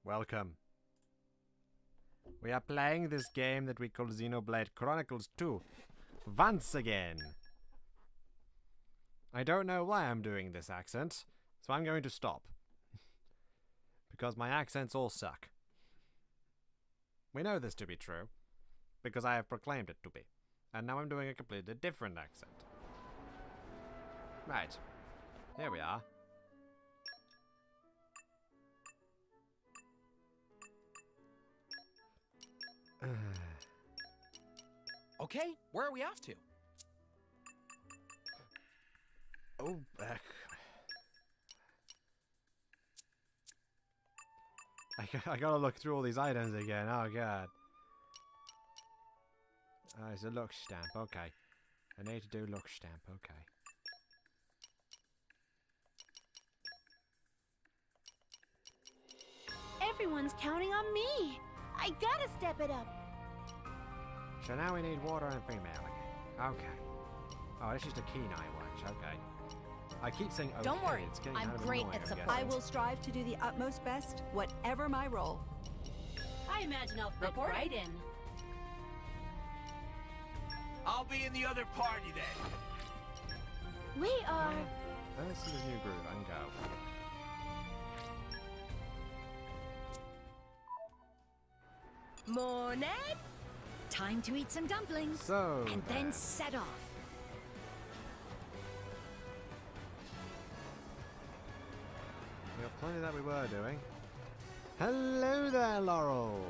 Welcome. We are playing this game that we call Xenoblade Chronicles 2. Once again. I don't know why I'm doing this accent, so I'm going to stop. Because my accents all suck. We know this to be true, because I have proclaimed it to be. And now I'm doing a completely different accent. Right. Here we are. Okay, where are we off to? Oh, I gotta look through all these items again. Oh god. Oh, it's a look stamp. Okay. I need to do look stamp. Okay. Everyone's counting on me. I gotta step it up. So now we need water and female again. Okay. Oh, this is the Kenai watch. Okay. I keep saying okay. Don't worry, It's getting I'm kind of great annoying, at I supply. guess. I will strive to do the utmost best, whatever my role. I imagine I'll fit right in. I'll be in the other party then. We are... Let's see this new groove and go. Morning! Time to eat some dumplings. So and then set off. We have plenty that we were doing. Hello there, Laurel!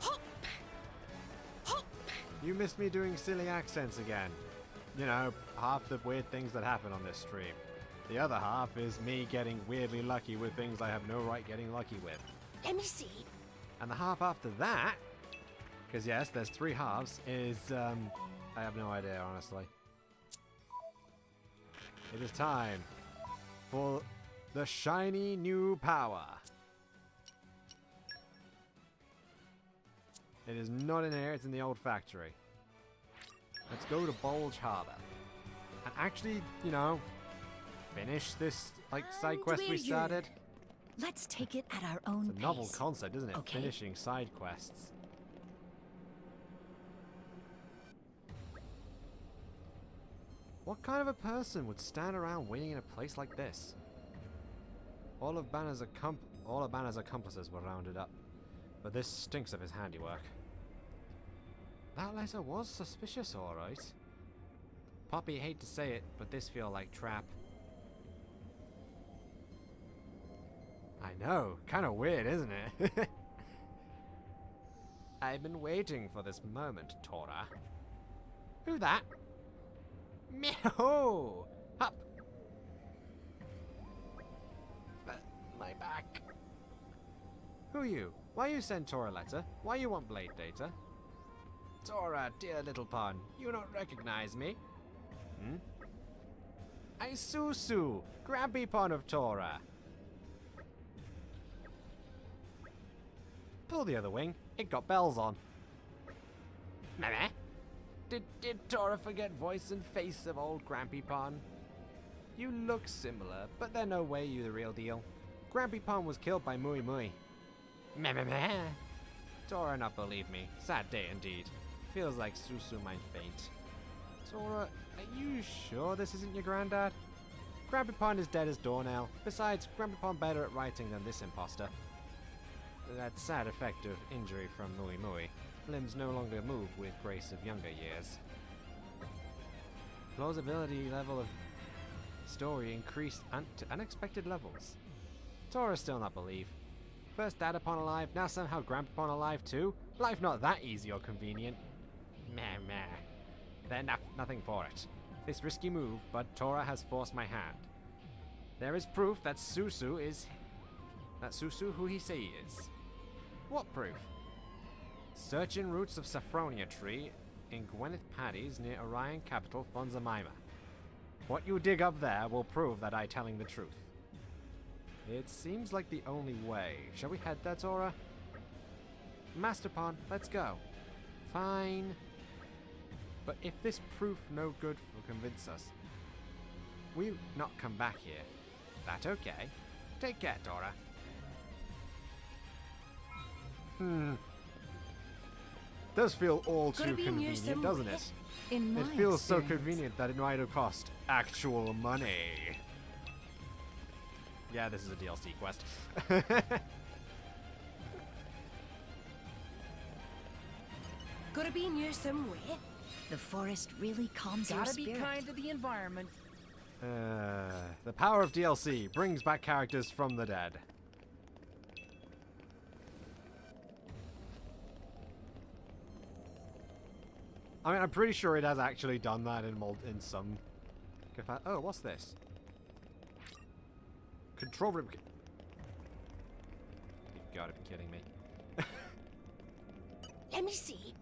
Hop! Hop! You missed me doing silly accents again. You know, half the weird things that happen on this stream. The other half is me getting weirdly lucky with things I have no right getting lucky with. Let me see. And the half after that, because yes, there's 3 halves, is, I have no idea, honestly. It is time for the shiny new power. It is not in here, it's in the old factory. Let's go to Bulge Harbor. And actually, you know, finish this, like, side quest we started. Let's take it at our own It's a novel pace. concept, isn't it? Okay. Finishing side quests. What kind of a person would stand around waiting in a place like this? All of Banner's accomplices were rounded up, but this stinks of his handiwork. That letter was suspicious, alright. Poppy, hate to say it, but this feel like trap. I know, kind of weird, isn't it? I've been waiting for this moment, Tora. Who that? Meow! Up! My back. Who you? Why you send Tora a letter? Why you want blade data? Tora, dear little pawn, you don't recognize me? Hmm? I Susu, Grabby pawn of Tora. Pull the other wing. It got bells on. Meh? Did Tora forget voice and face of old Grampy Pon? You look similar, but there's no way you the real deal. Grampy Pon was killed by Mui Mui. Meh. Tora not believe me. Sad day indeed. Feels like Susu might faint. Tora, are you sure this isn't your granddad? Grampy Pon is dead as doornail. Besides, Grampy Pon better at writing than this imposter. That sad effect of injury from Mui Mui. Limbs no longer move with grace of younger years. Plausibility level of story increased to unexpected levels. Tora still not believe. First Dadapon alive, now somehow Grandpapon alive too? Life not that easy or convenient. Meh. Then nothing for it. This risky move, but Tora has forced my hand. There is proof that Susu who he say he is. What proof? Search in roots of Saffronia tree in Gwyneth Paddy's near Orion capital Fonzamima. What you dig up there will prove that I telling the truth. It seems like the only way. Shall we head there, Tora? Master Pawn, let's go. Fine. But if this proof no good will convince us, we not come back here. That okay? Take care, Tora. Does feel all Gotta too be near convenient, some doesn't way. it? In my It feels so experience. convenient that it might have cost actual money. Yeah, this is a DLC quest. Gotta be near somewhere. The forest really calms your Gotta be spirit. kind to the environment. The power of DLC brings back characters from the dead. I mean, I'm pretty sure it has actually done that in some. Oh, what's this? Control room. You've got to be kidding me. Let me see.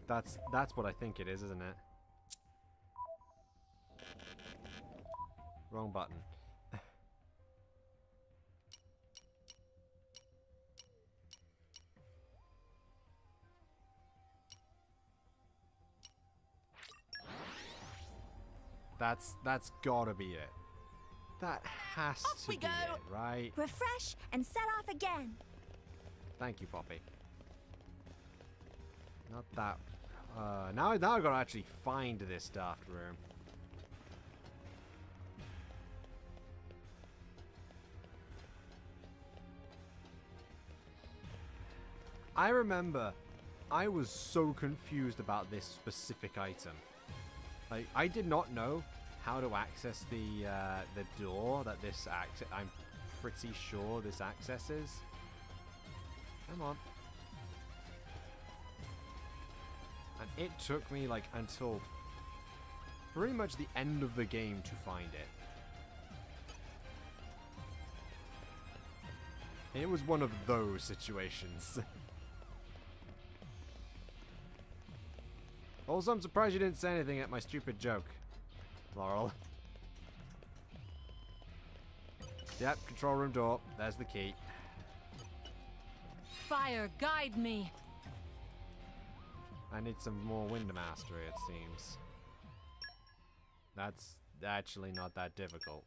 That's what I think it is, isn't it? Wrong button. That's gotta be it. That has Off to we be go. it, right? Refresh and set off again. Thank you, Poppy. Not that. Now I gotta actually find this daft room. I remember I was so confused about this specific item. Like, I did not know how to access the door that I'm pretty sure this accesses. Come on. And it took me like until pretty much the end of the game to find it. It was one of those situations. Also, I'm surprised you didn't say anything at my stupid joke, Laurel. Yep, control room door. There's the key. Fire, guide me. I need some more wind mastery, it seems. That's actually not that difficult.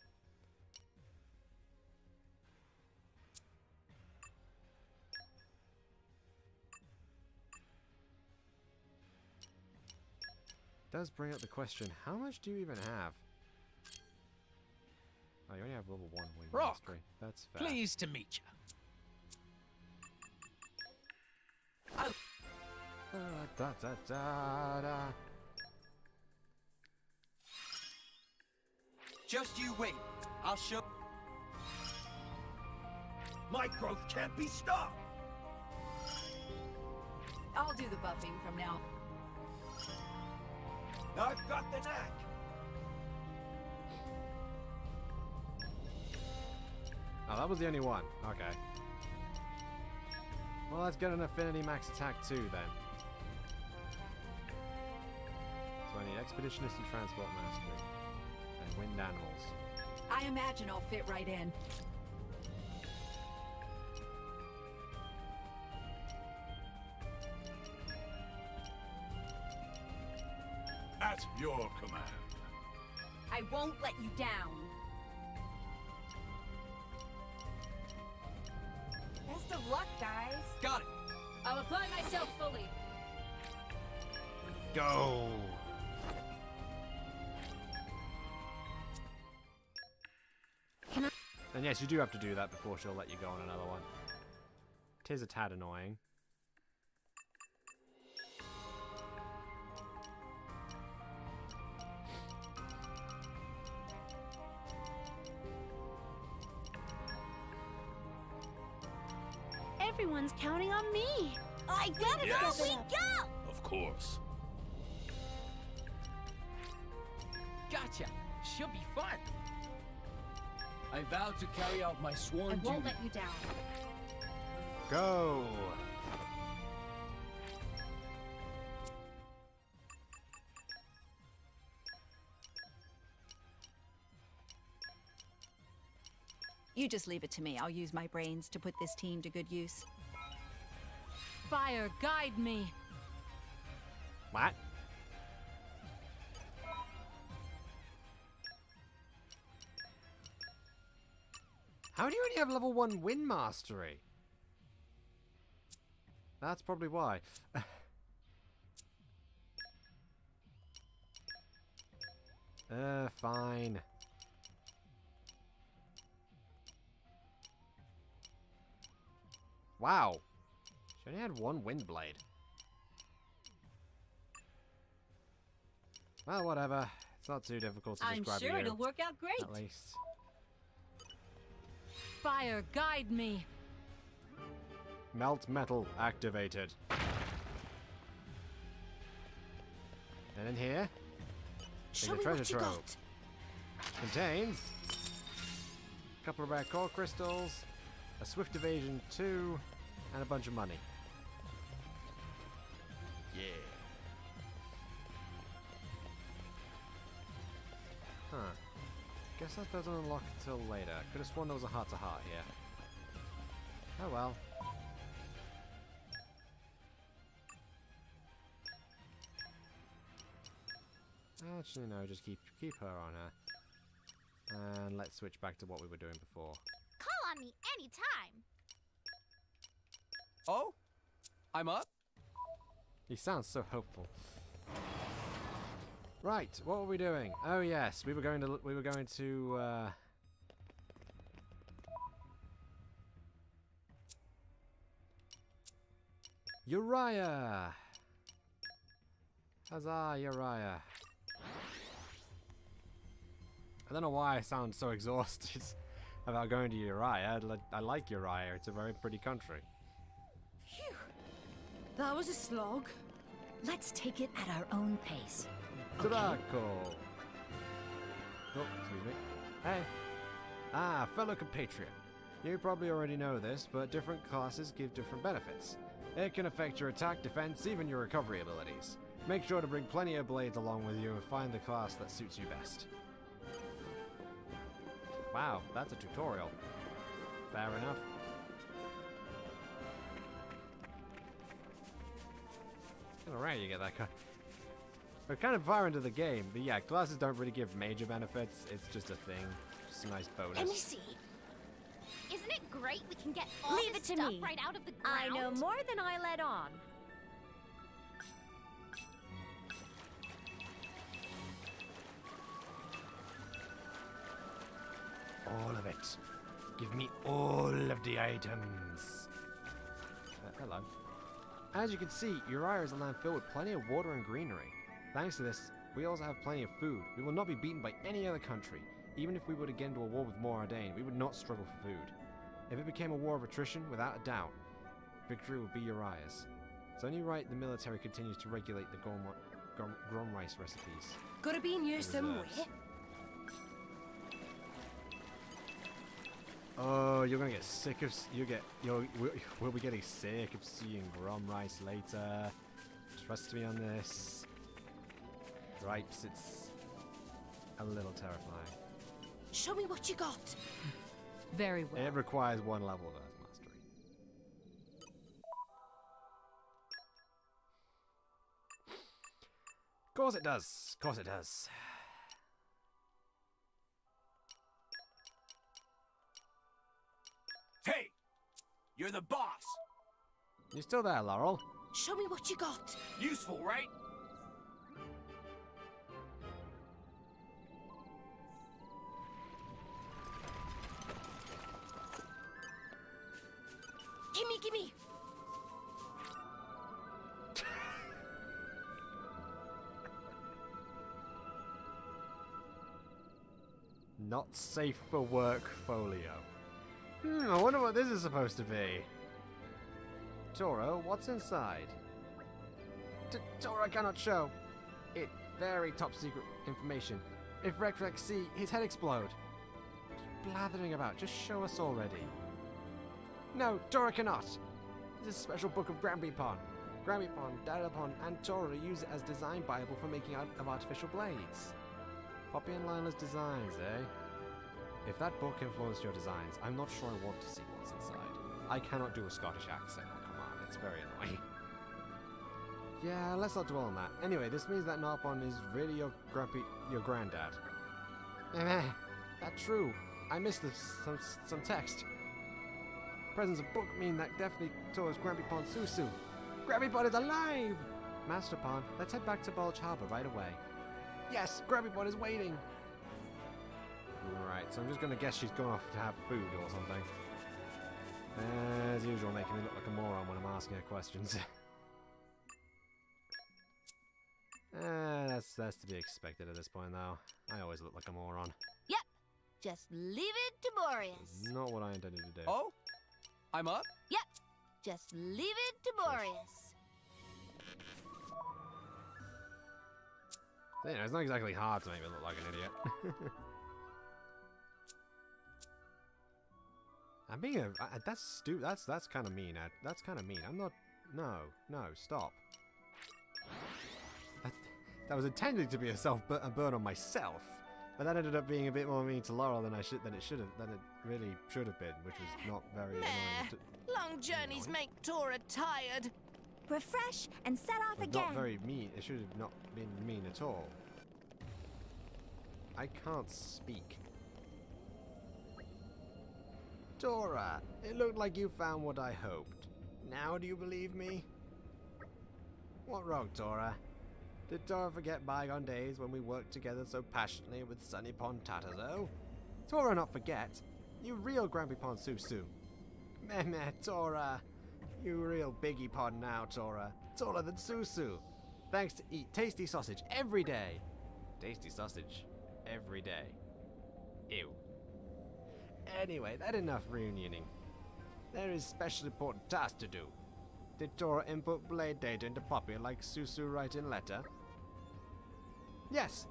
Does bring up the question, how much do you even have? Oh, you only have level 1 wind Rock, mastery. That's fair. Pleased to meet you. Da, da, da, da. Just you wait. I'll show. My growth can't be stopped. I'll do the buffing from now. I've got the knack. Oh, that was the only one. Okay. Well, let's get an affinity max attack too, then. So I need expeditionist and transport mastery. And wind animals. I imagine I'll fit right in. At your command. I won't let you down. Best of luck, guys. Got it. I'll apply myself fully. Go! And yes, you do have to do that before she'll let you go on another one. Tis a tad annoying. Everyone's counting on me. I gotta Yes. step it up. Go! Of course. Gotcha. Should be fun. I vow to carry out my I sworn won't duty. let you down. Go! You just leave it to me. I'll use my brains to put this team to good use. Fire, guide me. What? How do you only have level 1 wind mastery? That's probably why. Fine. Wow. She only had 1 wind blade. Well, whatever. It's not too difficult to just I'm grab sure you, it'll work out great. at least. Fire, guide me. Melt metal activated. And in here, Show the me treasure what you trove. got. Contains a couple of rare core crystals, a swift evasion 2, and a bunch of money. Yeah. Huh. Guess that doesn't unlock until later. Could have sworn there was a heart-to-heart here. Oh well. Actually, no, just keep her on her. And let's switch back to what we were doing before. Call on me anytime. Oh? I'm up? He sounds so hopeful. Right, what were we doing? Oh yes, we were going to Uriah. Huzzah, Uriah. I don't know why I sound so exhausted about going to Uriah. I like Uriah. It's a very pretty country. Phew. That was a slog. Let's take it at our own pace. Draco. Oh, excuse me. Hey. Ah, fellow compatriot. You probably already know this, but different classes give different benefits. It can affect your attack, defense, even your recovery abilities. Make sure to bring plenty of blades along with you and find the class that suits you best. Wow, that's a tutorial. Fair enough. Kind of rare you get that kind. We're kind of far into the game, but yeah, classes don't really give major benefits. It's just a thing, just a nice bonus. Let me see. Isn't it great we can get all Leave this it to stuff me. right out of the I ground? know more than I let on. All of it. Give me all of the items. Hello. As you can see, Uriah is a land filled with plenty of water and greenery. Thanks to this, we also have plenty of food. We will not be beaten by any other country. Even if we were to get into a war with Moradane, we would not struggle for food. If it became a war of attrition, without a doubt, victory would be Uriah's. It's only right the military continues to regulate the Grom rice recipes. Gotta be near somewhere. Reserves. Oh, you're gonna get sick of we'll be getting sick of seeing Grom rice later. Trust me on this. Gripes, it's a little terrifying. Show me what you got. Very well. It requires 1 level of Earth Mastery. Course it does. Course it does. Hey! You're the boss! You still there, Laurel? Show me what you got. Useful, right? Gimme, gimme. Not safe for work folio. I wonder what this is supposed to be. Toro, what's inside? Toro cannot show. It very top secret information. If Rex see his head explode. Just blathering about, just show us already. No, Toro cannot. This is a special book of Granbypon. Granbypon, Dadapon, and Toro use it as design bible for making out of artificial blades. Poppy and Lila's designs, eh? If that book influenced your designs, I'm not sure I want to see what's inside. I cannot do a Scottish accent, come on, it's very annoying. Yeah, let's not dwell on that. Anyway, this means that Narpon is really your granddad. That true. I missed some text. Presence of book mean that definitely towards Grumpy Pond Susu. Grumpy Pond is alive! Master Pond, let's head back to Bulge Harbor right away. Yes, Grumpy Pond is waiting! Right, so I'm just gonna guess she's gone off to have food or something. As usual, making me look like a moron when I'm asking her questions. That's to be expected at this point, though. I always look like a moron. Yep. Just leave it to Boreas. Not what I intended to do. Oh? I'm up? Yep. Just leave it to Boreas. So, you know, it's not exactly hard to make me look like an idiot. I'm being a... that's stupid. That's kind of mean. That's kind of mean. I'm not... No, stop. That was intended to be a burn on myself, but that ended up being a bit more mean to Laurel than it really should have been, which was not very annoying. Long journeys make Tora tired. Refresh and set off Well, again. not very mean. It should have not been mean at all. I can't speak. Tora, it looked like you found what I hoped. Now do you believe me? What wrong, Tora? Did Tora forget bygone days when we worked together so passionately with Sunny Pond Tatazo? Tora not forget. You real Grumpy Pond Susu. Meh, Tora. You real Biggie Pond now, Tora. Taller than Susu. Thanks to eat tasty sausage every day. Tasty sausage every day. Ew. Anyway, that enough reunioning. There is special important task to do. Did Tora input blade data into Poppy like Susu write in letter? Yes.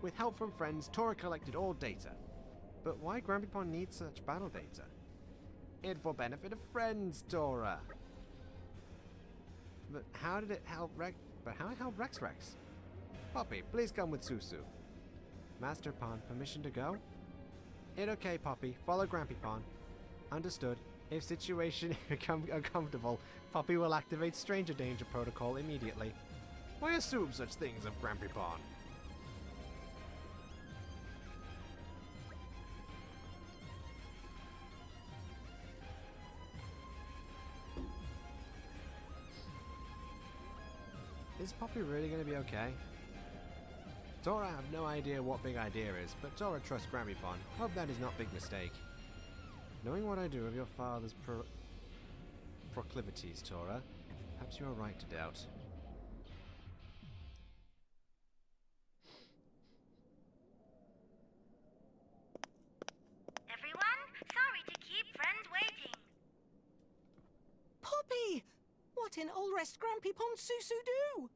With help from friends, Tora collected all data. But why Grumpy Pond needs such battle data? It for benefit of friends, Tora. But how did it help Rex? But how it helped Rex? Poppy, please come with Susu. Master Pond, permission to go? It okay, Poppy. Follow Grumpy Pond. Understood. If situation becomes uncomfortable, Poppy will activate Stranger Danger Protocol immediately. Why assume such things of Grumpy Pond? Is Poppy really going to be okay? Tora have no idea what big idea is, but Tora trusts Grumpy Pond. Hope that is not big mistake. Knowing what I do of your father's proclivities, Tora, perhaps you are right to doubt. Everyone, sorry to keep friends waiting. Poppy! What in all rest Grumpy Pond Susu do?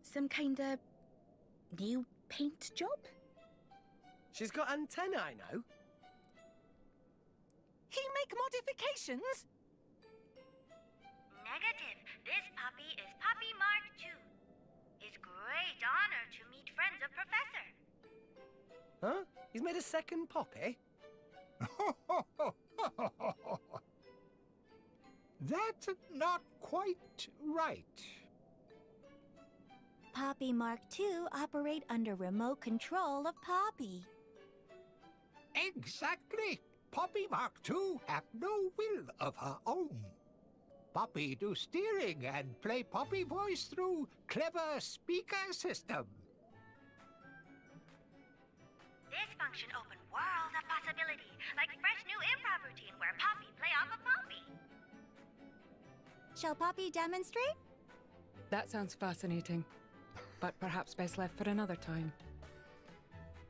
Some kind of new paint job? She's got antennae, I know. He make modifications? Negative. This puppy is Puppy Mark II. It's great honor to meet friends of Professor. Huh? He's made a second Poppy? That's not quite right. Poppy Mark II operate under remote control of Poppy. Exactly. Poppy Mark II have no will of her own. Poppy do steering and play Poppy voice through clever speaker system. This function open world of possibility, like fresh new improv routine where Poppy play off of Poppy. Shall Poppy demonstrate? That sounds fascinating, but perhaps best left for another time.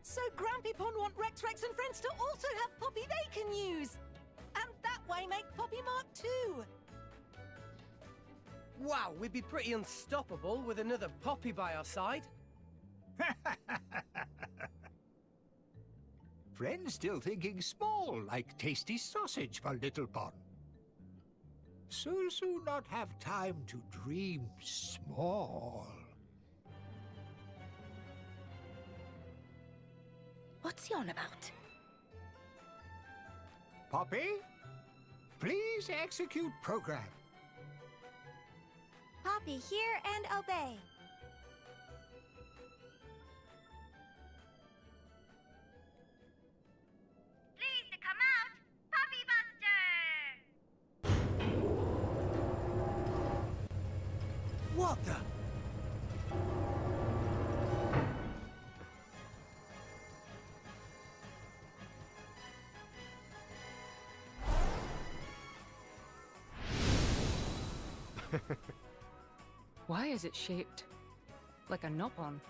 So Grumpy Pond want Rex and friends to also have Poppy they can use. And that way make Poppy Mark II. Wow, we'd be pretty unstoppable with another Poppy by our side. Friends still thinking small, like tasty sausage for Little Pond. Susu not have time to dream small. What's he on about? Poppy, please execute program. Poppy, hear and obey. What the? Why is it shaped like a nopon?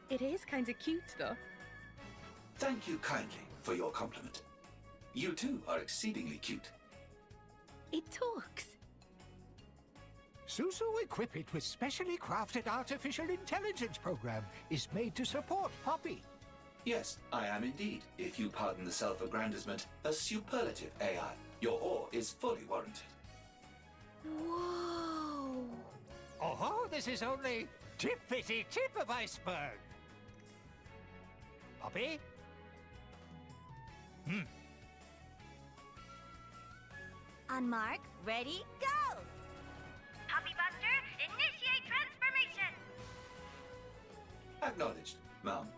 It is kind of cute, though. Thank you kindly for your compliment. You too are exceedingly cute. It talks. Susu equipped with specially crafted artificial intelligence program is made to support Poppy. Yes, I am indeed, if you pardon the self-aggrandizement, a superlative AI. Your ore is fully warranted. Whoa! Oh, this is only tip of iceberg. Poppy? On mark, ready, go! Poppy Buster, initiate transformation! Acknowledged, ma'am.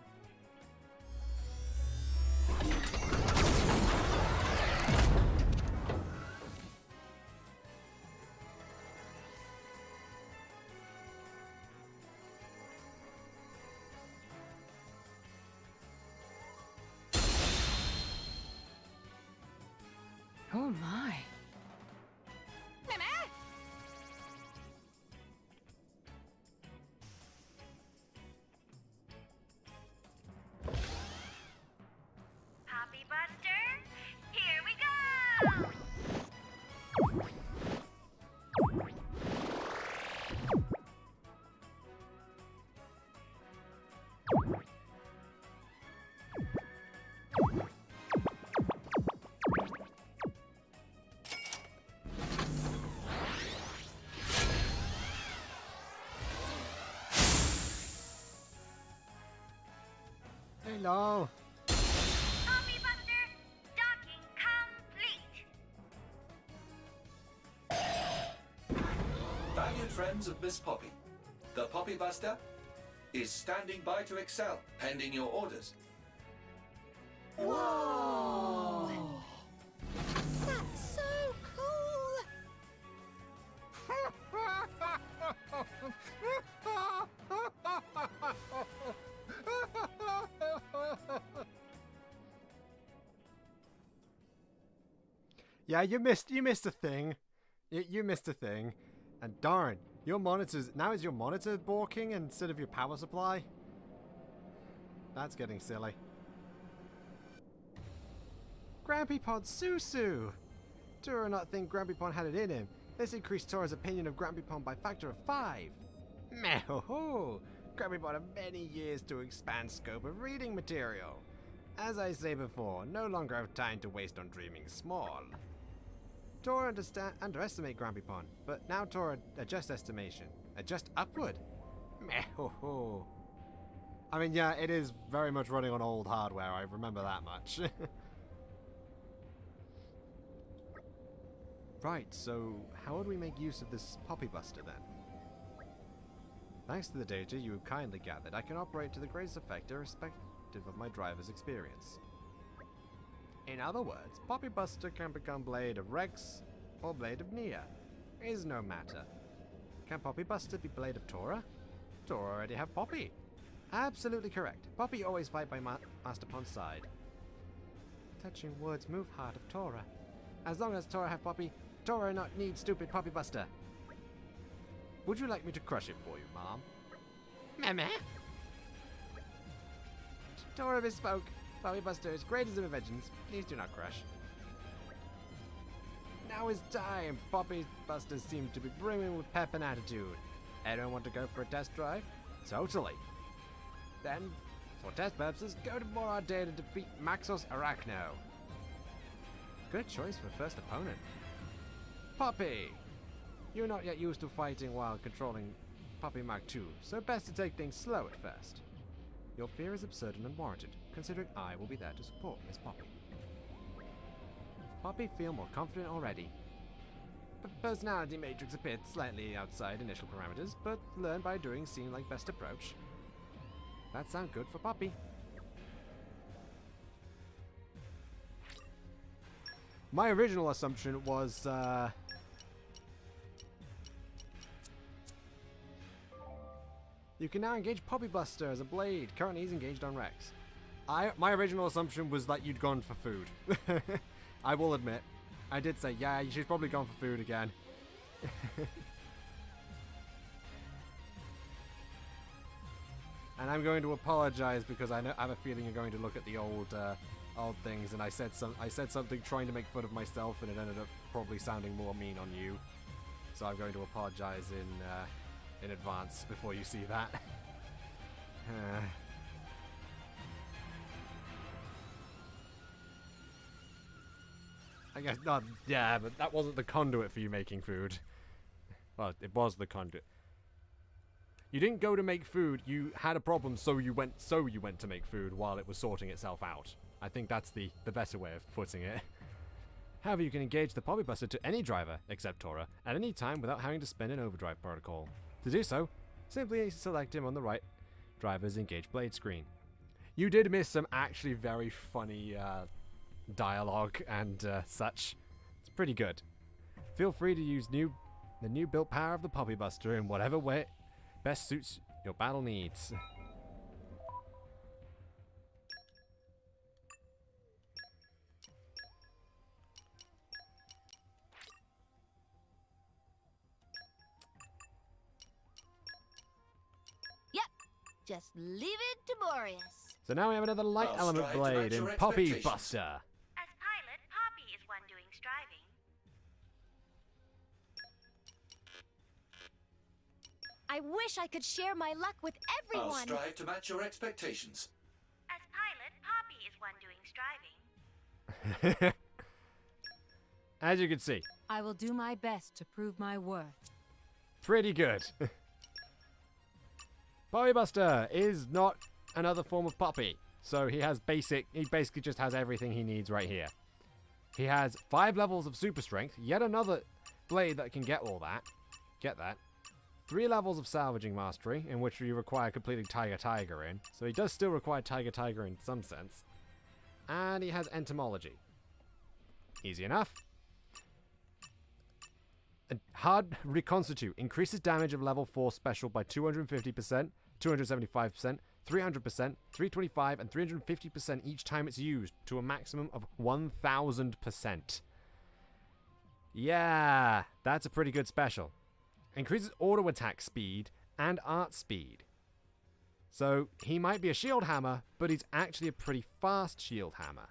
Oh my. Poppy Buster, here we go! Hello. Poppy Buster, docking complete! Valued friends of Miss Poppy, the Poppy Buster is standing by to excel, pending your orders. Whoa! That's so cool! Yeah, you missed a thing. You missed a thing. And darn, your monitor's now is your monitor balking instead of your power supply? That's getting silly. Grampypod Susu! Tora not think Grampypon had it in him. This increased Tora's opinion of Grampypon by factor of 5. Meh-ho-ho! Grampypon have many years to expand scope of reading material. As I say before, no longer have time to waste on dreaming small. Tora underestimate Grampypon, but now Tora adjust estimation. Adjust upward? Meh-ho-ho. I mean, yeah, it is very much running on old hardware, I remember that much. Right, so how would we make use of this Poppy Buster then? Thanks to the data you have kindly gathered, I can operate to the greatest effect irrespective of my driver's experience. In other words, Poppy Buster can become Blade of Rex or Blade of Nia. Is no matter. Can Poppy Buster be Blade of Tora? Tora already have Poppy. Absolutely correct. Poppy always fight by Master Pon's side. Touching words move heart of Tora. As long as Tora have Poppy, Tora not need stupid Poppy Buster. Would you like me to crush it for you, Mom? Meh. Tora bespoke. Poppy Buster is great as inventions. Please do not crush. Now is time. Poppy Busters seem to be brimming with pep and attitude. Anyone want to go for a test drive? Totally. Then, for test purposes, go to Morad Day to defeat Maxos Arachno. Good choice for first opponent. Poppy! You're not yet used to fighting while controlling Poppy Mark II, so best to take things slow at first. Your fear is absurd and unwarranted, considering I will be there to support Miss Poppy. Poppy feel more confident already. Personality matrix appeared slightly outside initial parameters, but learn by doing seemed like best approach. That sounds good for Poppy. My original assumption was, You can now engage Poppy Buster as a blade. Currently he's engaged on Rex. My original assumption was that you'd gone for food. I will admit. I did say, yeah, she's probably gone for food again. And I'm going to apologize because I have a feeling you're going to look at the old things, and I said something trying to make fun of myself, and it ended up probably sounding more mean on you. So I'm going to apologize in advance before you see that. I guess not. Yeah, but that wasn't the conduit for you making food. Well, it was the conduit. You didn't go to make food. You had a problem, so you went to make food while it was sorting itself out. I think that's the better way of putting it. However, you can engage the Poppy Buster to any driver, except Tora, at any time without having to spend an overdrive protocol. To do so, simply select him on the right driver's engage blade screen. You did miss some actually very funny dialogue and such. It's pretty good. Feel free to use the new built power of the Poppy Buster in whatever way best suits your battle needs. Yep, just leave it to Boreas. So now we have another light I'll element strive to blade match in your Poppy expectations. Buster. As pilot, Poppy is one doing striving. I wish I could share my luck with I'll everyone. strive to match your expectations. As pilot, Poppy is one doing striving. As you can see, I will do my best to prove my worth. pretty good. Poppy Buster is not another form of Poppy, so he basically just has everything he needs right here. He has 5 levels of super strength, yet another blade that can get all that. Get that. 3 levels of salvaging mastery, in which you require completing Tiger in, so he does still require Tiger in some sense. And he has entomology. Easy enough. A hard reconstitute increases damage of level 4 special by 250%, 275%, 300%, 325%, and 350% each time it's used, to a maximum of 1000%. Yeah, that's a pretty good special. Increases auto attack speed and art speed. So he might be a shield hammer, but he's actually a pretty fast shield hammer.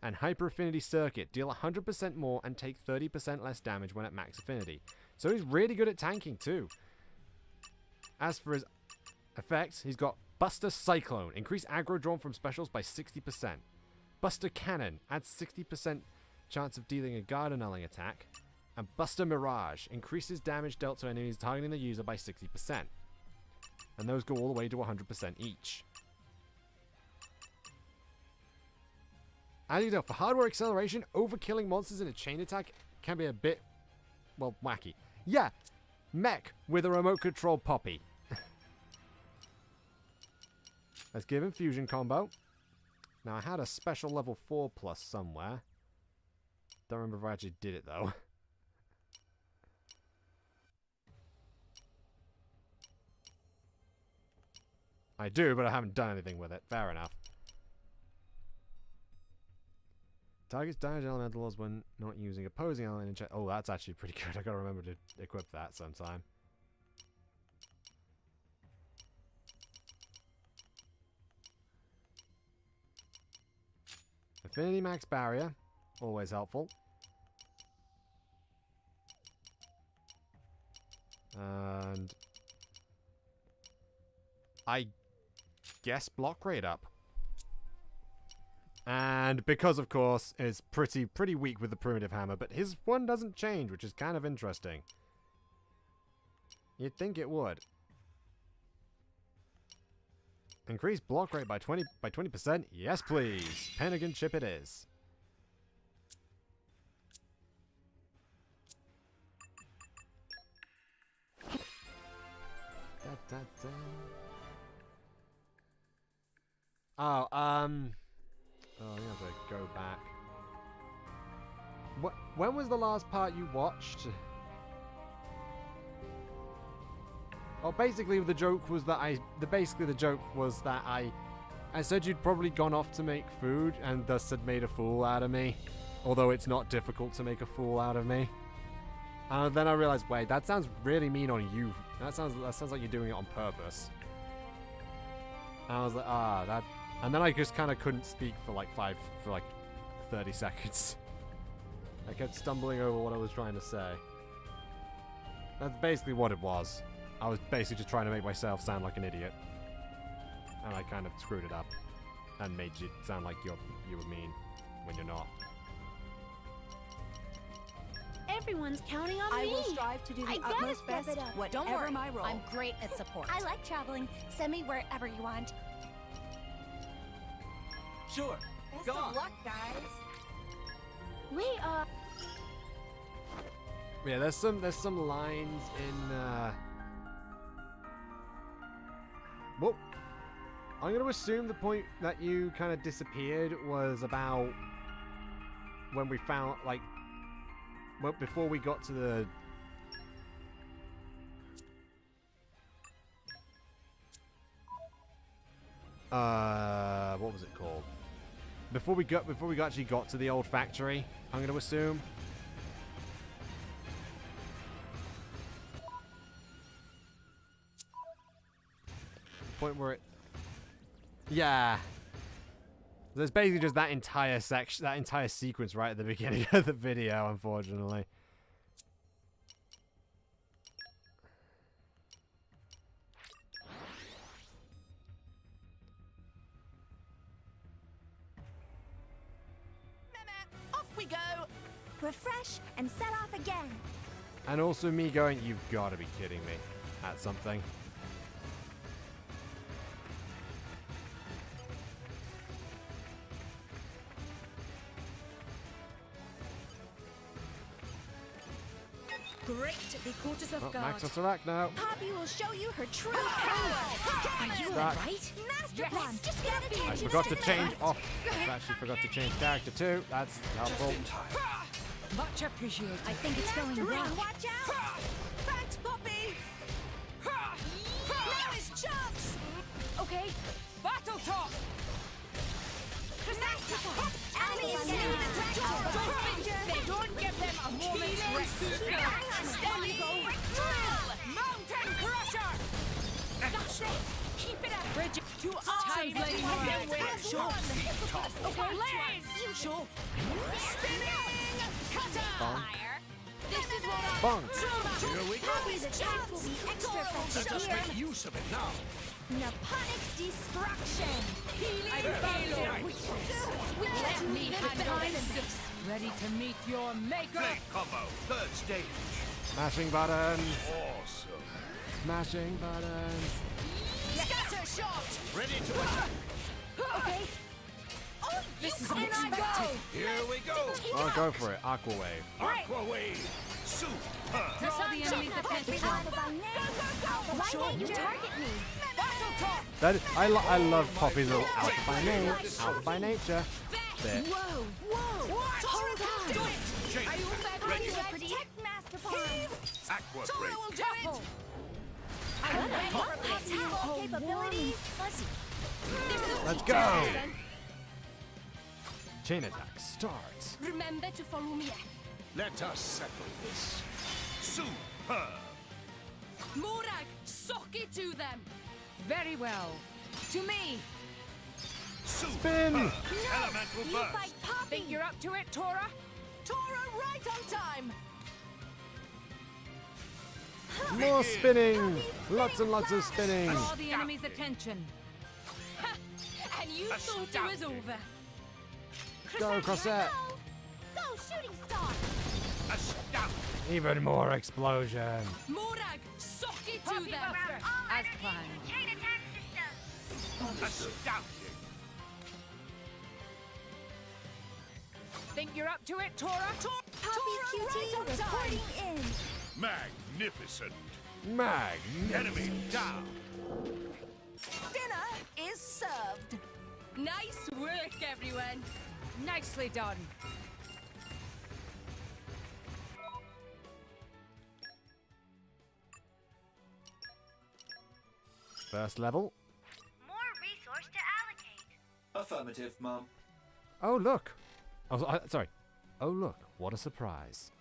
And hyper affinity circuit, deal 100% more and take 30% less damage when at max affinity. So he's really good at tanking too. As for his effects, he's got Buster Cyclone, increase aggro drawn from specials by 60%. Buster Cannon, adds 60% chance of dealing a guard annulling attack. And Buster Mirage, increases damage dealt to enemies targeting the user by 60%. And those go all the way to 100% each. As you know, for hardware acceleration, overkilling monsters in a chain attack can be a bit, well, wacky. Yeah, mech with a remote control Poppy. Let's give him fusion combo. Now, I had a special level 4 plus somewhere. Don't remember if I actually did it, though. I do, but I haven't done anything with it. Fair enough. Targets damage elementals when not using opposing element in check. Oh, that's actually pretty good. I gotta remember to equip that sometime. Affinity max barrier. Always helpful. And I guess block rate up. And because, of course, it's pretty weak with the primitive hammer, but his one doesn't change, which is kind of interesting. You'd think it would. Increase block rate by 20%? Yes, please. Pentagon chip it is. Oh, oh, you have to go back. When was the last part you watched? Oh, basically the joke was that I said you'd probably gone off to make food and thus had made a fool out of me. Although it's not difficult to make a fool out of me. And then I realized, wait, that sounds really mean on you. That sounds like you're doing it on purpose. And I was like, that. And then I just kind of couldn't speak for like 30 seconds. I kept stumbling over what I was trying to say. That's basically what it was. I was basically just trying to make myself sound like an idiot. And I kind of screwed it up. And made you sound like you were mean when you're not. Everyone's counting on me. I will strive to do the I gotta utmost step best, it up. whatever Don't worry, my role. I'm great at support. I like traveling. Send me wherever you want. Sure. Best Go of on. luck, guys. We are. Yeah, there's some lines in. Well, I'm gonna assume the point that you kind of disappeared was about when we found before we got to the. What was it called? Before we actually got to the old factory, I'm gonna assume. Point where it. Yeah. There's basically just that entire section, that entire sequence right at the beginning of the video, unfortunately. Off we go. Refresh and set off again. And also me going, you've got to be kidding me, at something. Great, they caught us off guard. Max us Iraq now. Poppy will show you her true power. Are you Start. right? Master plan. Just get I attention. forgot to change off. I actually forgot to change character too. That's helpful. Much appreciated. I think it's going well. Watch out. Thanks, Poppy. Now is chance. Okay. Battle talk! Master plan. Enemy is getting distracted. Don't give them a moment's rest. There you go. Mountain Crusher! That's it. Keep it up. Bridget, to arms, Lady Moira. Sure. Okay, Blaze! you sure. Spinning. Cutter. Fire. This is what I Bong. Here we go. Poppy's attack will be extra effective here. use of it now. Naponic destruction. I failed. We Let can't me leave it handle behind this. Ready to meet your maker. Blade combo, third stage. Smashing buttons. Awesome. Smashing buttons. Scatter shot. Ready to attack. Okay. Oh, This is and I unexpected. go. Here we go. Oh, go for it. Aqua wave. Aqua wave. Super. Draw the enemy's attention. Alpha by name. Alpha by name. You target me. Battle talk! That is, I love Poppy's little alpha by name, alpha by nature. Bit. Whoa. Whoa. Hold on. Do it. Change. Are you back Ready. ready to protect Master Palm? Aqua Tora break. will do it. I'm ready for my capabilities. Fuzzy. Let's go. Chain attack starts. Remember to follow me. Let us settle this. Super. Morag, sock it to them. Very well. To me. Super. Spin. Elemental You burst. fight Poppy. Think you're up to it, Tora? Tora right on time. More spinning. Lots and lots of spinning. Draw the enemy's attention. And you thought it was over. Go, Crossette. Go, shooting star. Astounding. Even more explosion. Morag, sock it to Poppy them. Buster, as planned. Chain attack system. Astounding. Think you're up to it, Tora? Poppy QT reporting in. Magnificent. Magnificent. Enemy down. Dinner is served. Nice work, everyone. Nicely done. First level. More resource to allocate. Affirmative, Mum. Oh, look. Oh, sorry. Oh, look. What a surprise.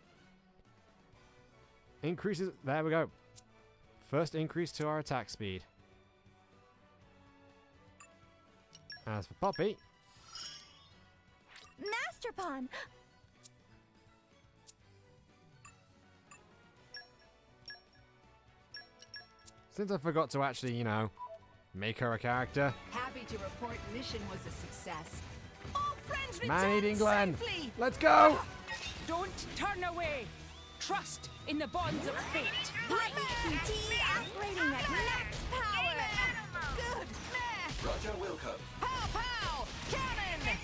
Increases. There we go. First increase to our attack speed. As for Poppy. Master Pawn. Since I forgot to actually, you know, make her a character. Happy to report mission was a success. All friends Man-eating return Glenn. safely. Let's go! Don't turn away. Trust in the bonds of fate. Lightning QT operating at max power. Good. Meh. Roger Wilco. Pow pow. Cannon.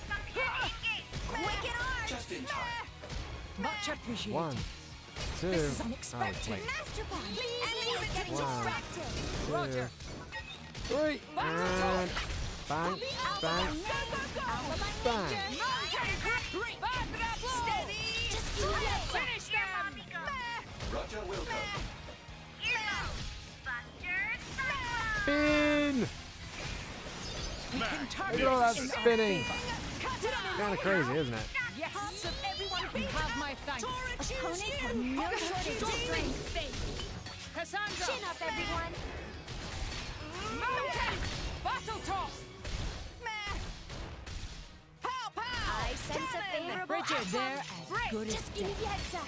Wicked arms. Just in time. Much appreciated. 1, 2. This is unexpected. Oh, wait. Master Pawn. Enemies Please getting Wow. distracted. 2, Roger. 3. And bang, bang, bang. Finish them. Roger Wilco. Spin! We can turn Look at all that this in our spinning. favor. Kind of crazy, isn't it? Yes. You have my thanks. Opponents have no shortage of strength. Cassandra. Chin up, everyone. Mountain. Battle top. I sense a favorable Bridget, outcome. they're as good as Just give me the heads up.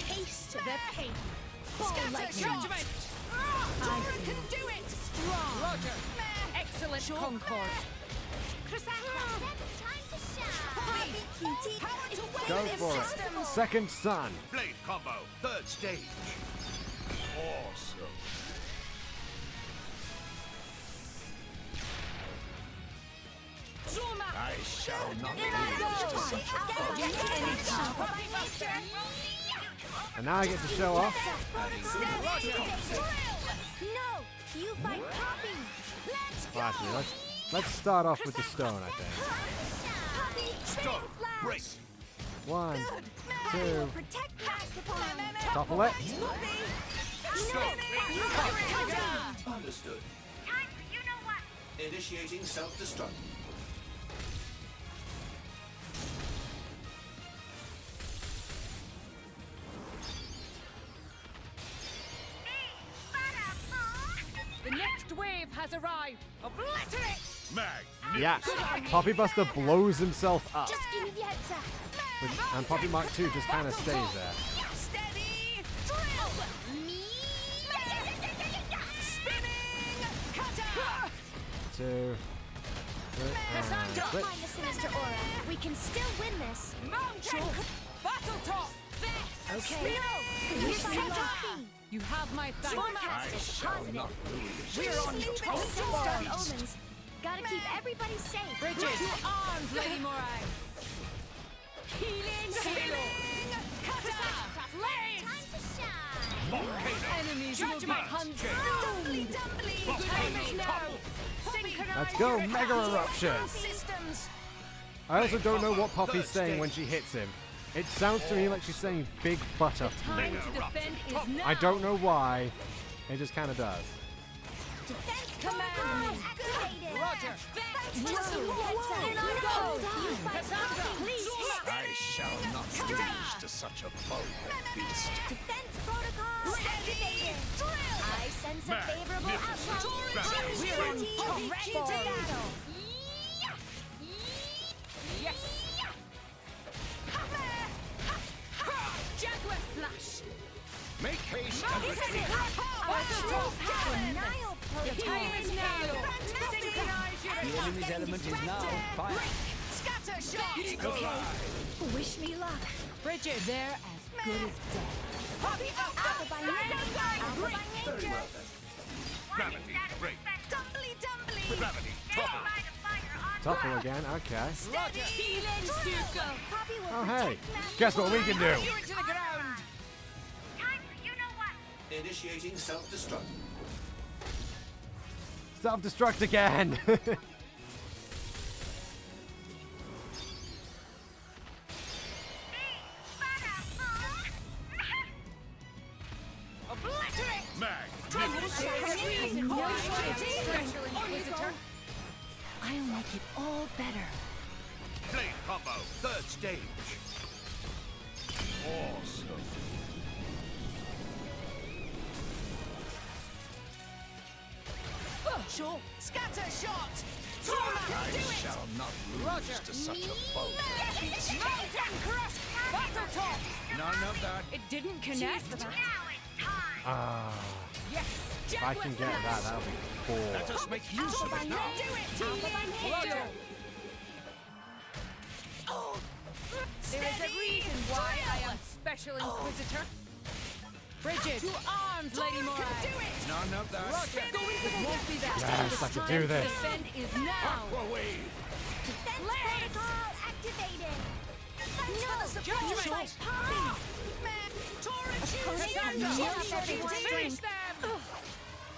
Taste the pain. Ball lightning. Judgment. Dora can do it. Strong. Roger. Excellent concord. Poppy QT is Go waiting for it. systems. Second son. Blade combo. Third stage. Awesome. Zuma. I shall not And now I get to show off. No, you fight Poppy. Let's go. Well, actually, let's start off with the stone, I think. Poppy, Stone. Break. 1, Poppy 2. will protect Master Pawn. Topple it. Understood. Time for you know what. Initiating self-destruct. The next wave has arrived. Obliterate. Mag. Yeah. Poppy Buster blows himself up. Just give me the heads up. And Poppy Mark 2 just kind of stays there. Steady. Drill. Me. Spinning. Cutter. 2, 3, and Don't click. mind the sinister aura. We can still win this. Mountain. Battle top. Okay. You fight Poppy. You have my thanks. Forecast is positive. We're on Leave it top. to Storm Omens. Gotta keep everybody safe. Bridget. To arms, Lady Morai. Healing halo. Blaze. Time to shine. Enemies will be consumed. Dumbly, dumbly. The time is now. Synchronize Let's go, your Mega attacks. Eruption! Systems. I also don't know what Poppy's saying when she hits him. It sounds to me like she's saying big butterfly. Time to defend is now. I don't know why. It just kind of does. Defense Command protocol me. activated. Roger. Just give me the heads up. In I go. You fight Cassandra. Poppy. Please hit. I shall not lose to such a vulgar beast. Defense protocol activated. I sense a favorable outcome. We're on top. Ready to battle. Yes. Jaguar slash. Make haste and This is retreat. it. Battle top. Denial The time protocol. is now. Synchronize your The enemy's element is now fire. Scatter shot. Okay. Wish me luck. Bridget, they're as good as dead. Poppy Alpha by nature. Alpha by Very nature. well then. Gravity. Break. Dumbly, dumbly. Gravity. Topple. Topple again, okay. Roger. Healing circle. Poppy will Oh, hey. protect Master Guess what we can do? You into the ground. Time for you know what. Initiating self-destruct. Self-destruct again! Obliterate. I'll make it all better. Blade combo, third stage. Awesome. Sure. Scatter shot! I shall not lose to such a foe. Battle top! None of that. It didn't connect. Ah. Yes. If I can get that, that'll be 4. Let us make use of it now. Roger. There is a reason why I am Special Inquisitor. Bridget, to arms, Lady Moray. None of that. Roger. It won't be that. Yes, I can do this. Defend is now. Defense protocol activated. Judgment. Finish them.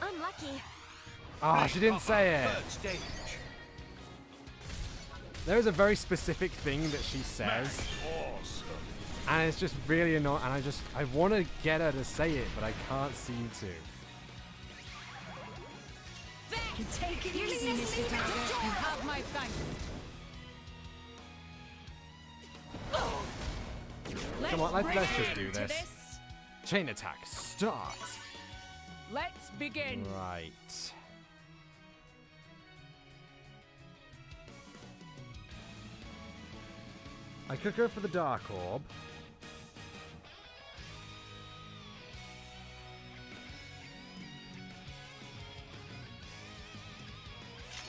Unlucky. Oh, she didn't say it. Third stage. There is a very specific thing that she says, Awesome. and it's just really annoying. And I want to get her to say it, but I can't seem to. Take it easy, Mr. Dagger. You have my thanks. Come on, let's just do this. Chain attack, start. Let's begin. Right. I could go for the Dark Orb.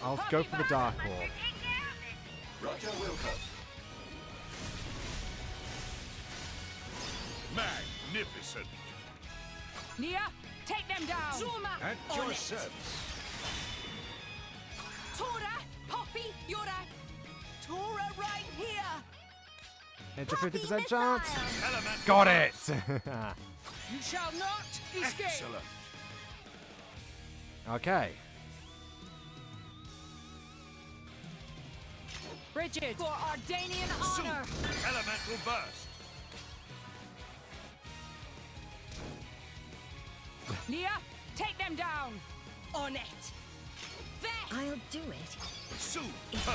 I'll go for the Dark Orb. Roger will come. Magnificent. Nia, take them down. Zuma, At your service. Tora, Poppy, Yura. Tora right here. It's a 50% chance. Element. Got it! you shall not escape. Excellent. Okay. Bridget, for Ardanian honor. Elemental burst. Nia, take them down. On it. I'll do it. Superb.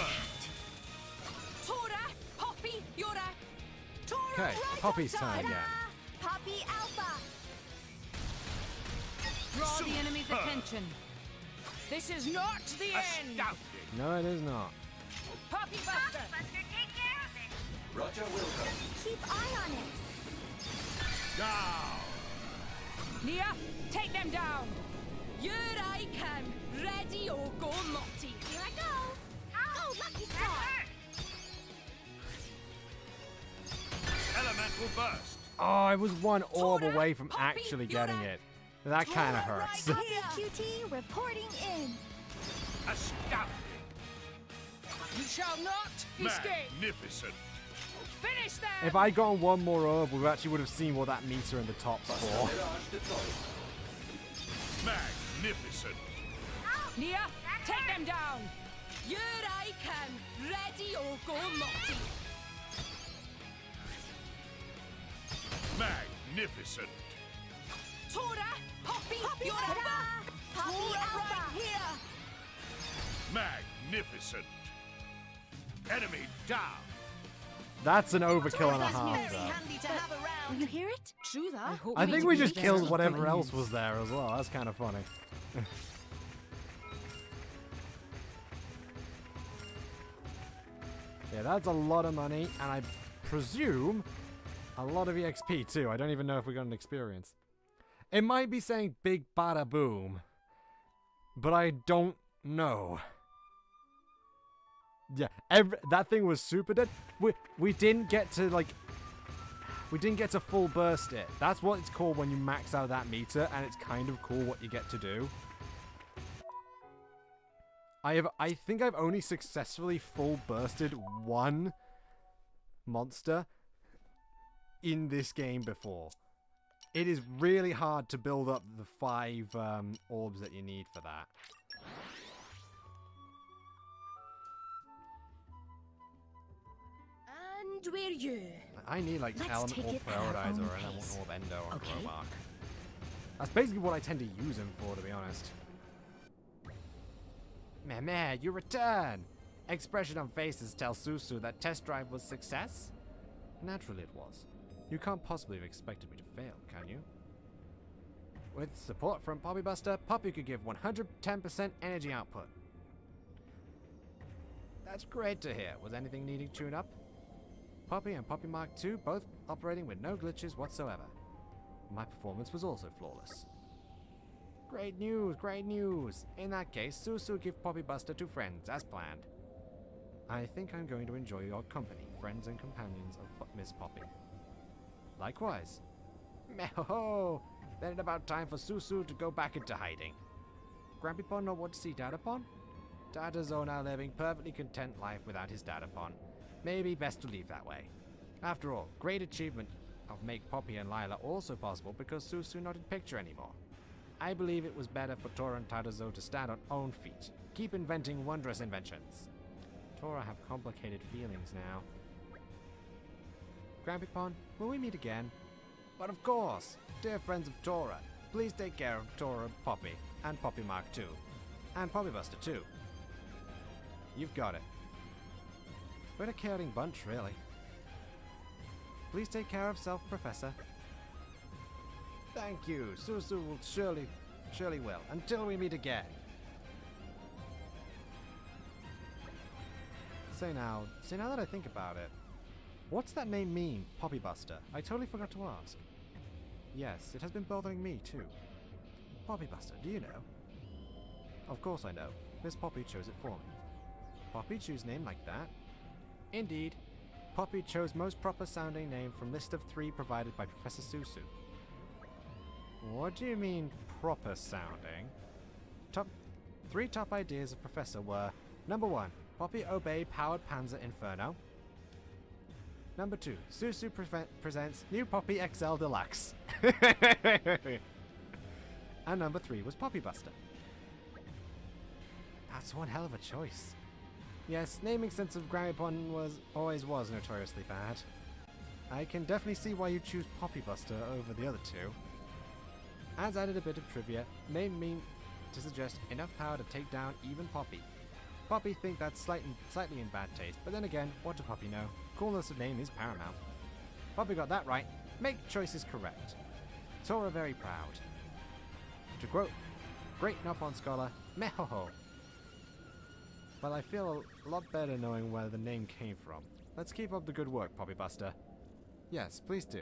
Tora, Poppy, Yura. Tora Okay, right Poppy's turn outside. again. Poppy Alpha. Draw the enemy's attention. This is not the end. Astounding. No, it is not. Poppy Buster. Buster, take care of it. Roger will come. Keep eye on it. Down. Nia, take them down. Here I come. Ready or go naughty. Here I go. Oh, lucky star. Elemental burst. Oh, I was one orb Tora, away from Poppy, actually getting Yura. it. That kind of Tora hurts. right Poppy QT reporting in. Astounding. You shall not escape. Magnificent. Finish them. If I'd gotten one more orb, we actually would have seen what that meter in the top's Buster for. Mirage deployed. Magnificent. Nia, take them down. Here I come. Ready or go naughty. Magnificent. Tora, Poppy, Yura. Poppy Tora Alpha. right here. Magnificent. Enemy down. That's an overkill and a Tora's half, very though. handy to have Will around. you hear it? True that. I think we just killed whatever else was there as well. That's kind of funny. Yeah, that's a lot of money, and I presume a lot of EXP too. I don't even know if we got an experience. It might be saying big bada boom, but I don't know. Yeah, that thing was super dead. We didn't get to full burst it. That's what it's called when you max out that meter, and it's kind of cool what you get to do. I think I've only successfully full bursted one monster in this game before. It is really hard to build up the 5 orbs that you need for that. And we're you. I need like Let's element take orb it at our prioritizer own and I want pace. orb endo or Okay. Romark. That's basically what I tend to use him for, to be honest. Meh, you return! Expression on faces tells Susu that test drive was success? Naturally it was. You can't possibly have expected me to fail, can you? With support from Poppy Buster, Poppy could give 110% energy output. That's great to hear. Was anything needing tune up? Poppy and Poppy Mark II both operating with no glitches whatsoever. My performance was also flawless. Great news, great news. In that case, Susu give Poppy Buster to friends, as planned. I think I'm going to enjoy your company, friends and companions of Miss Poppy. Likewise. Meho! Then it's about time for Susu to go back into hiding. Grampypon not want to see Dadapon? Dada's now living perfectly content life without his Dadapon. Maybe best to leave that way. After all, great achievement of make Poppy and Lila also possible because Susu not in picture anymore. I believe it was better for Tora and Tadazo to stand on own feet. Keep inventing wondrous inventions. Tora have complicated feelings now. Grampypon, will we meet again? But of course! Dear friends of Tora, please take care of Tora Poppy, and Poppy Mark II, and Poppy Buster too. You've got it. What a caring bunch, really. Please take care of self, Professor. Thank you. Susu will surely will, until we meet again. Say now that I think about it, what's that name mean, Poppy Buster? I totally forgot to ask. Yes, it has been bothering me too. Poppy Buster, do you know? Of course I know. Miss Poppy chose it for me. Poppy choose name like that? Indeed. Poppy chose most proper sounding name from list of 3 provided by Professor Susu. What do you mean proper sounding? 3 top ideas of Professor were: number 1, Poppy Obey Powered Panzer Inferno. Number 2, Susu presents New Poppy XL Deluxe. And number 3 was Poppy Buster. That's one hell of a choice. Yes, naming sense of Grampypon always was notoriously bad. I can definitely see why you choose Poppy Buster over the other 2. As added a bit of trivia, may mean to suggest enough power to take down even Poppy. Poppy think that's slightly in bad taste, but then again, what do Poppy know? Coolness of name is paramount. Poppy got that right. Make choices correct. Tora very proud. To quote great Nippon scholar, mehoho. Well, I feel a lot better knowing where the name came from. Let's keep up the good work, Poppy Buster. Yes, please do.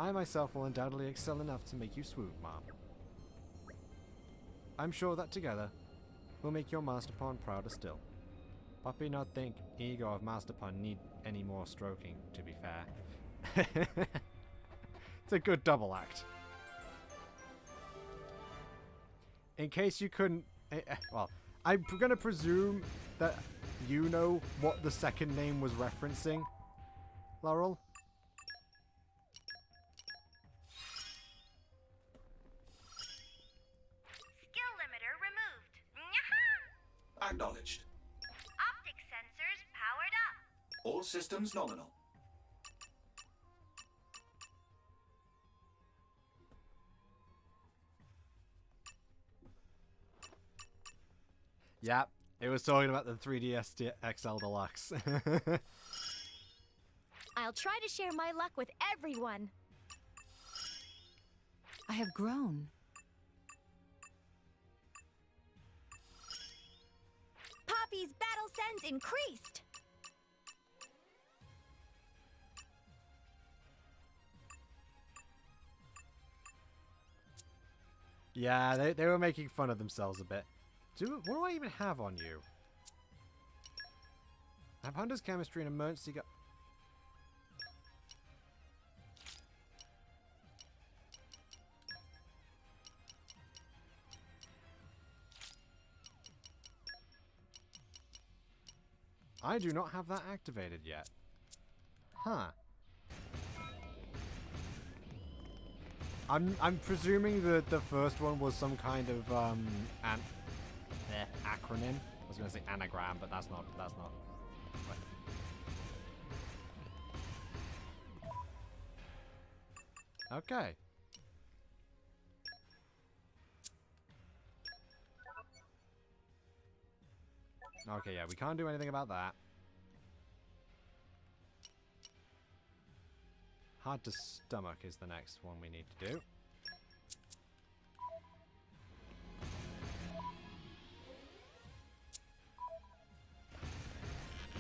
I myself will undoubtedly excel enough to make you swoon, Mom. I'm sure that together, we'll make your Masterpon prouder still. Poppy not think ego of Masterpon need any more stroking, to be fair. It's a good double act. In case you couldn't... well, I'm gonna presume that you know what the second name was referencing, Laurel. Skill limiter removed. Nyaha! Acknowledged. Optic sensors powered up. All systems nominal. Yeah, it was talking about the 3DS XL Deluxe. I'll try to share my luck with everyone. I have grown. Poppy's battle sense increased. Yeah, they were making fun of themselves a bit. What do I even have on you? I have Hunter's Chemistry and Emergency Gu- I do not have that activated yet. Huh. I'm presuming that the first one was some kind of acronym. I was gonna say anagram, but that's not. Right. Okay. Okay, yeah, we can't do anything about that. Hard to stomach is the next one we need to do.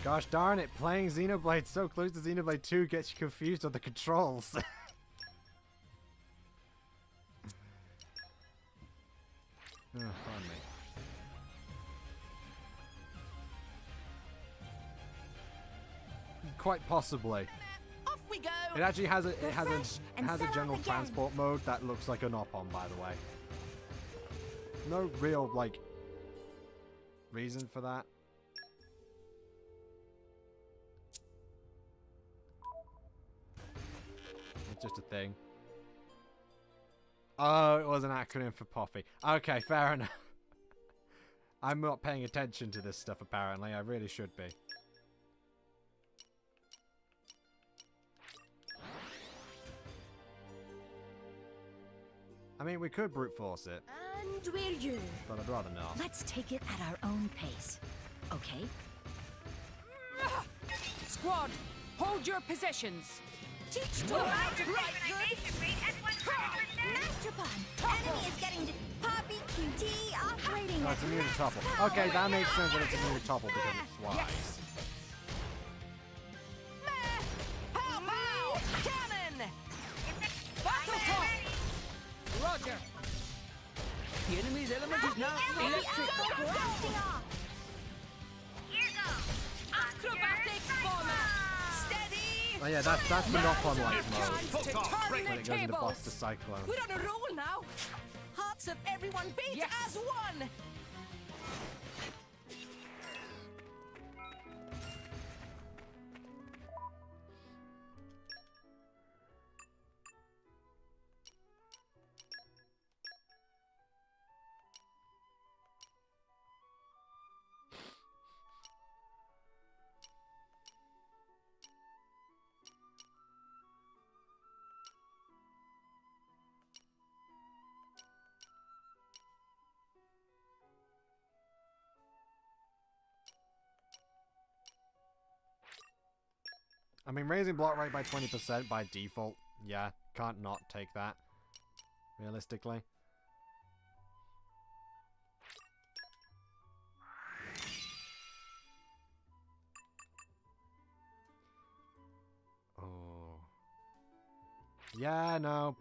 Gosh darn it, playing Xenoblade so close to Xenoblade 2 gets you confused on the controls. Oh, pardon me. Quite possibly. Off we go. It actually has a general again. transport mode that looks like an op-on, by the way. No real like reason for that. It's just a thing. Oh, it was an acronym for Poppy. Okay, fair enough. I'm not paying attention to this stuff apparently. I really should be. I mean, we could brute force it, And we're you. but I'd rather not. Let's take it at our own pace. Okay? Squad, hold your positions. Teach Well, them our how to fight good. synchronization rate at 100%. Master Pun! Enemy is getting to Poppy QD operating No, at it's immune to max topple. power. Okay, that makes sense that it's immune to topple because it flies. Pow pow! Cannon! Battle talk! Roger. The enemy's element is now electric. Blasting off! Here goes. Acrobatic bomber! Steady! Oh yeah, that's the knock-on light mode Chance to turn when the it goes into tables. Buster Cyclone. We're on a roll now. Hearts of everyone beat Yes. as one. I mean, raising block rate by 20% by default, yeah, can't not take that, realistically. Oh. Yeah, no.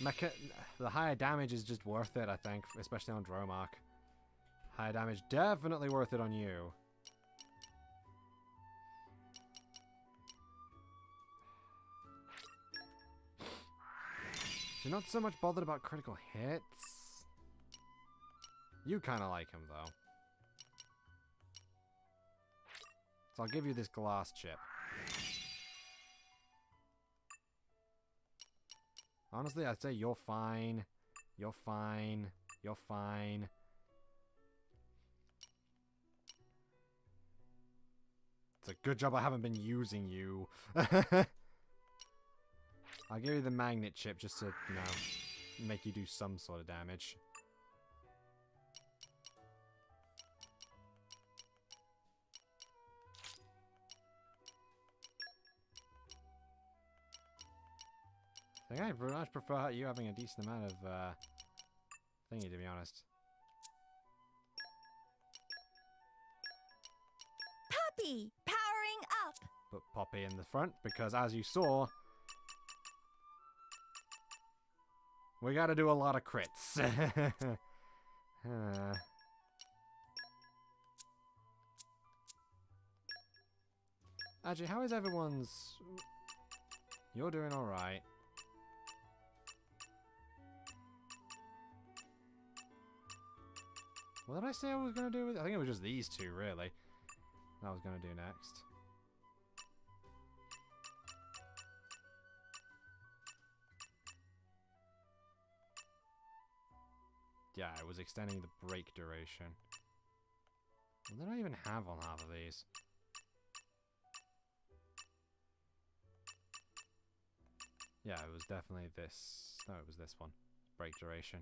The higher damage is just worth it, I think, especially on Dromark. Higher damage, definitely worth it on you. You're not so much bothered about critical hits. You kind of like him, though. So I'll give you this glass chip. Honestly, I'd say you're fine. You're fine. You're fine. It's a good job I haven't been using you. I'll give you the magnet chip just to, you know, make you do some sort of damage. I think I pretty much prefer you having a decent amount of thingy, to be honest. Poppy, powering up. Put Poppy in the front because, as you saw, we gotta do a lot of crits. Actually, how is everyone's... You're doing alright. What did I say I was gonna do with it? I think it was just these two, really. I was gonna do next. Yeah, it was extending the break duration. What did I even have on half of these? Yeah, it was definitely this. No, it was this one. Break duration.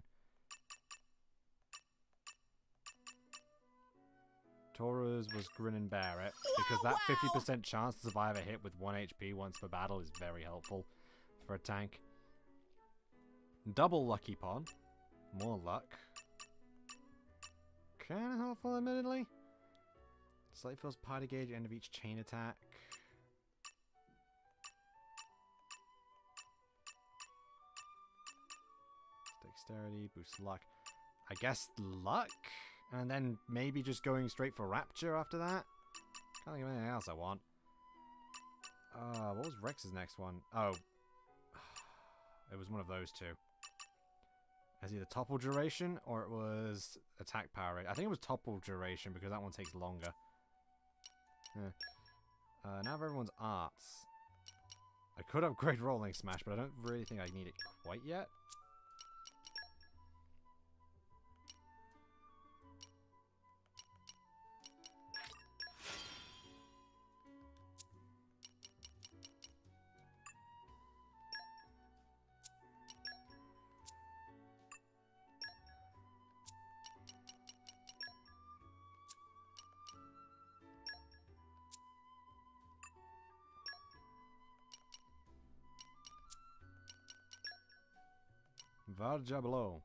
Tora's was Grin and Bear It, because that 50% chance to survive a hit with 1 HP once per battle is very helpful for a tank. Double Lucky Pawn. More luck. Kinda helpful, admittedly. Slightly fills party gauge at the end of each chain attack. Dexterity, boost luck. I guess luck? And then maybe just going straight for Rapture after that? Can't think of anything else I want. What was Rex's next one? Oh. It was one of those two. As either topple duration or it was attack power rate. I think it was topple duration because that one takes longer. Now for everyone's arts. I could upgrade Rolling Smash, but I don't really think I need it quite yet. Varjablo.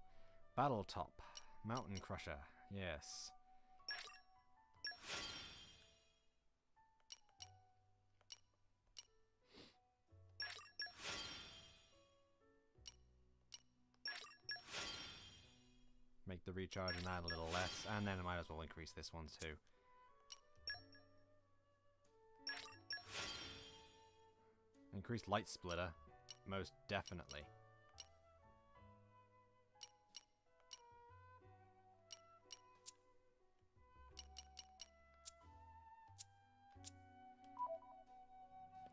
Battle Top. Mountain Crusher. Yes. Make the recharge and that a little less. And then I might as well increase this one too. Increased Light Splitter. Most definitely.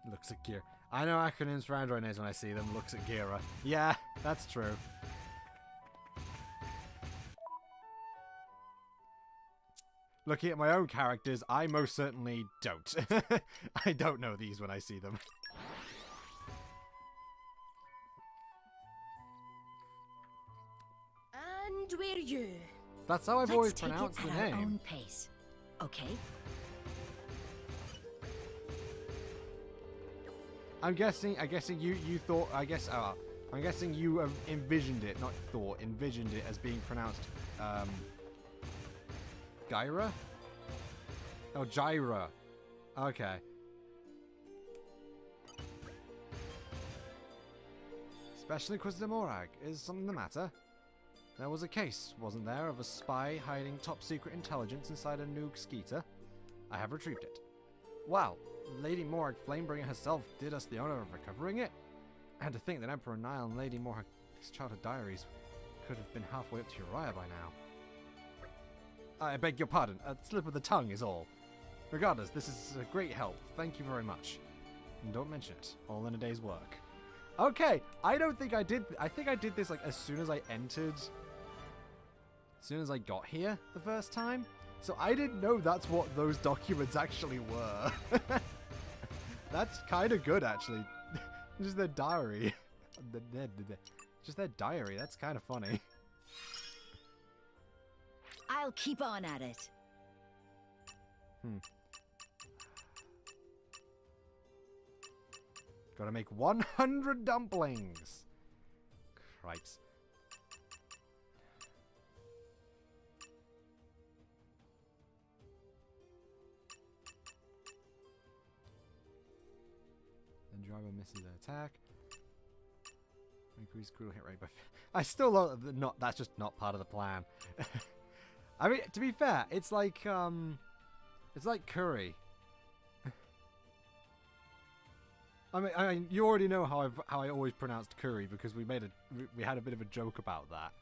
Looks at Gear. I know acronyms for Android names when I see them. Looks at Gira. Yeah, that's true. Looking at my own characters, I most certainly don't. I don't know these when I see them. And we're you. That's how I've always pronounced the name. Let's take it at our own pace. Okay? I'm guessing you thought, I'm guessing you envisioned it, not thought, envisioned it as being pronounced, Gyra? Oh, Gyra. Okay. Special Inquisitor Morag, is something the matter? There was a case, wasn't there, of a spy hiding top secret intelligence inside a Noog Skeeter? I have retrieved it. Wow. Lady Morag Flamebringer herself did us the honor of recovering it? And to think that Emperor Nile and Lady Morag's childhood diaries could have been halfway up to Uriah by now. I beg your pardon, a slip of the tongue is all. Regardless, this is a great help. Thank you very much. And don't mention it, all in a day's work. Okay, I don't think I did. I think I did this like as soon as I entered. As soon as I got here the first time. So I didn't know that's what those documents actually were. That's kind of good, actually. Just their diary. Just their diary. That's kind of funny. I'll keep on at it. Gotta make 100 dumplings. Cripes. Driver misses an attack. Increase critical hit rate by... I still not. That's just not part of the plan. I mean, to be fair, it's like curry. I mean, you already know how I always pronounced curry because we had a bit of a joke about that.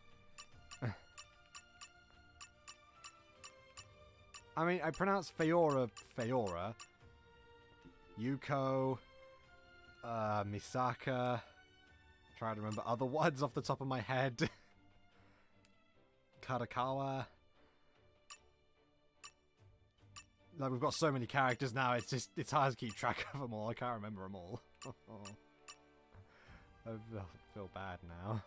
I mean, I pronounce Feora. Yuko. Misaka. Trying to remember other words off the top of my head. Karakawa. Like, we've got so many characters now, it's hard to keep track of them all. I can't remember them all. I feel bad now.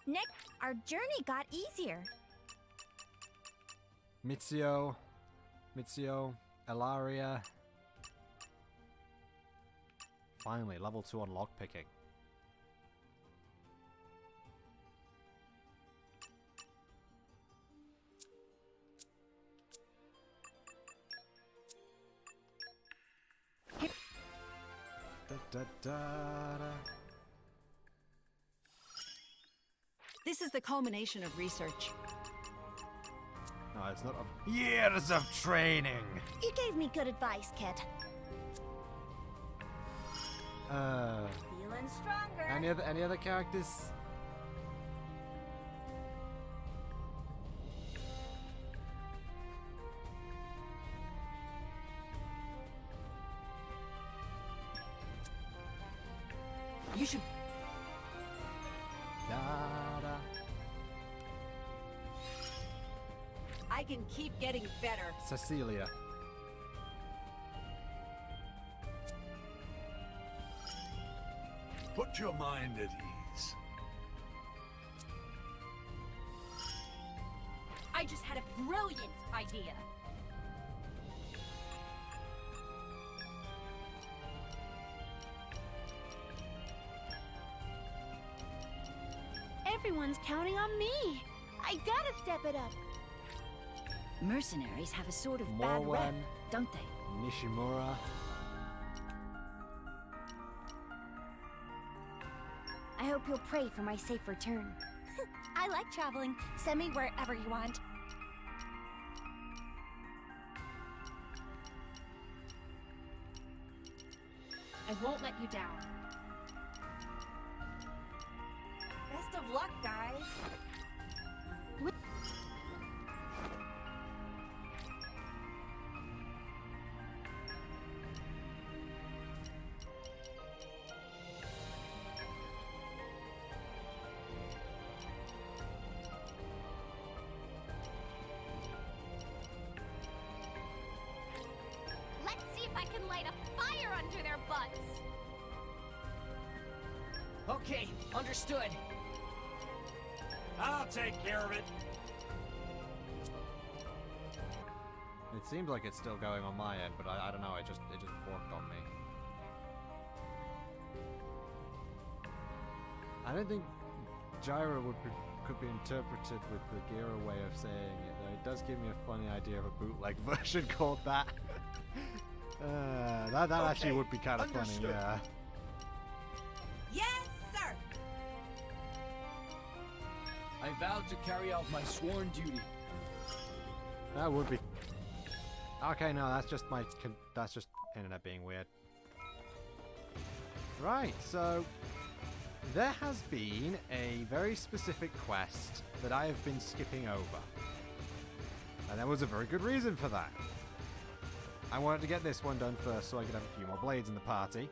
Nick, our journey got easier. Mitsuo, Elaria. Finally, level 2 on lockpicking. This is the culmination of research. No, it's not of years of training. You gave me good advice, kid. Feeling stronger. Any other characters? You should. Da-da. I can keep getting better. Cecilia. Put your mind at ease. I just had a brilliant idea. Everyone's counting on me. I gotta step it up. Mercenaries have a sort of bad rep, don't they? Nishimura. I hope you'll pray for my safe return. I like traveling. Send me wherever you want. I won't let you down. Best of luck, guys. Let's see if I can light a fire under their butts. Okay, understood. I'll take care of it. It seems like it's still going on my end, but I don't know. It just worked on me. I don't think gyro could be interpreted with the Gira way of saying it, though. It does give me a funny idea of a bootleg version called that. That actually would be kind of funny, yeah. Yes, sir. I vowed to carry out my sworn duty. That would be. Okay, no, that's just that's just internet being weird. Right, so there has been a very specific quest that I have been skipping over. And there was a very good reason for that. I wanted to get this one done first so I could have a few more blades in the party.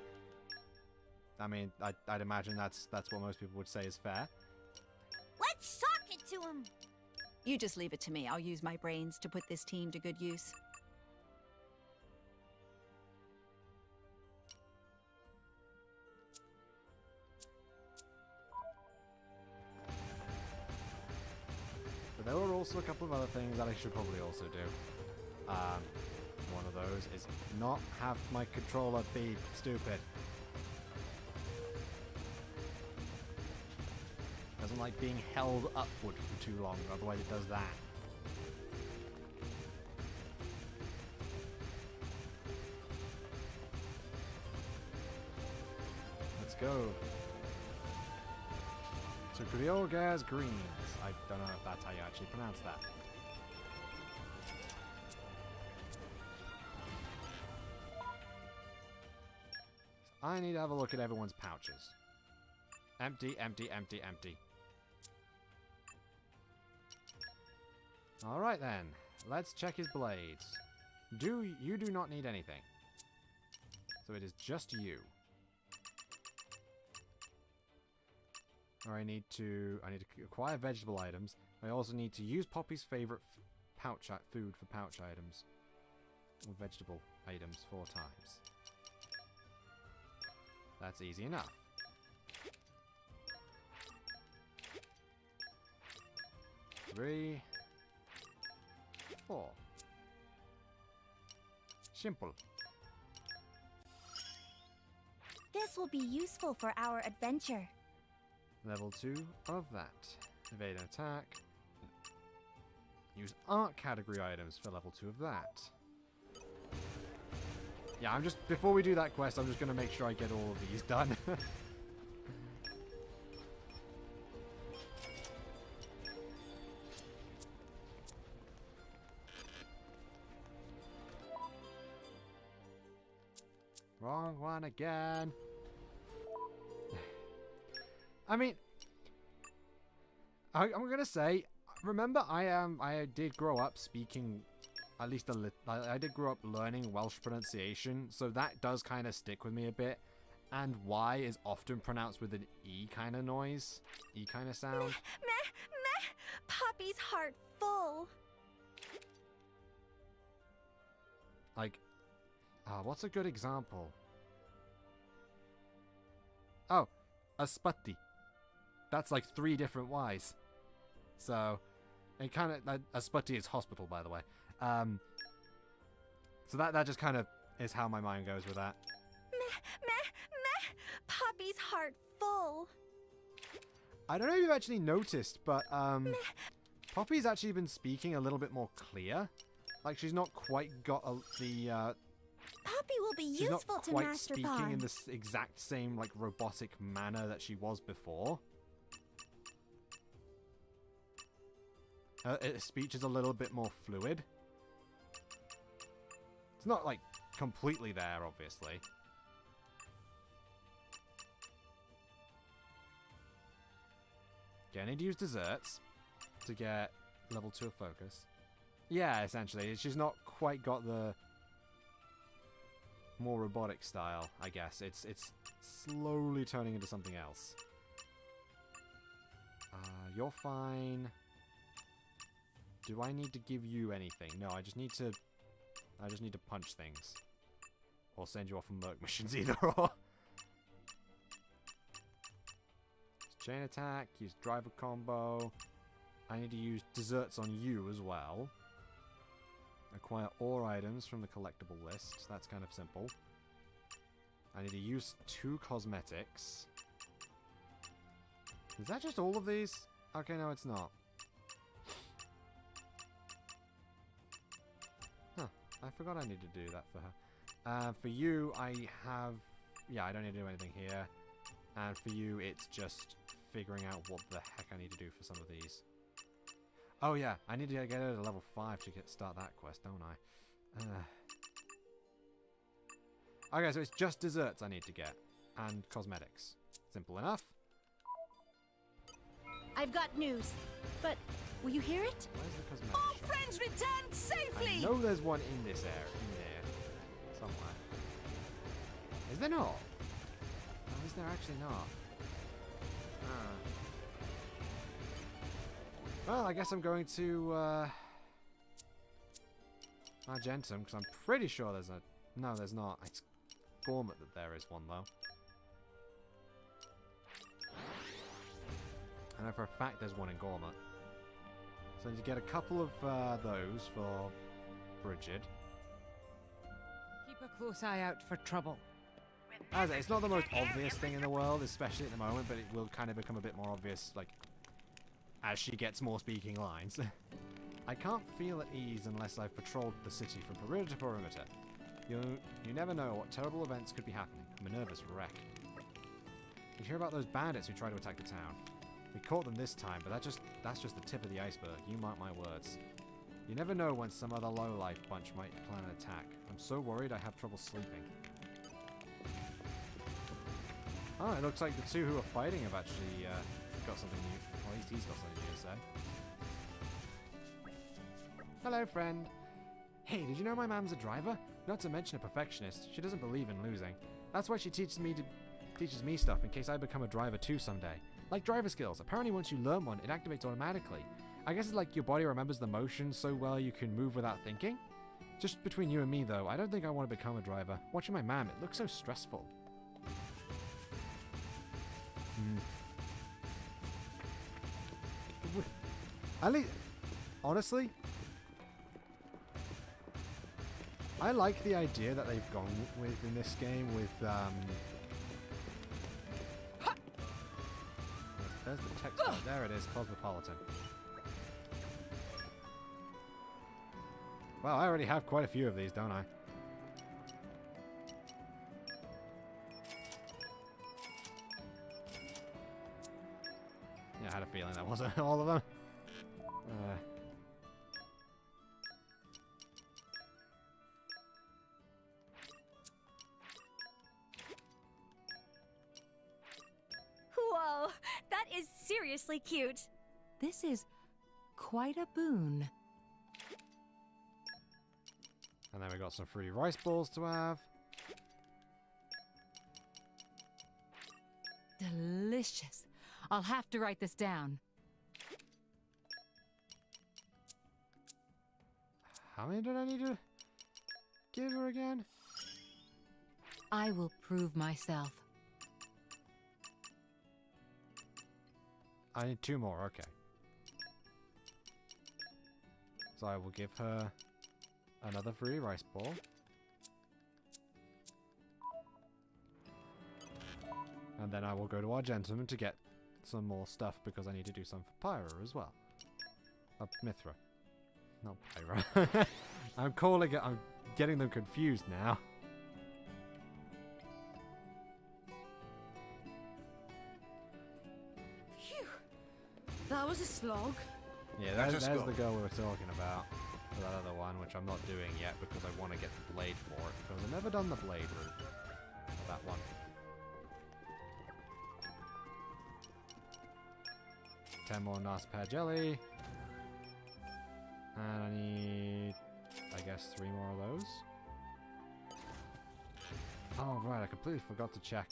I mean, I'd imagine that's what most people would say is fair. Let's sock it to him. You just leave it to me. I'll use my brains to put this team to good use. But there were also a couple of other things that I should probably also do. One of those is not have my controller be stupid. Doesn't like being held upward for too long, otherwise it does that. Let's go. So Griolgaz Greens. I don't know if that's how you actually pronounce that. I need to have a look at everyone's pouches. Empty, empty, empty, empty. Alright then, let's check his blades. You do not need anything. So it is just you. Or I need to acquire vegetable items. I also need to use Poppy's favorite food for pouch items. Or vegetable items 4 times. That's easy enough. 3, 4. Simple. This will be useful for our adventure. Level 2 of that. Evade and attack. Use art category items for level 2 of that. Yeah, I'm just, before we do that quest, I'm just going to make sure I get all of these done. Wrong one again. I mean, I'm gonna say, remember, I did grow up speaking, at least a little. I did grow up learning Welsh pronunciation, so that does kind of stick with me a bit. And Y is often pronounced with an E kind of noise, E kind of sound. Meh, meh, Poppy's heart full. Like, what's a good example? Oh, Ysbyty. That's like 3 different Ys. So, it kind of, Ysbyty is hospital, by the way. So that just kind of is how my mind goes with that. Meh, Poppy's heart full. I don't know if you've actually noticed, but Poppy's actually been speaking a little bit more clear. Like, she's not quite got the Poppy will be she's useful not to quite Master speaking Bond. in this exact same, like, robotic manner that she was before. Her speech is a little bit more fluid. It's not, like, completely there, obviously. Okay, I need to use desserts to get level 2 of focus. Yeah, essentially. She's not quite got the more robotic style, I guess. It's slowly turning into something else. You're fine. Do I need to give you anything? No, I just need to punch things. Or send you off on merc missions, either or. Chain attack, use driver combo. I need to use desserts on you as well. Acquire ore items from the collectible list. That's kind of simple. I need to use 2 cosmetics. Is that just all of these? Okay, no, it's not. Huh. I forgot I need to do that for her. For you, I have... Yeah, I don't need to do anything here. And for you, it's just figuring out what the heck I need to do for some of these. Oh yeah, I need to get her to level 5 to start that quest, don't I? Okay, so it's just desserts I need to get. And cosmetics. Simple enough. I've got news, but will you hear it? Where's the cosmetic All shop? friends returned safely! I know there's one in this area, in there. Somewhere. Is there not? No, is there actually not? Well, I guess I'm going to, Argentum, because I'm pretty sure there's a... No, there's not. It's Gormit that there is one, though. I know for a fact there's one in Gormit. So I need to get a couple of those for Bridget. Keep a close eye out for trouble. As it's not the most obvious thing in the world, especially at the moment, but it will kind of become a bit more obvious, like, as she gets more speaking lines. I can't feel at ease unless I've patrolled the city from perimeter to perimeter. You never know what terrible events could be happening. I'm a nervous wreck. You hear about those bandits who tried to attack the town. We caught them this time, but that's just the tip of the iceberg. You mark my words. You never know when some other low-life bunch might plan an attack. I'm so worried I have trouble sleeping. Oh, it looks like the 2 who are fighting have actually got something new. Or at least he's got something new to say. Hello, friend. Hey, did you know my mom's a driver? Not to mention a perfectionist. She doesn't believe in losing. That's why she teaches me stuff in case I become a driver too someday. Like driver skills. Apparently once you learn one, it activates automatically. I guess it's like your body remembers the motion so well you can move without thinking. Just between you and me though, I don't think I want to become a driver. Watching my mom, it looks so stressful. At least, honestly, I like the idea that they've gone with in this game with there's the text bar. There it is, Cosmopolitan. Well, I already have quite a few of these, don't I? Yeah, I had a feeling that wasn't all of them. Whoa, that is seriously cute. This is quite a boon. And then we got some free rice balls to have. Delicious. I'll have to write this down. How many did I need to give her again? I will prove myself. I need 2 more, okay. So I will give her another free rice ball. And then I will go to our gentleman to get some more stuff because I need to do some for Pyra as well. Mithra. Not Pyra. I'm getting them confused now. Phew. That was a slog. Yeah, there's the girl we were talking about. That other one, which I'm not doing yet because I want to get the blade for it. Because I've never done the blade route. That one. 10 more nice pear jelly. And I need, I guess, 3 more of those. Oh, right, I completely forgot to check.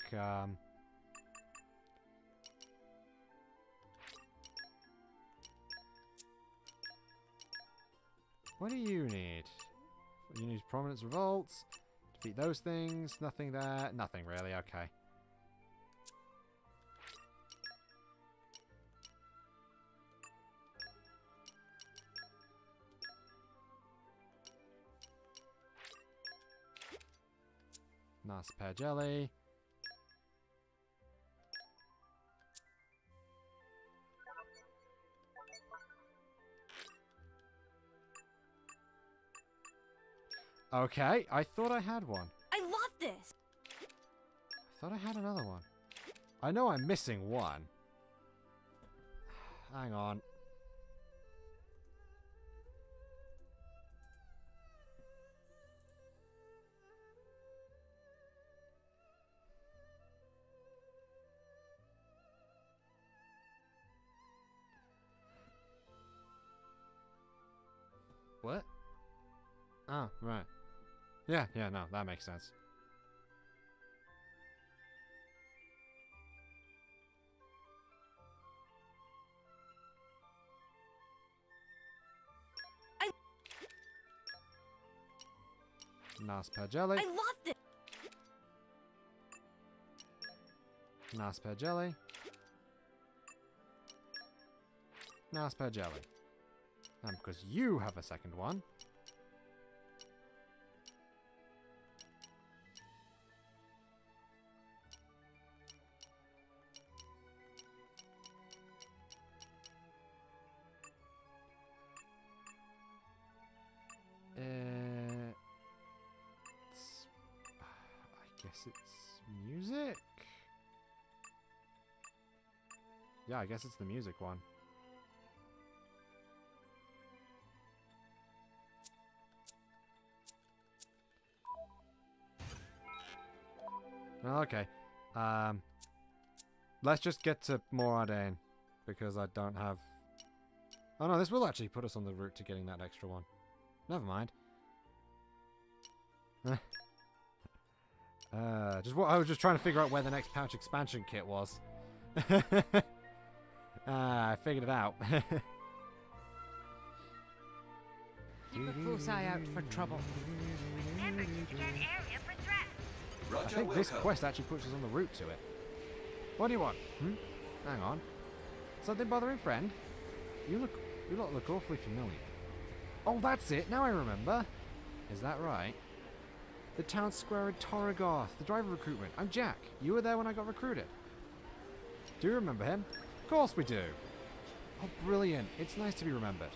What do you need? You need prominence revolts. Defeat those things. Nothing there. Nothing really. Okay. Nice pear jelly. Okay, I thought I had one. I love this. I thought I had another one. I know I'm missing one. Hang on. What? Oh, right. Yeah, no, that makes sense. Nice pear jelly. I love this. Nice pear jelly. Nice pear jelly. And because you have a second one. I guess it's music? Yeah, I guess it's the music one. Okay. Let's just get to more Ardane, because I don't have... Oh no, this will actually put us on the route to getting that extra one. Never mind. I was just trying to figure out where the next pouch expansion kit was. I figured it out. Keep a close eye out for trouble. Remember to scan area for threats. Roger, I think this Wilco. quest actually puts us on the route to it. What do you want? Hang on. Something bothering friend? You look You lot look awfully familiar. Oh, that's it. Now I remember. Is that right? The town square in Torrigoth, the driver recruitment. I'm Jack. You were there when I got recruited. Do you remember him? Of course we do. Oh, brilliant. It's nice to be remembered.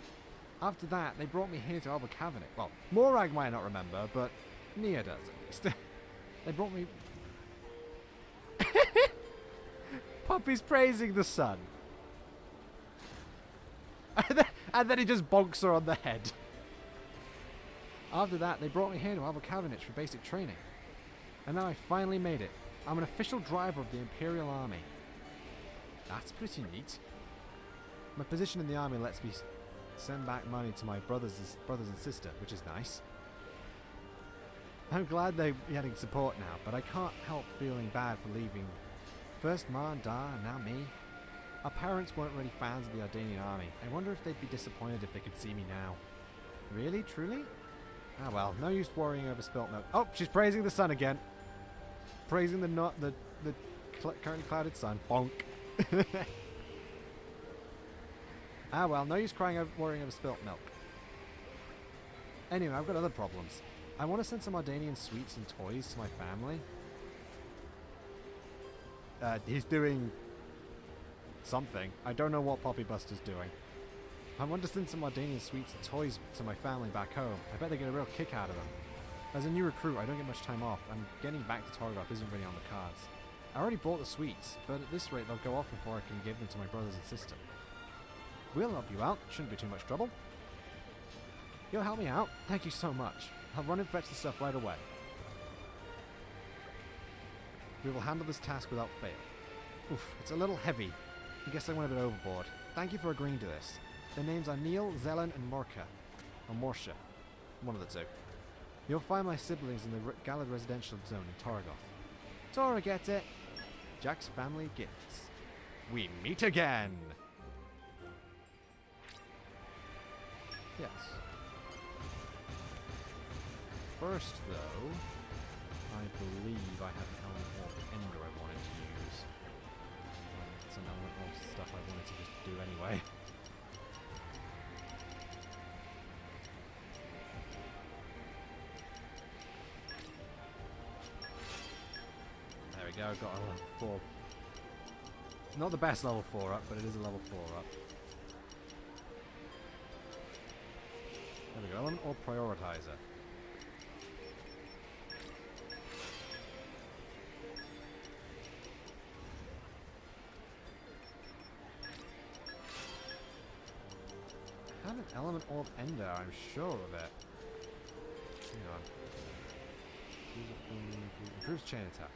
After that, they brought me here to Albucavenit. Well, Morag might not remember, but Nia does at least. They brought me... Poppy's praising the sun. And then he just bonks her on the head. After that, they brought me here to Albucavenit for basic training. And now I finally made it. I'm an official driver of the Imperial Army. That's pretty neat. My position in the army lets me send back money to my brothers and sister, which is nice. I'm glad they're getting support now, but I can't help feeling bad for leaving. First Ma and Da, and now me. Our parents weren't really fans of the Ardanian army. I wonder if they'd be disappointed if they could see me now. Really? Truly? Ah well, no use worrying over spilt milk. Oh, she's praising the sun again. Praising the currently clouded sun. Bonk. Ah well, no use worrying over spilt milk. Anyway, I've got other problems. I want to send some Ardanian sweets and toys to my family. He's doing something. I don't know what Poppy Buster's doing. I want to send some Ardanian sweets and toys to my family back home. I bet they get a real kick out of them. As a new recruit, I don't get much time off, and getting back to Torgoth isn't really on the cards. I already bought the sweets, but at this rate they'll go off before I can give them to my brothers and sister. We'll help you out. Shouldn't be too much trouble. You'll help me out? Thank you so much. I'll run and fetch the stuff right away. We will handle this task without fail. Oof, it's a little heavy. I guess I went a bit overboard. Thank you for agreeing to this. Their names are Neil, Zelen, and Morka. Or Morsha. One of the two. You'll find my siblings in the Gallad residential zone in Torgoth. Tora gets it. Jack's family gifts. We meet again! Yes. First, though, I believe I have an element orb ender I wanted to use. Some element orb stuff I wanted to just do anyway. There we go, got a level 4. Not the best level 4 up, but it is a level 4 up. There we go, element orb prioritizer. I have an element orb ender, I'm sure of it. Hang on. Improves chain attack.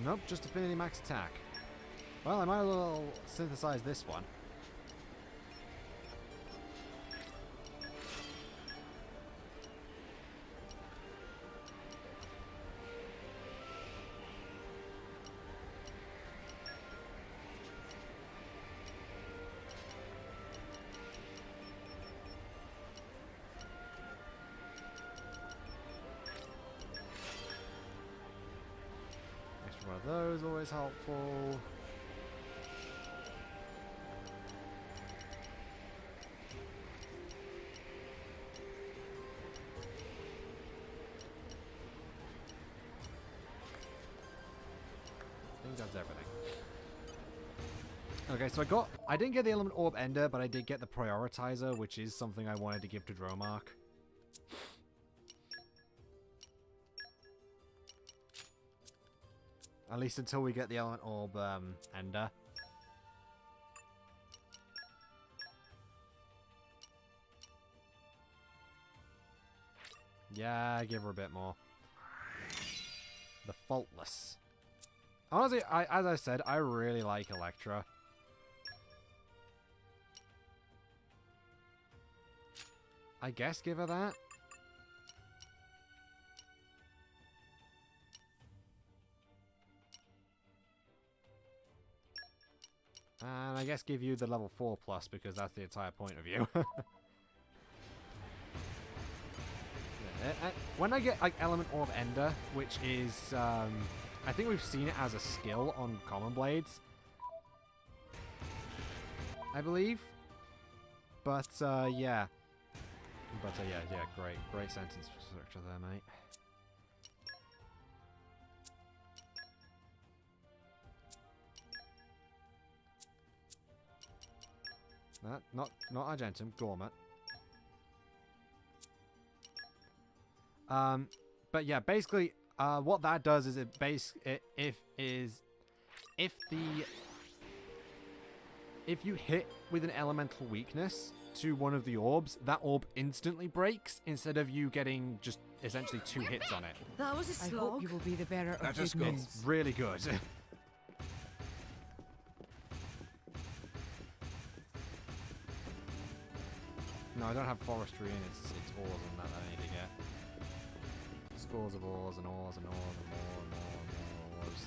Nope, just affinity max attack. Well, I might as well synthesize this one. One of those, always helpful. I think that's everything. Okay, so I didn't get the element orb ender, but I did get the prioritizer, which is something I wanted to give to Dromark. At least until we get the element orb ender. Yeah, give her a bit more. The Faultless. Honestly, as I said, I really like Electra. I guess give her that. And I guess give you the level 4 plus because that's the entire point of view. When I get like Element Orb Ender, which is, I think we've seen it as a skill on Common Blades. I believe. But, yeah. But, yeah, great sentence structure there, mate. Not Argentum, Gourmet. But yeah, basically, what that does is if you hit with an elemental weakness to one of the orbs, that orb instantly breaks instead of you getting just essentially 2 hits on it. That was a slog. I hope you will be the bearer of That is good good. news. It's really good. No, I don't have forestry in it's ores and that I need to get. Scores of ores and ores and ores and more and more and more ores.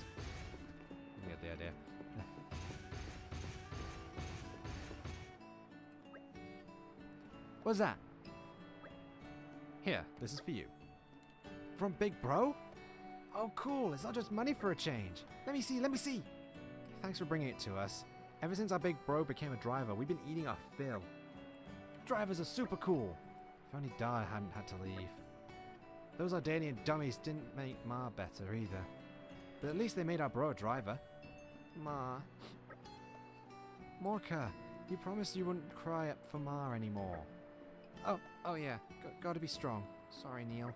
You get the idea. What's that? Here, this is for you. From Big Bro? Oh cool, it's not just money for a change. Let me see. Thanks for bringing it to us. Ever since our Big Bro became a driver, we've been eating our fill. Drivers are super cool. If only Dar hadn't had to leave. Those Ardanian dummies didn't make Ma better either. But at least they made our bro a driver. Ma. Morka, you promised you wouldn't cry up for Ma anymore. Oh yeah, gotta be strong. Sorry, Neil.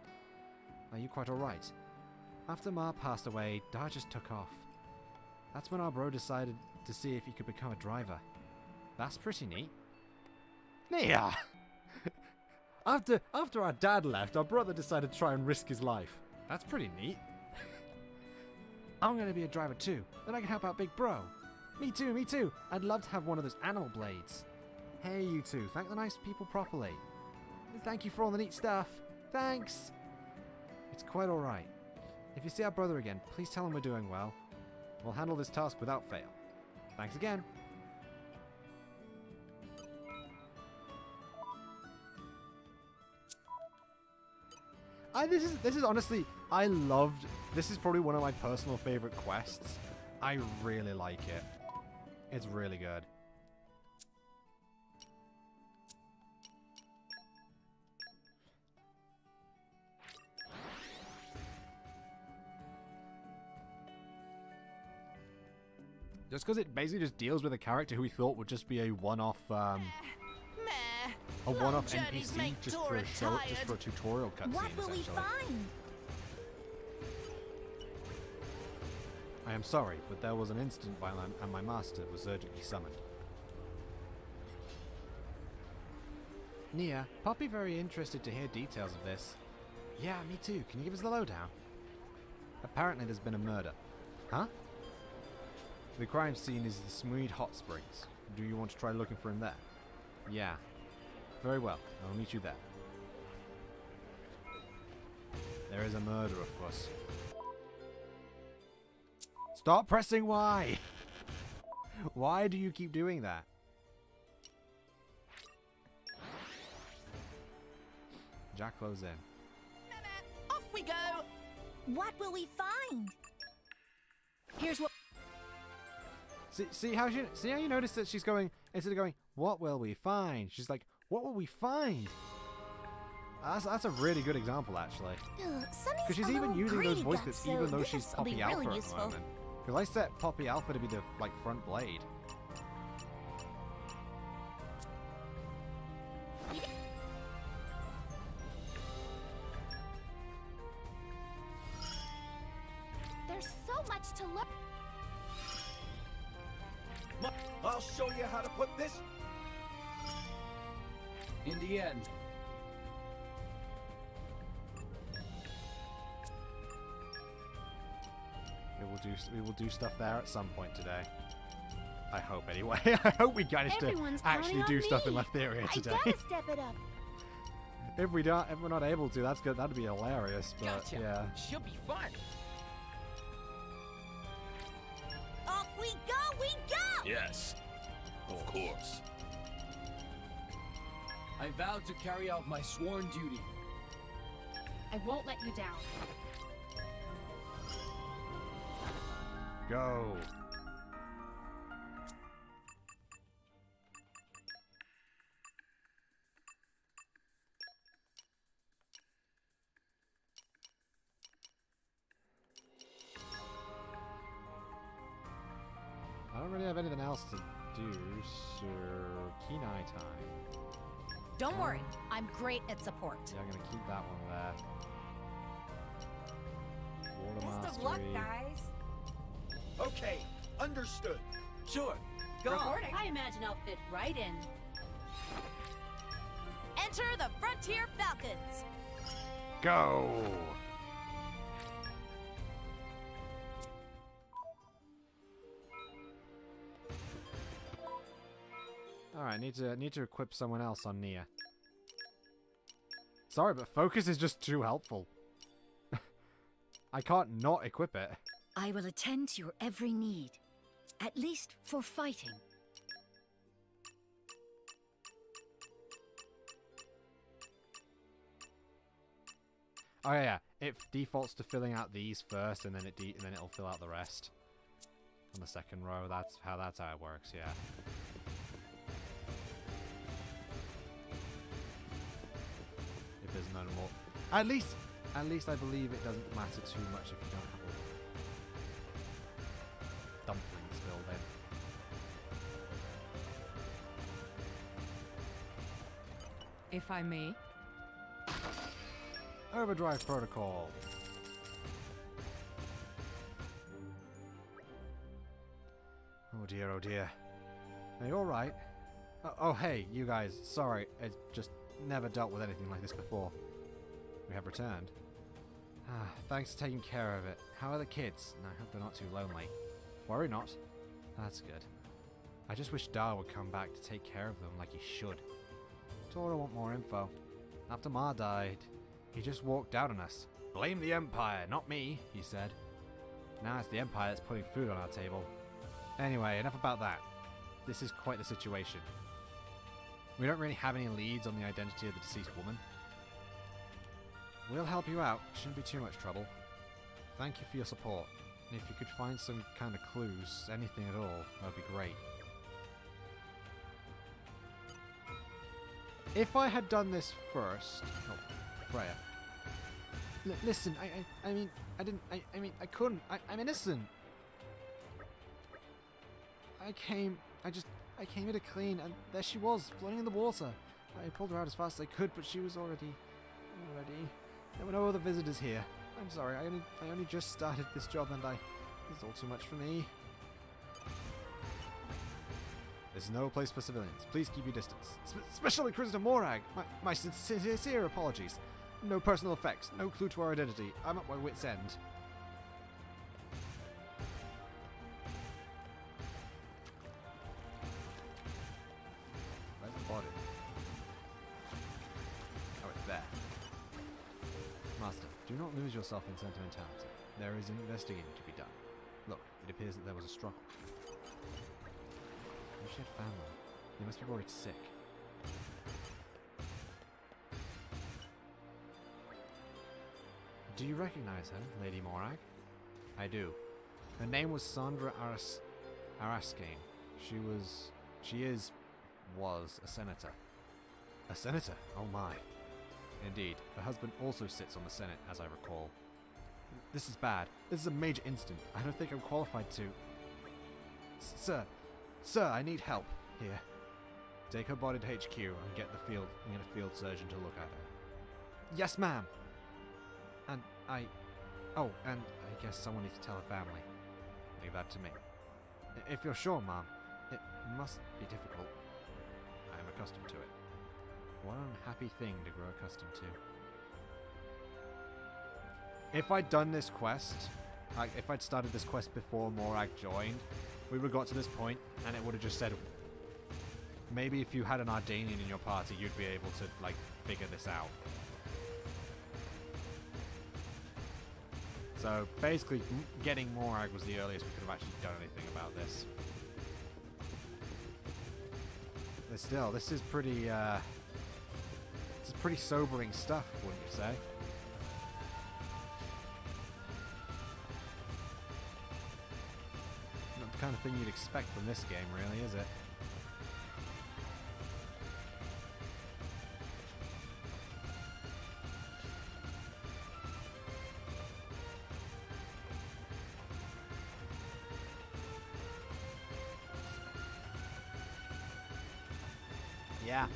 Are you quite alright? After Ma passed away, Dar just took off. That's when our bro decided to see if he could become a driver. That's pretty neat. Nia! After our dad left, our brother decided to try and risk his life. That's pretty neat. I'm gonna be a driver too. Then I can help out Big Bro. Me too. I'd love to have one of those animal blades. Hey, you two. Thank the nice people properly. Thank you for all the neat stuff. Thanks. It's quite alright. If you see our brother again, please tell him we're doing well. We'll handle this task without fail. Thanks again. This is honestly, this is probably one of my personal favorite quests. I really like it. It's really good. Just because it basically just deals with a character who we thought would just be a one-off, NPC just for a show, just for a tutorial cutscene. What will we find? I am sorry, but there was an incident and my master was urgently summoned. Nia, Poppy very interested to hear details of this. Yeah, me too. Can you give us the lowdown? Apparently there's been a murder. Huh? The crime scene is the Smeed Hot Springs. Do you want to try looking for him there? Yeah. Very well. I'll meet you there. There is a murder, of course. Stop pressing Y! Why do you keep doing that? Jack goes in. Off we go! What will we find? Here's what... See how you notice that she's going, instead of going, what will we find? She's like, what will we find? That's a really good example, actually. Because she's even using those voice clips even though she's Poppy Alpha at the moment. Because I set Poppy Alpha to be the, front blade. There's so much to learn. I'll show you how to put this. In the end. We will do stuff there at some point today. I hope anyway. I hope we manage to actually do stuff in Letheria today. I gotta step it up. If we're not able to, that's good. That'd be hilarious. But Gotcha. yeah. Should be fun. Off we go! Yes, of course. I vow to carry out my sworn duty. I won't let you down. Go. have anything else to do, so Kenai time. Don't worry, I'm great at support. Yeah, I'm gonna keep that one there. Water Best mastery. of luck, guys. Okay, understood. Sure. Go on. Reporting. I imagine I'll fit right in. Enter the Frontier Falcons. Go! Alright, need to equip someone else on Nia. Sorry, but focus is just too helpful. I can't not equip it. I will attend to your every need. At least for fighting. Oh yeah, it defaults to filling out these first, and then it'll fill out the rest on the second row. That's how it works. Yeah. If there's no more, at least I believe it doesn't matter too much if you don't have all dumplings filled in. If I may. Overdrive protocol. Oh dear, oh dear. Are you alright? Oh hey, you guys. Sorry, I just never dealt with anything like this before. We have returned. Thanks for taking care of it. How are the kids? I hope they're not too lonely. Worry not. That's good. I just wish Dar would come back to take care of them like he should. Tora want more info. After Ma died, he just walked out on us. Blame the Empire, not me, he said. Now it's the Empire that's putting food on our table. Anyway, enough about that. This is quite the situation. We don't really have any leads on the identity of the deceased woman. We'll help you out. Shouldn't be too much trouble. Thank you for your support. And if you could find some kind of clues, anything at all, that would be great. If I had done this first... Oh, Freya. Listen, I mean, I couldn't. I'm innocent. I came here to clean, and there she was, floating in the water. I pulled her out as fast as I could, but she was already. There were no other visitors here. I'm sorry, I only just started this job, and it's all too much for me. This is no place for civilians. Please keep your distance. Especially Krista Morag. My sincere apologies. No personal effects. No clue to our identity. I'm at my wit's end. Where's the body? Oh, it's there. Master, do not lose yourself in sentimentality. There is investigating to be done. Look, it appears that there was a struggle. She had family. You must be worried sick. Do you recognize her, Lady Morag? I do. Her name was Sandra Araskane. She was a senator. A senator? Oh my. Indeed. Her husband also sits on the Senate, as I recall. This is bad. This is a major incident. I don't think I'm qualified to... Sir, I need help. Here. Take her body to HQ and get a field surgeon to look at her. Yes, ma'am. And I guess someone needs to tell her family. Leave that to me. If you're sure, ma'am, it must be difficult. I am accustomed to it. What an unhappy thing to grow accustomed to. If I'd done this quest, if I'd started this quest before Morag joined, we would have got to this point, and it would have just said, maybe if you had an Ardanian in your party, you'd be able to, like, figure this out. So, basically, getting Morag was the earliest we could have actually done anything about this. But still, this is pretty sobering stuff, wouldn't you say? Not the kind of thing you'd expect from this game, really, is it? Yeah.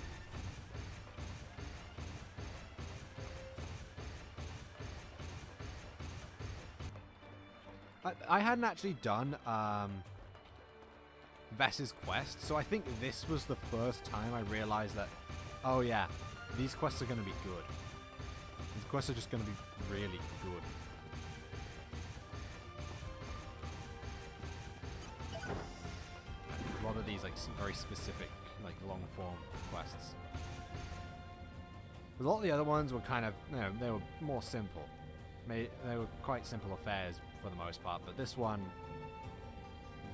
I hadn't actually done Vess's quest, so I think this was the first time I realized that, oh yeah, these quests are going to be good. These quests are just going to be really good. A lot of these, like, very specific, like, long-form quests. A lot of the other ones were kind of, you know, they were more simple. They were quite simple affairs for the most part, but this one,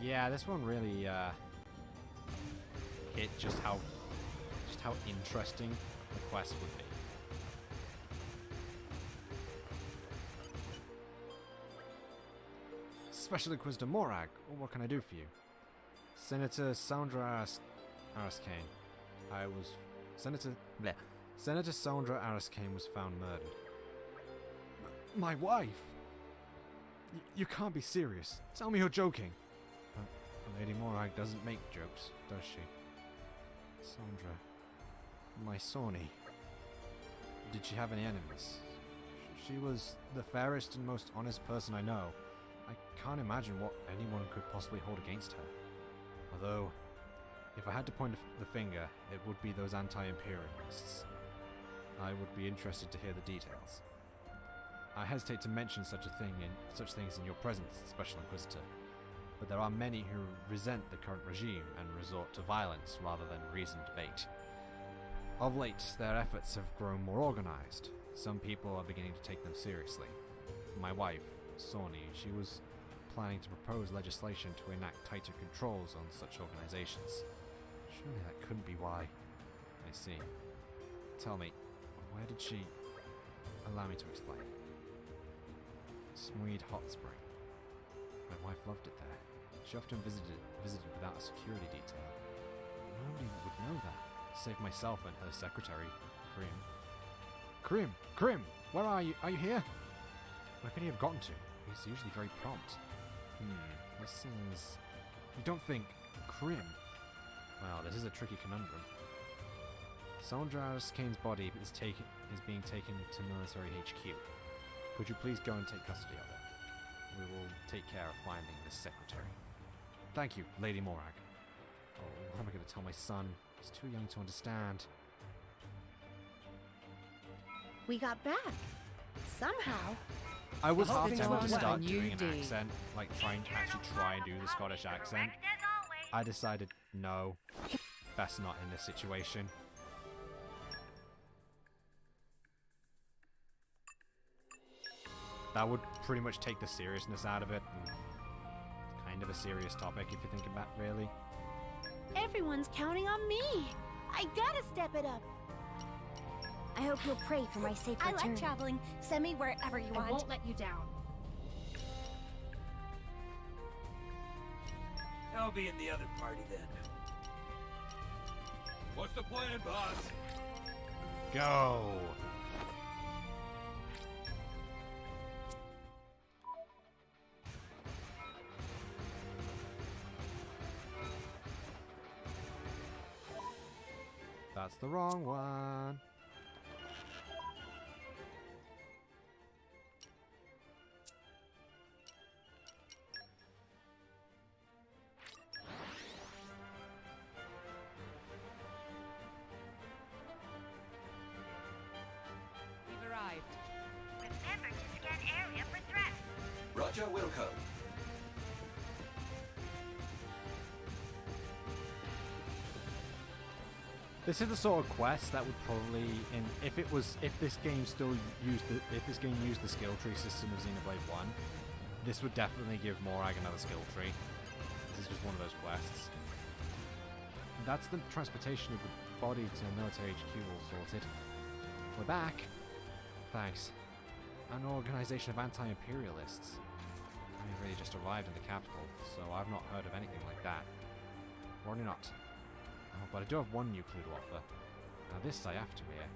yeah, this one really hit just how interesting the quest would be. Special Inquisitor Morag, what can I do for you? Senator Sandra Araskane. Senator Sandra Araskane was found murdered. My wife? You can't be serious. Tell me you're joking. Lady Morag doesn't make jokes, does she? Sandra. My Sawney. Did she have any enemies? She was the fairest and most honest person I know. I can't imagine what anyone could possibly hold against her. Although, if I had to point the finger, it would be those anti-imperialists. I would be interested to hear the details. I hesitate to mention such things in your presence, Special Inquisitor, but there are many who resent the current regime and resort to violence rather than reasoned debate. Of late, their efforts have grown more organized. Some people are beginning to take them seriously. My wife, Sawney, she was planning to propose legislation to enact tighter controls on such organizations. Surely that couldn't be why. I see. Tell me, where did she... Allow me to explain. Smeed Hot Spring. My wife loved it there. She often visited without a security detail. Nobody would know that, save myself and her secretary, Krim. Krim! Where are you? Are you here? Where could he have gotten to? He's usually very prompt. This is... You don't think... Krim? Well, this is a tricky conundrum. Sandra Araskane's body is being taken to military HQ. Could you please go and take custody of it? We will take care of finding the secretary. Thank you, Lady Morag. Oh, what am I going to tell my son? He's too young to understand. We got back. Somehow. I was half Hospital tempted to on start a doing new an day. accent, like try and do the Scottish accent. I decided, no, best not in this situation. That would pretty much take the seriousness out of it. And it's kind of a serious topic if you think about it, really. Everyone's counting on me. I gotta step it up. I hope you'll pray for my safe return. I like traveling. Send me wherever you want. I won't let you down. I'll be in the other party then. What's the plan, boss? Go! That's the wrong one. We've arrived. Remember to scan area for threats. Roger Wilco. This is the sort of quest that would probably, if this game used the skill tree system of Xenoblade 1, this would definitely give Morag another skill tree. This is just one of those quests. That's the transportation of the body to military HQ all sorted. We're back. Thanks. An organization of anti-imperialists. I really just arrived in the capital, so I've not heard of anything like that. Probably not. Oh, but I do have one new clue to offer. Now this I have to hear.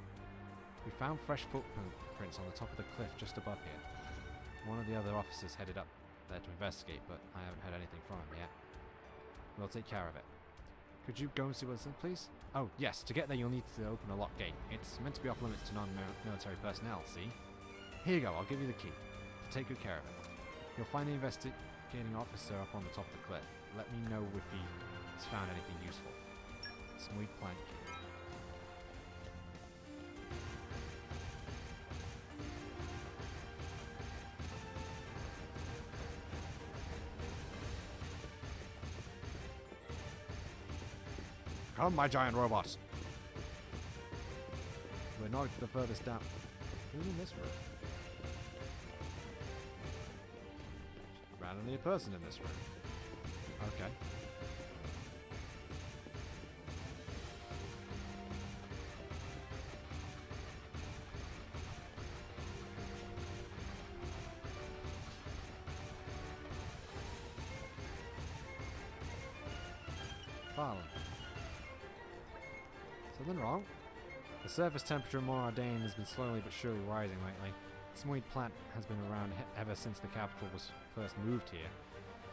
We found fresh footprints on the top of the cliff just above here. One of the other officers headed up there to investigate, but I haven't heard anything from him yet. We'll take care of it. Could you go and see what's in, please? Oh, yes. To get there, you'll need to open a locked gate. It's meant to be off limits to non-military personnel, see? Here you go. I'll give you the key. Take good care of it. You'll find the investigating officer up on the top of the cliff. Let me know if he's found anything useful. Smooth plank. Come, my giant robot. We're not the furthest down. Who's in this room? Randomly a person in this room. Okay. Fallon. Something wrong? The surface temperature in Moradane has been slowly but surely rising lately. The Smoid plant has been around ever since the capital was first moved here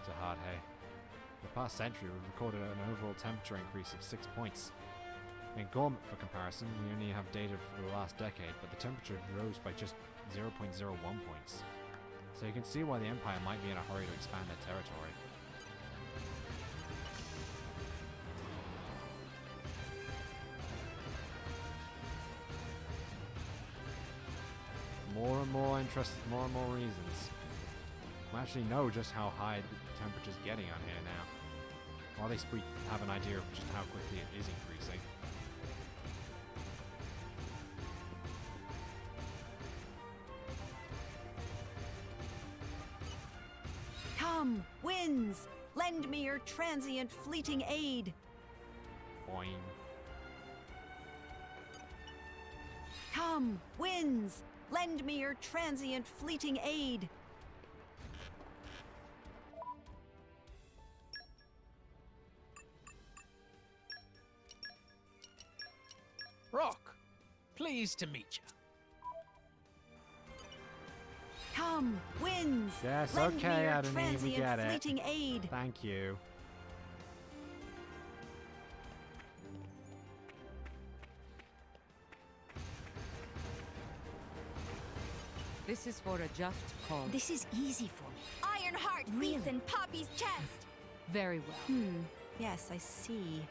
to Hardhay. In the past century, we've recorded an overall temperature increase of 6 points. In Gormit, for comparison, we only have data for the last decade, but the temperature rose by just 0.01 points. So you can see why the Empire might be in a hurry to expand their territory. More and more interest, more and more reasons. We actually know just how high the temperature's getting on here now. Or at least we have an idea of just how quickly it is increasing. Come, winds! Lend me your transient fleeting aid! Boing. Come, winds! Lend me your transient fleeting aid! Rock, pleased to meet you. Come, winds! Yes, lend okay, me your Adonai, we transient get it. fleeting aid! Thank you. This is for a just cause. This is easy for me. Ironheart beats in Poppy's chest. Very well. Yes, I see.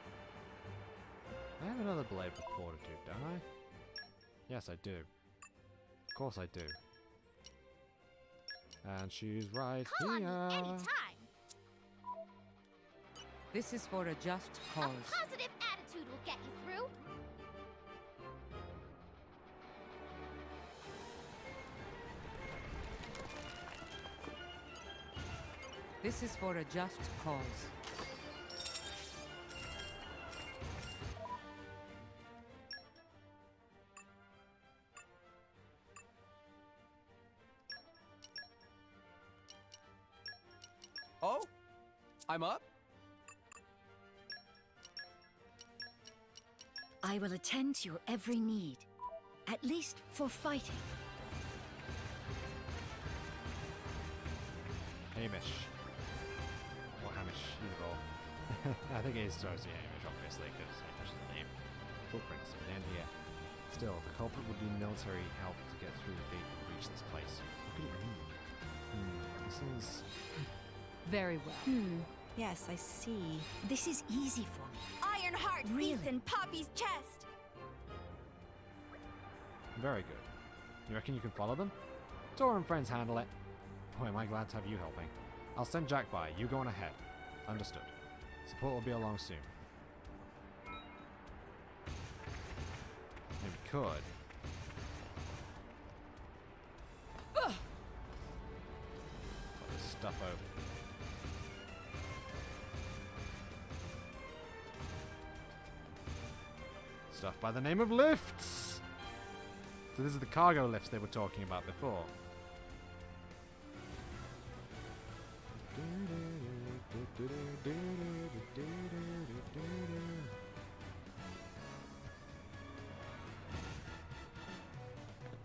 I have another blade with fortitude, don't I? Yes, I do. Of course I do. And she's right Call here. on me anytime. This is for a just cause. A positive attitude will get you through. This is for a just cause. Oh? I'm up? I will attend to your every need. At least for fighting. Hamish. Or Hamish, either or. I think it is supposed to be Hamish, obviously, because Hamish is the name. Footprints, but then here. Still, the culprit would need military help to get through the gate and reach this place. What could it mean? This is... Very well. Yes, I see. This is easy for me. Ironheart beats in Poppy's chest. very good. You reckon you can follow them? Tora and friends handle it. Boy, am I glad to have you helping. I'll send Jack by. You go on ahead. Understood. Support will be along soon. Maybe we could. Put this stuff over. Stuff by the name of lifts! So this is the cargo lifts they were talking about before.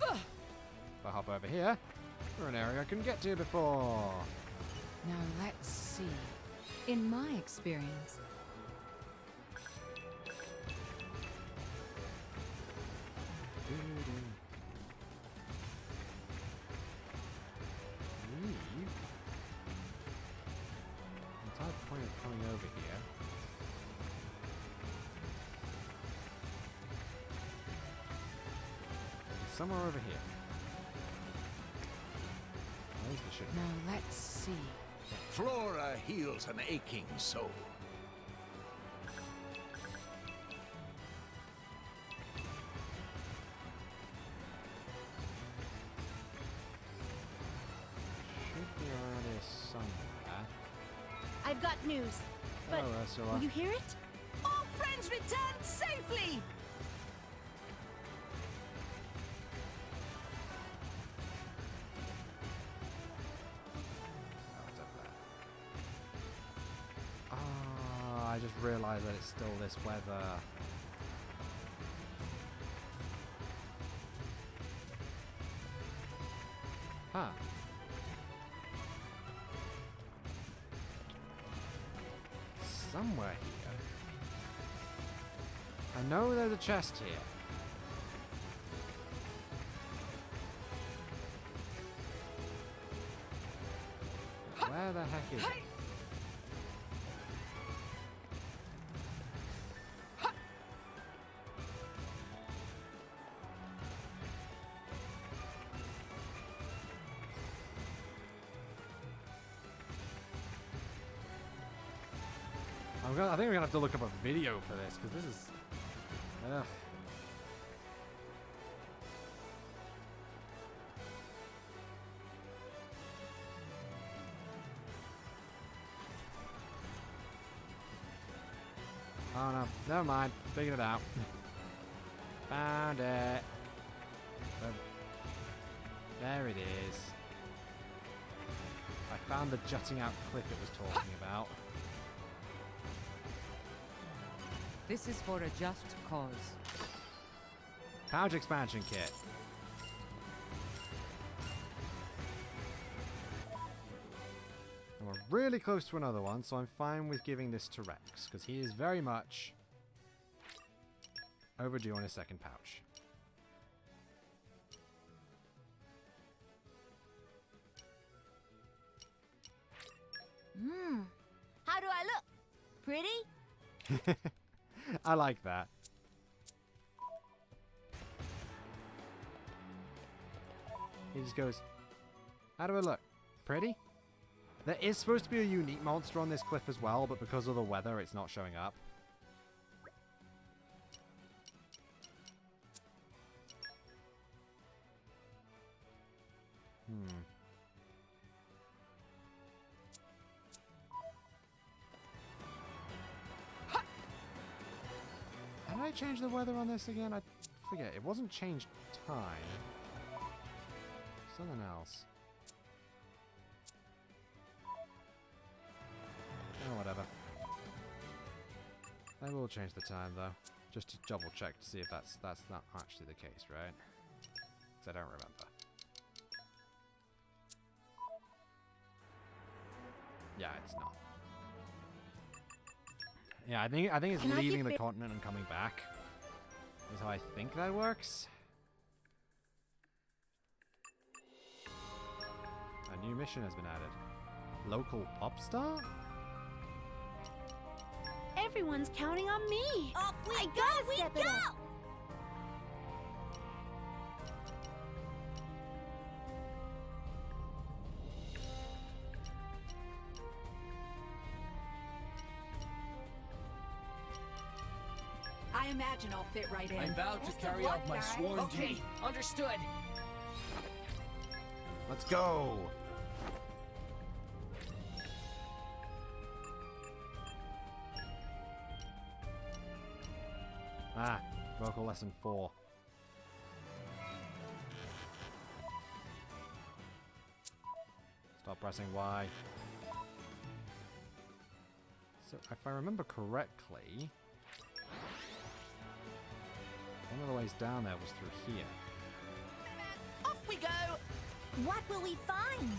If I hop over here, we're an area I couldn't get to before. Now let's see. In my experience, somewhere over here. Where's the ship? Now let's see. Flora heals an aching soul. Should be around here somewhere. I've got news. But Oh, Ursula. will you hear it? All friends returned safely! Ah, I just realised that it's still this weather. Huh. Somewhere here. I know there's a chest here. Where the heck is it? I think we're gonna have to look up a video for this because this is. Ugh. Oh no, never mind. Figured it out. Found it. There it is. I found the jutting out cliff it was talking about. This is for a just cause. Pouch expansion kit. And we're really close to another one, so I'm fine with giving this to Rex, because he is very much overdue on his second pouch. How do I look? Pretty? I like that. He just goes, how do I look? Pretty? There is supposed to be a unique monster on this cliff as well, but because of the weather, it's not showing up. Did I change the weather on this again? I forget. It wasn't changed time. Something else. Oh, whatever. I will change the time though, just to double check to see if that's not actually the case, right? Because I don't remember. Yeah, it's not. Yeah, I think it's leaving the continent and coming back. Is how I think that works. A new mission has been added. Local pop star? Everyone's counting on me. Off we I go, gotta we step it go! up. I imagine I'll fit right in. I vow to carry out my sworn duty. Understood. Let's go! Ah, vocal lesson 4. Stop pressing Y. So, if I remember correctly, one of the ways down there was through here. Off we go! What will we find?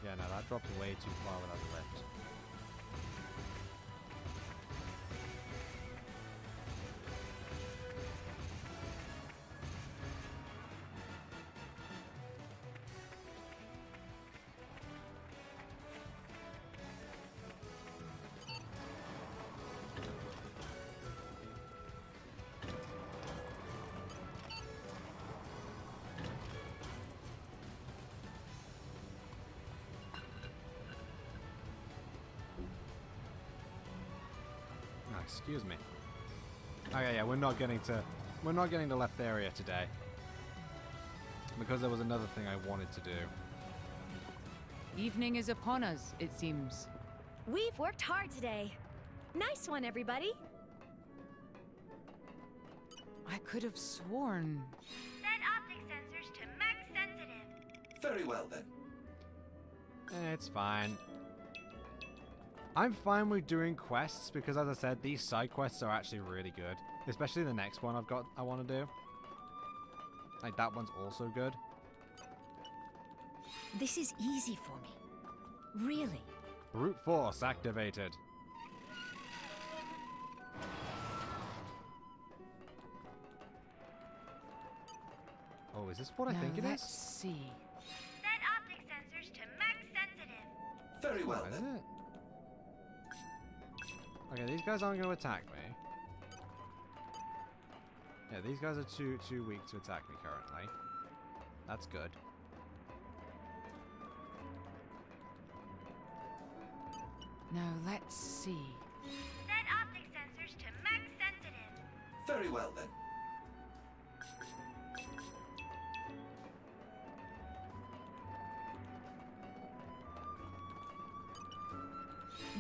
Yeah, no, that dropped way too far without the lift. excuse me. Okay, yeah, we're not getting to left area today. Because there was another thing I wanted to do. Evening is upon us, it seems. We've worked hard today. Nice one, everybody. I could have sworn. Set optic sensors to max sensitive. Very well then. It's fine. I'm fine with doing quests because, as I said, these side quests are actually really good. Especially the next one I want to do. Like, that one's also good. This is easy for me. Really. Brute force activated. Oh, is this what I think it is? Let's see. Set optic sensors to max sensitive. Very well Is then. it? Okay, these guys aren't going to attack me. Yeah, these guys are too weak to attack me currently. That's good. Now let's see. Set optic sensors to max sensitive. Very well then.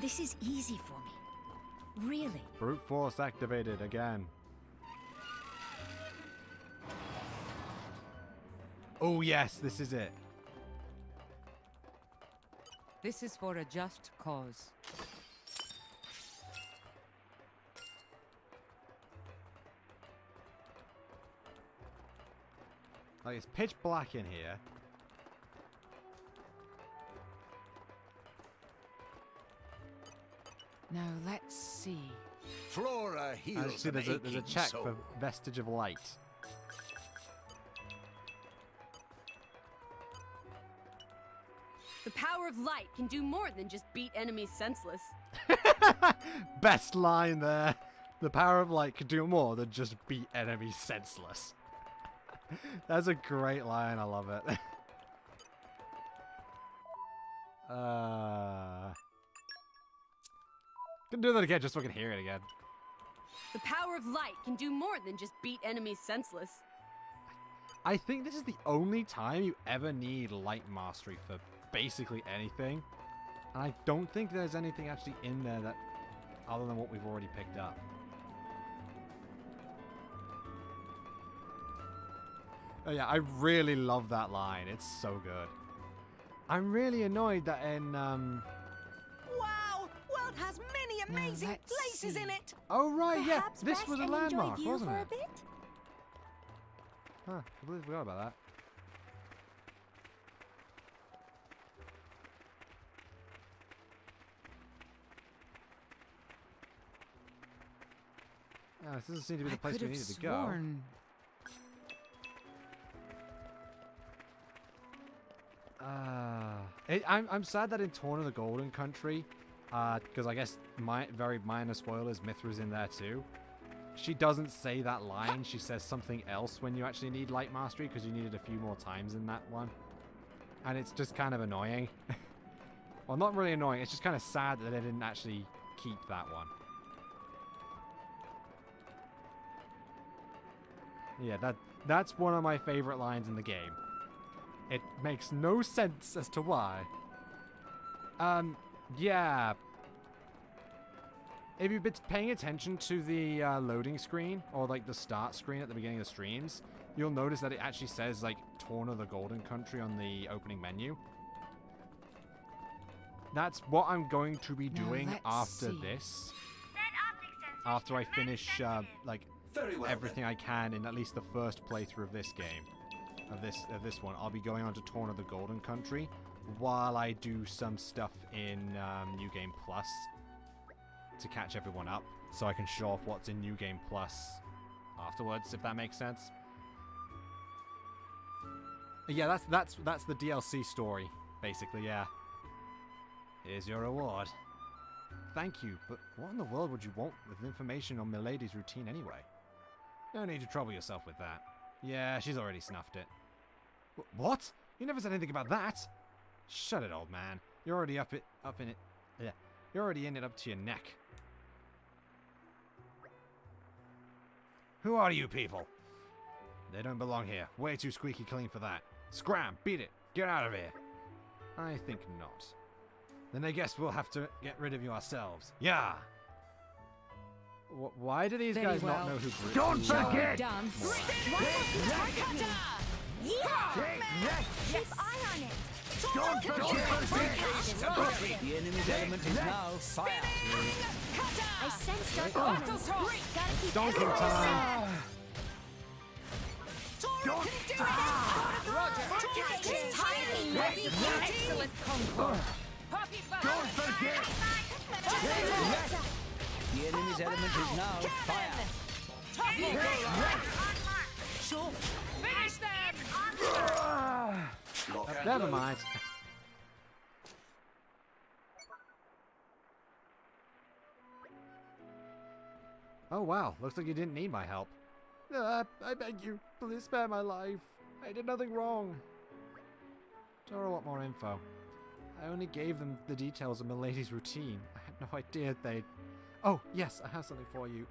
This is easy for me. Really. Brute force activated again. Oh yes, this is it. This is for a just cause. Like, it's pitch black in here. Now let's see. Flora heals Actually, there's a check for vestige of light. The power of light can do more than just beat enemies senseless. Best line there. The power of light can do more than just beat enemies senseless. That's a great line. I love it. Gonna do that again just so I can hear it again. The power of light can do more than just beat enemies senseless. I think this is the only time you ever need light mastery for basically anything. And I don't think there's anything actually in there that other than what we've already picked up. Oh yeah, I really love that line. It's so good. I'm really annoyed that in Wow! World has many amazing places in it. Oh right, yeah, Perhaps this rest was a and landmark, enjoy view wasn't for it? a bit? Huh, I completely forgot about that. This doesn't seem to be the place we needed to go. I'm sad that in Torn of the Golden Country, because I guess very minor spoilers, Mithra's in there too. She doesn't say that line. She says something else when you actually need light mastery, because you need it a few more times in that one. And it's just kind of annoying. Well, not really annoying. It's just kind of sad that they didn't actually keep that one. Yeah, that's one of my favorite lines in the game. It makes no sense as to why. Yeah. If you've been paying attention to the loading screen, or like the start screen at the beginning of the streams, you'll notice that it actually says like Torn of the Golden Country on the opening menu. That's what I'm going to be doing after this. After I finish like everything I can in at least the first playthrough of this game. Of this one, I'll be going on to Torn of the Golden Country while I do some stuff in New Game Plus to catch everyone up, so I can show off what's in New Game Plus afterwards, if that makes sense. Yeah, that's the DLC story, basically. Yeah. Here's your reward. Thank you, but what in the world would you want with information on Milady's routine anyway? No need to trouble yourself with that. Yeah, she's already snuffed it. What? You never said anything about that. Shut it, old man. You're already up in it. Yeah, you're already in it up to your neck. Who are you people? They don't belong here. Way too squeaky clean for that. Scram! Beat it! Get out of here! I think not. Then I guess we'll have to get rid of you ourselves. Yeah! Why do these guys not know who Bruce is? Don't forget! Keep eye on it. Don't forget! The enemy's element is now fire. I sense dark battles. Gotta keep Donking time! Don't Excellent concord. Don't forget! The enemy's element is now fire. Finish them! Lock and Never load. mind. Oh wow, looks like you didn't need my help. I beg you, please spare my life. I did nothing wrong. Dora want more info. I only gave them the details of Milady's routine. I had no idea they'd... Oh, yes, I have something for you.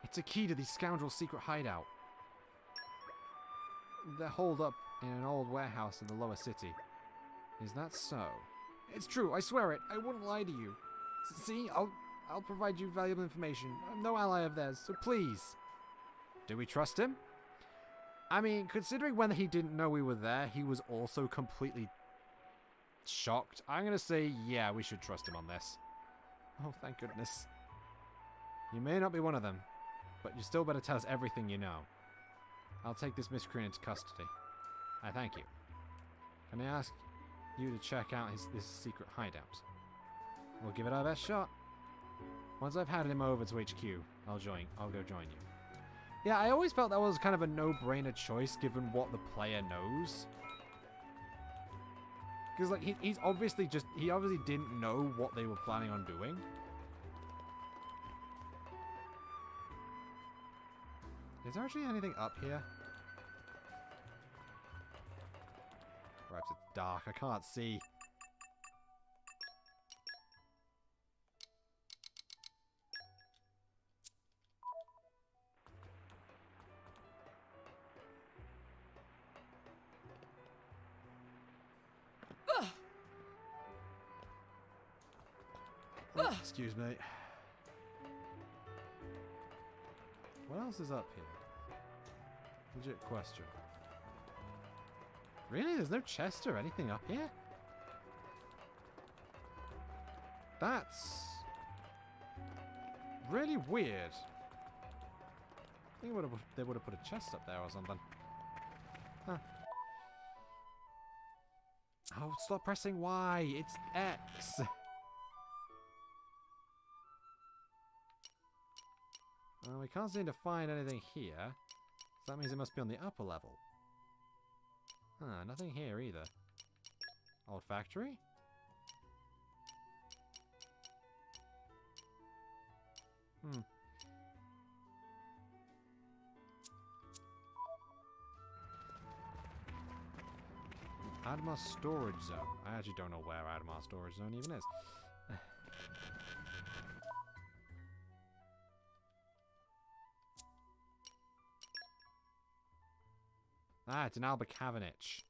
It's a key to the scoundrel's secret hideout. They're holed up in an old warehouse in the lower city. Is that so? It's true, I swear it. I wouldn't lie to you. See, I'll provide you valuable information. I'm no ally of theirs, so please. Do we trust him? I mean, considering when he didn't know we were there, he was also completely shocked. I'm gonna say, yeah, we should trust him on this. Oh, thank goodness. You may not be one of them, but you still better tell us everything you know. I'll take this miscreant into custody. I thank you. Can I ask you to check out this secret hideout? We'll give it our best shot. Once I've handed him over to HQ, I'll go join you. Yeah, I always felt that was kind of a no-brainer choice given what the player knows. Because like he obviously didn't know what they were planning on doing. Is there actually anything up here? Perhaps it's dark, I can't see. Oh, excuse me. What else is up here? Legit question. Really? There's no chest or anything up here? That's really weird. I think they would have put a chest up there or something. Huh. Oh, stop pressing Y. It's X. We can't seem to find anything here. So that means it must be on the upper level. Nothing here either. Old factory? Admar Storage Zone. I actually don't know where Admar Storage Zone even is. It's an Albacavenich.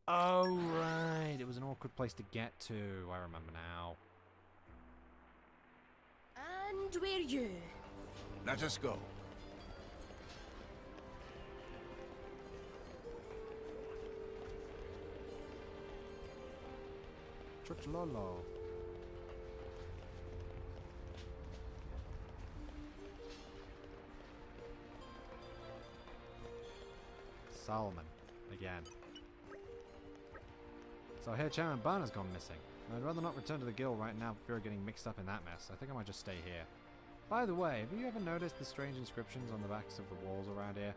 Oh, right. It was an awkward place to get to. I remember now. And we're you. Let us go. Lolo. Solomon. Again. So I hear Chairman Barner's gone missing. I'd rather not return to the guild right now for fear of getting mixed up in that mess. I think I might just stay here. By the way, have you ever noticed the strange inscriptions on the backs of the walls around here?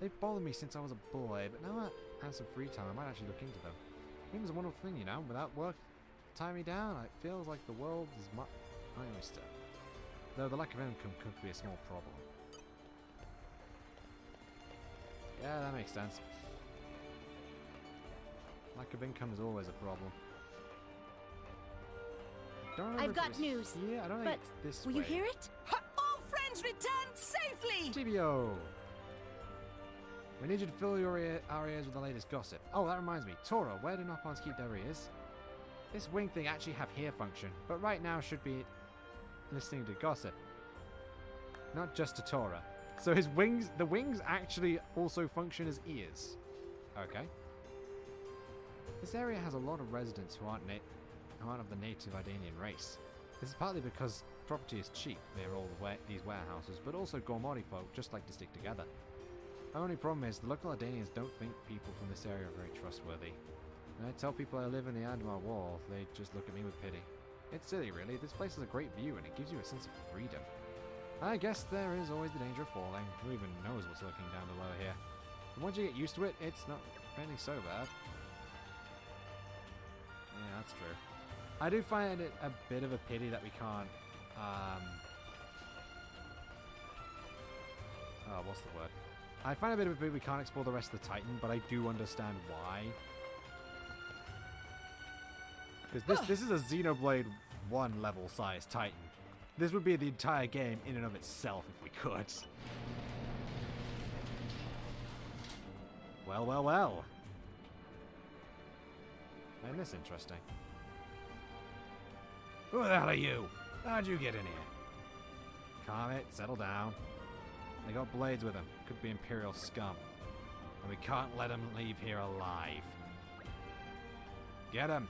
They've bothered me since I was a boy, but now I have some free time, I might actually look into them. Game's a wonderful thing, you know. Without work tie me down, it feels like the world is my oyster. Though the lack of income could be a small problem. Yeah, that makes sense. Lack of income is always a problem. don't remember I've if got it was news. here. I don't But think it's this will way. you hear it? All friends returned safely! TVO! We need you to fill our ears with the latest gossip. Oh, that reminds me. Tora, where do Nopons keep their ears? This wing thing actually have hear function, but right now should be listening to gossip. Not just to Tora. So his wings, the wings actually also function as ears. Okay. This area has a lot of residents who aren't of the native Idanian race. This is partly because property is cheap near all these warehouses, but also Gormori folk just like to stick together. The only problem is the local Idanians don't think people from this area are very trustworthy. When I tell people I live in the Admar Wall, they just look at me with pity. It's silly, really. This place has a great view and it gives you a sense of freedom. I guess there is always the danger of falling. Who even knows what's lurking down below here? And once you get used to it, it's not really so bad. Yeah, that's true. I do find it a bit of a pity that we can't, oh, what's the word? I find it a bit of a pity we can't explore the rest of the Titan, but I do understand why. Because this is a Xenoblade 1 level size Titan. This would be the entire game in and of itself if we could. Well, well, well. Isn't this interesting? Who the hell are you? How'd you get in here? Calm it, settle down. They got blades with them. Could be Imperial scum. And we can't let them leave here alive. Get them!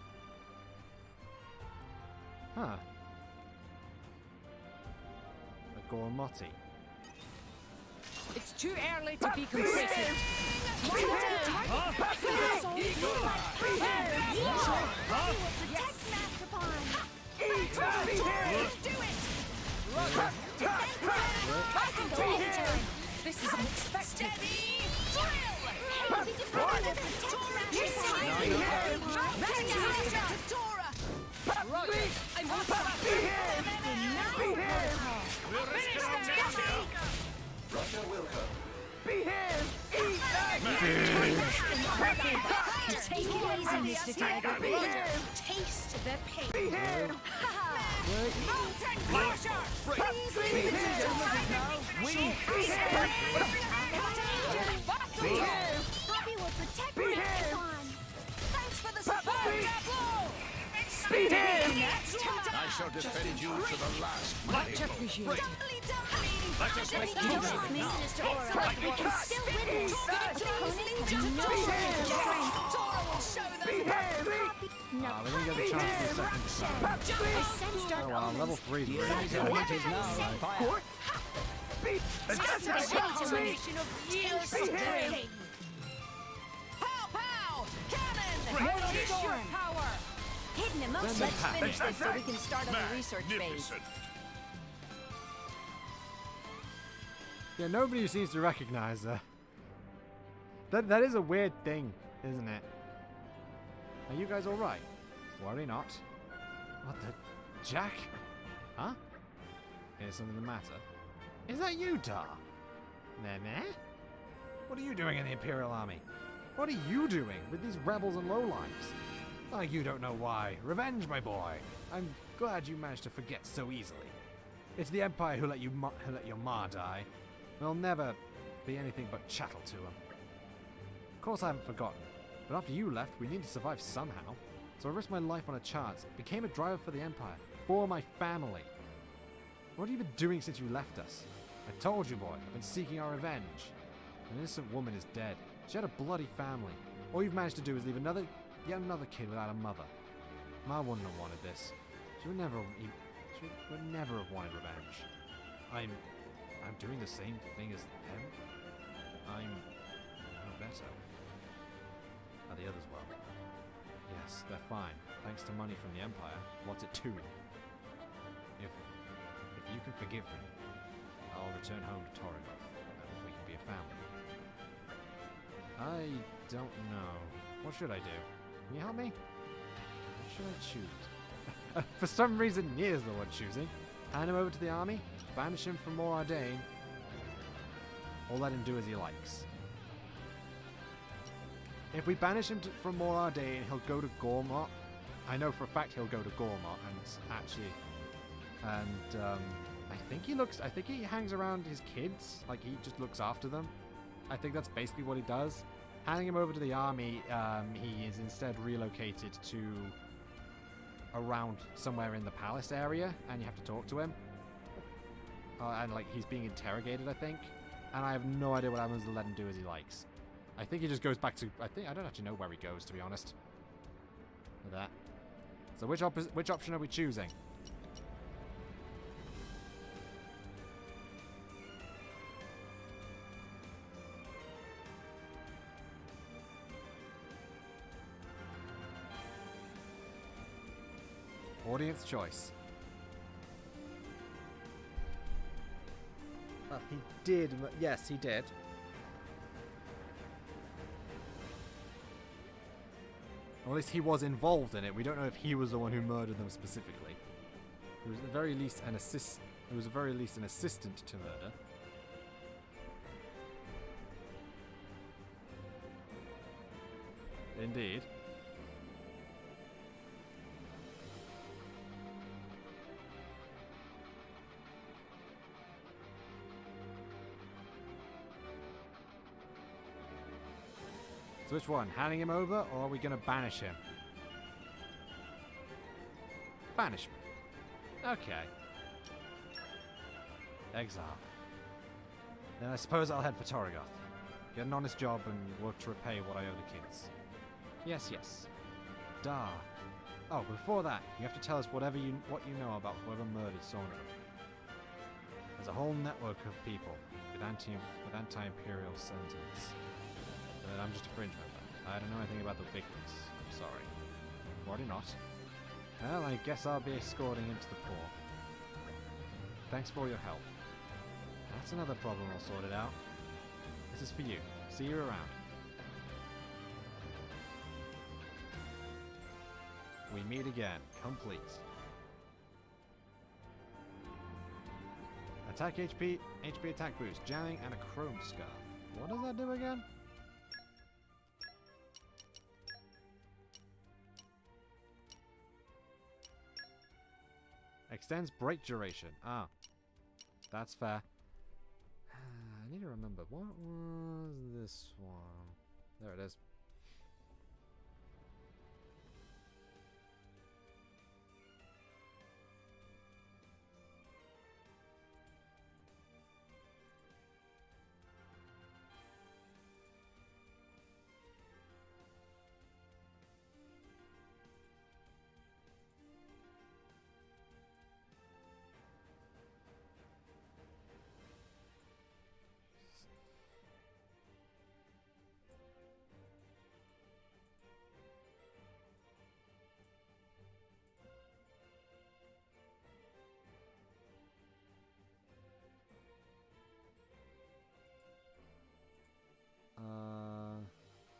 Huh. The Gormoti. It's too early to be complacent. This is unexpected. Roger Wilco. Behave! Eat that! Take it easy, Mr. Tiger. Taste the pain. Behave! Mountain Crusher! Please leave the Poppy will protect Rexicon. Thanks for the support, Diablo! Behave! I shall defend you to the last. Much appreciated. Let us make Mr. Aura. We can still win this. Tora will show them! Ah, we didn't get the chance for the second time. Oh wow, level 3 is really good. Pow pow! Cannon! Storm power. Hidden emotion. Let's finish this so we can start on the research phase. Yeah, nobody seems to recognize her. That is a weird thing, isn't it? Are you guys alright? Worry not. What the... Jack? Huh? Is something the matter? Is that you, Dar? Meh? What are you doing in the Imperial Army? What are you doing with these rebels and lowlifes? Like you don't know why. Revenge, my boy. I'm glad you managed to forget so easily. It's the Empire who let your ma die. They'll never be anything but chattel to them. Of course I haven't forgotten, but after you left, we needed to survive somehow. So I risked my life on a chance, became a driver for the Empire, for my family. What have you been doing since you left us? I told you, boy, I've been seeking our revenge. An innocent woman is dead. She had a bloody family. All you've managed to do is leave yet another kid without a mother. Ma wouldn't have wanted this. She would never have wanted revenge. I'm doing the same thing as them. I'm no better. Are the others well? Yes, they're fine. Thanks to money from the Empire. What's it to me? If you can forgive me, I'll return home to Torinoth, and we can be a family. I don't know. What should I do? Can you help me? What should I choose? For some reason, Nier's the one choosing. Hand him over to the army, banish him from Mor Ardain, or let him do as he likes. If we banish him from Mor Ardain, he'll go to Gormot, I know for a fact he'll go to Gormott and I think he hangs around his kids. Like, he just looks after them. I think that's basically what he does. Handing him over to the army, he is instead relocated to around somewhere in the palace area, and you have to talk to him. And, like, he's being interrogated, I think. And I have no idea what happens to let him do as he likes. I think he just goes back to... I don't actually know where he goes, to be honest. With that. So which option are we choosing? Audience choice. He did. Yes, he did. Or at least he was involved in it. We don't know if he was the one who murdered them specifically. He was at the very least an assistant to murder. Indeed. So which one? Handing him over, or are we going to banish him? Banishment. Okay. Exile. Then I suppose I'll head for Torrigoth. Get an honest job and work to repay what I owe the kids. Yes, yes. Da. Oh, before that, you have to tell us what you know about whoever murdered Sondra. There's a whole network of people with anti-imperial sentiments. But I'm just a fringe member. I don't know anything about the victims. I'm sorry. Already not. Well, I guess I'll be escorting him to the poor. Thanks for your help. That's another problem I'll sort it out. This is for you. See you around. We meet again. Complete. Attack HP, HP attack boost, jamming, and a chrome scarf. What does that do again? Extends break duration. Ah. That's fair. I need to remember. What was this one? There it is.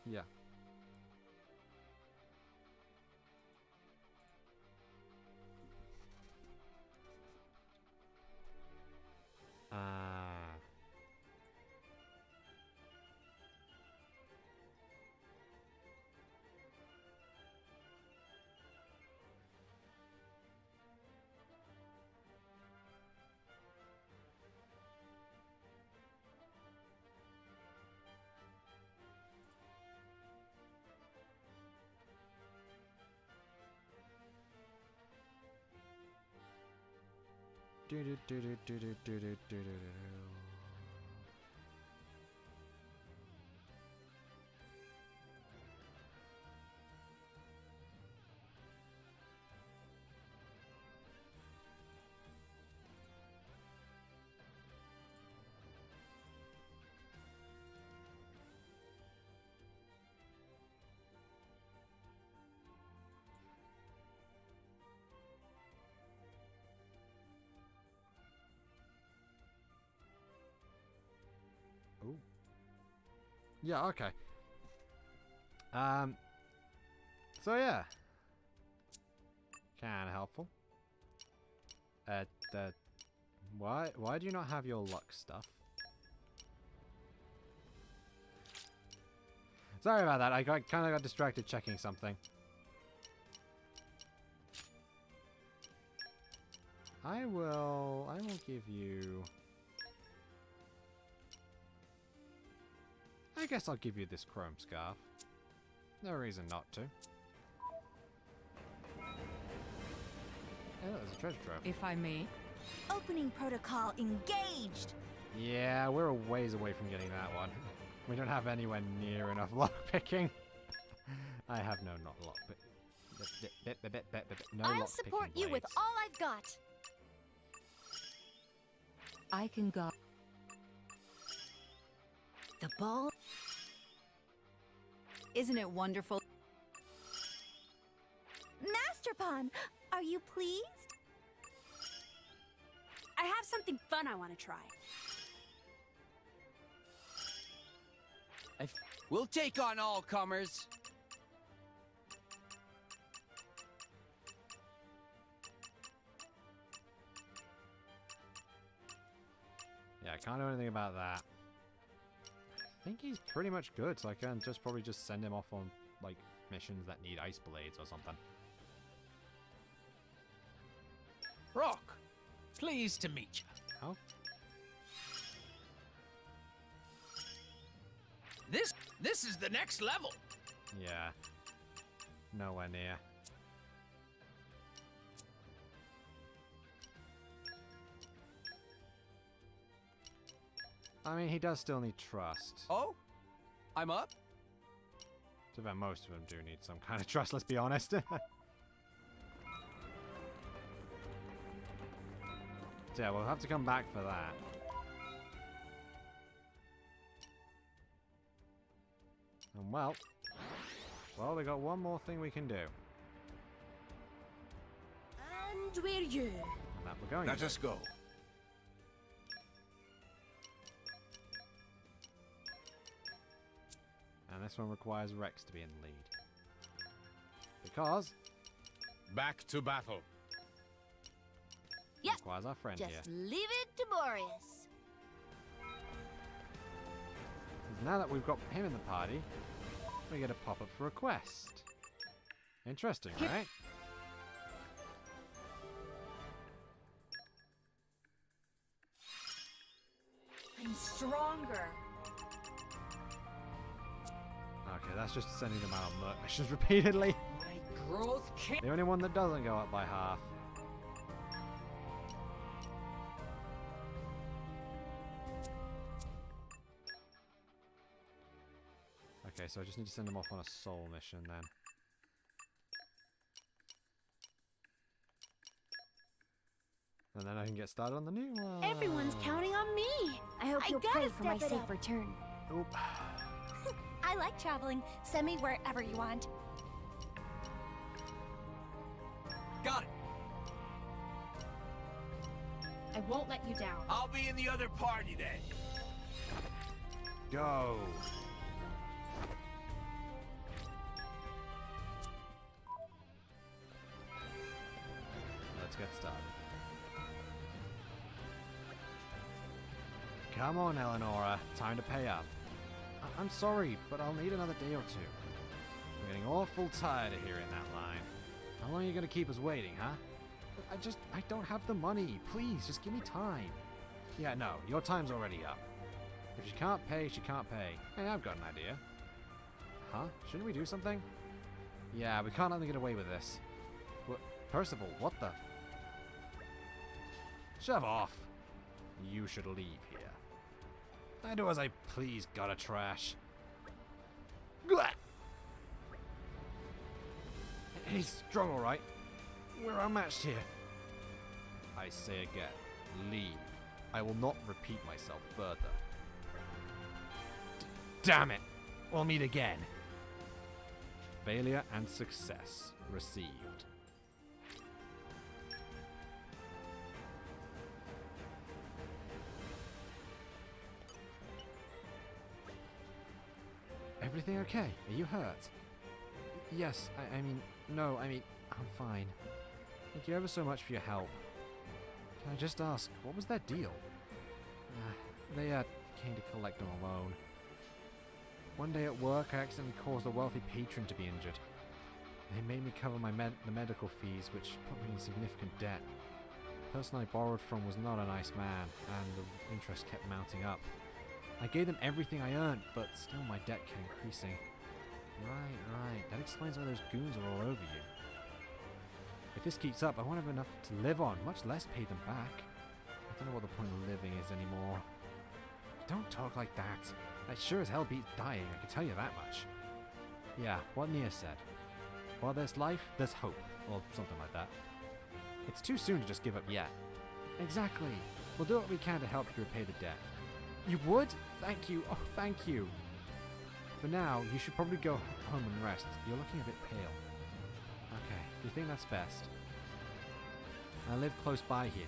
Yeah. Ooh. Yeah, okay. So yeah. Kinda helpful. Why do you not have your luck stuff? Sorry about that, I kind of got distracted checking something. I will give you... I guess I'll give you this chrome scarf. No reason not to. Hey, look, there's a treasure trove. If I may. Opening protocol engaged. Yeah, we're a ways away from getting that one. We don't have anywhere near enough lockpicking. I have no not lockpick. No I'll support you with all I've got. I can go. The ball. Isn't it wonderful? Master Pawn, are you pleased? I have something fun I want to try. We'll take on all comers. Yeah, I can't do anything about that. I think he's pretty much good, so I can probably just send him off on, like, missions that need ice blades or something. Rock, pleased to meet you. Oh. This is the next level. Yeah. Nowhere near. I mean, he does still need trust. Oh? I'm up? To be fair, most of them do need some kind of trust, let's be honest. So yeah, we'll have to come back for that. And well, we got one more thing we can do. And we're you. And that we're going Let us go. And this one requires Rex to be in the lead. Because... Back to battle. Yeah. Requires our friend Just here. leave it to Boreas. 'Cause now that we've got him in the party, we get a pop-up for a quest. Interesting, right? I'm stronger. Okay, that's just sending them out on merc missions repeatedly. My growth can't... The only one that doesn't go up by half. Okay, so I just need to send them off on a soul mission then. And then I can get started on the new one. Everyone's counting on me. I hope you'll pray for my safe return. Oop. I like traveling. Send me wherever you want. Got it. I won't let you down. I'll be in the other party then. Go. Let's get started. Come on, Eleonora. Time to pay up. I'm sorry, but I'll need another day or two. I'm getting awful tired of hearing that line. How long are you going to keep us waiting, huh? I don't have the money. Please, just give me time. Yeah, no, your time's already up. If she can't pay, she can't pay. Hey, I've got an idea. Huh? Shouldn't we do something? Yeah, we can't let them get away with this. Well, Percival, what the? Shove off. You should leave here. I do as I please, gotta trash. Glah! He's strong, alright. We're outmatched here. I say again, leave. I will not repeat myself further. Damn it! We'll meet again. Failure and success received. Everything okay? Are you hurt? Yes, I mean, no, I mean, I'm fine. Thank you ever so much for your help. Can I just ask, what was their deal? They came to collect them alone. One day at work, I accidentally caused a wealthy patron to be injured. They made me cover the medical fees, which put me in significant debt. The person I borrowed from was not a nice man, and the interest kept mounting up. I gave them everything I earned, but still my debt kept increasing. Right. That explains why those goons are all over you. If this keeps up, I won't have enough to live on, much less pay them back. I don't know what the point of living is anymore. Don't talk like that. That sure as hell beats dying, I can tell you that much. Yeah, what Nia said. While there's life, there's hope, or something like that. It's too soon to just give up yet. Exactly. We'll do what we can to help you repay the debt. You would? Thank you. Oh, thank you. For now, you should probably go home and rest. You're looking a bit pale. Okay, you think that's best? I live close by here.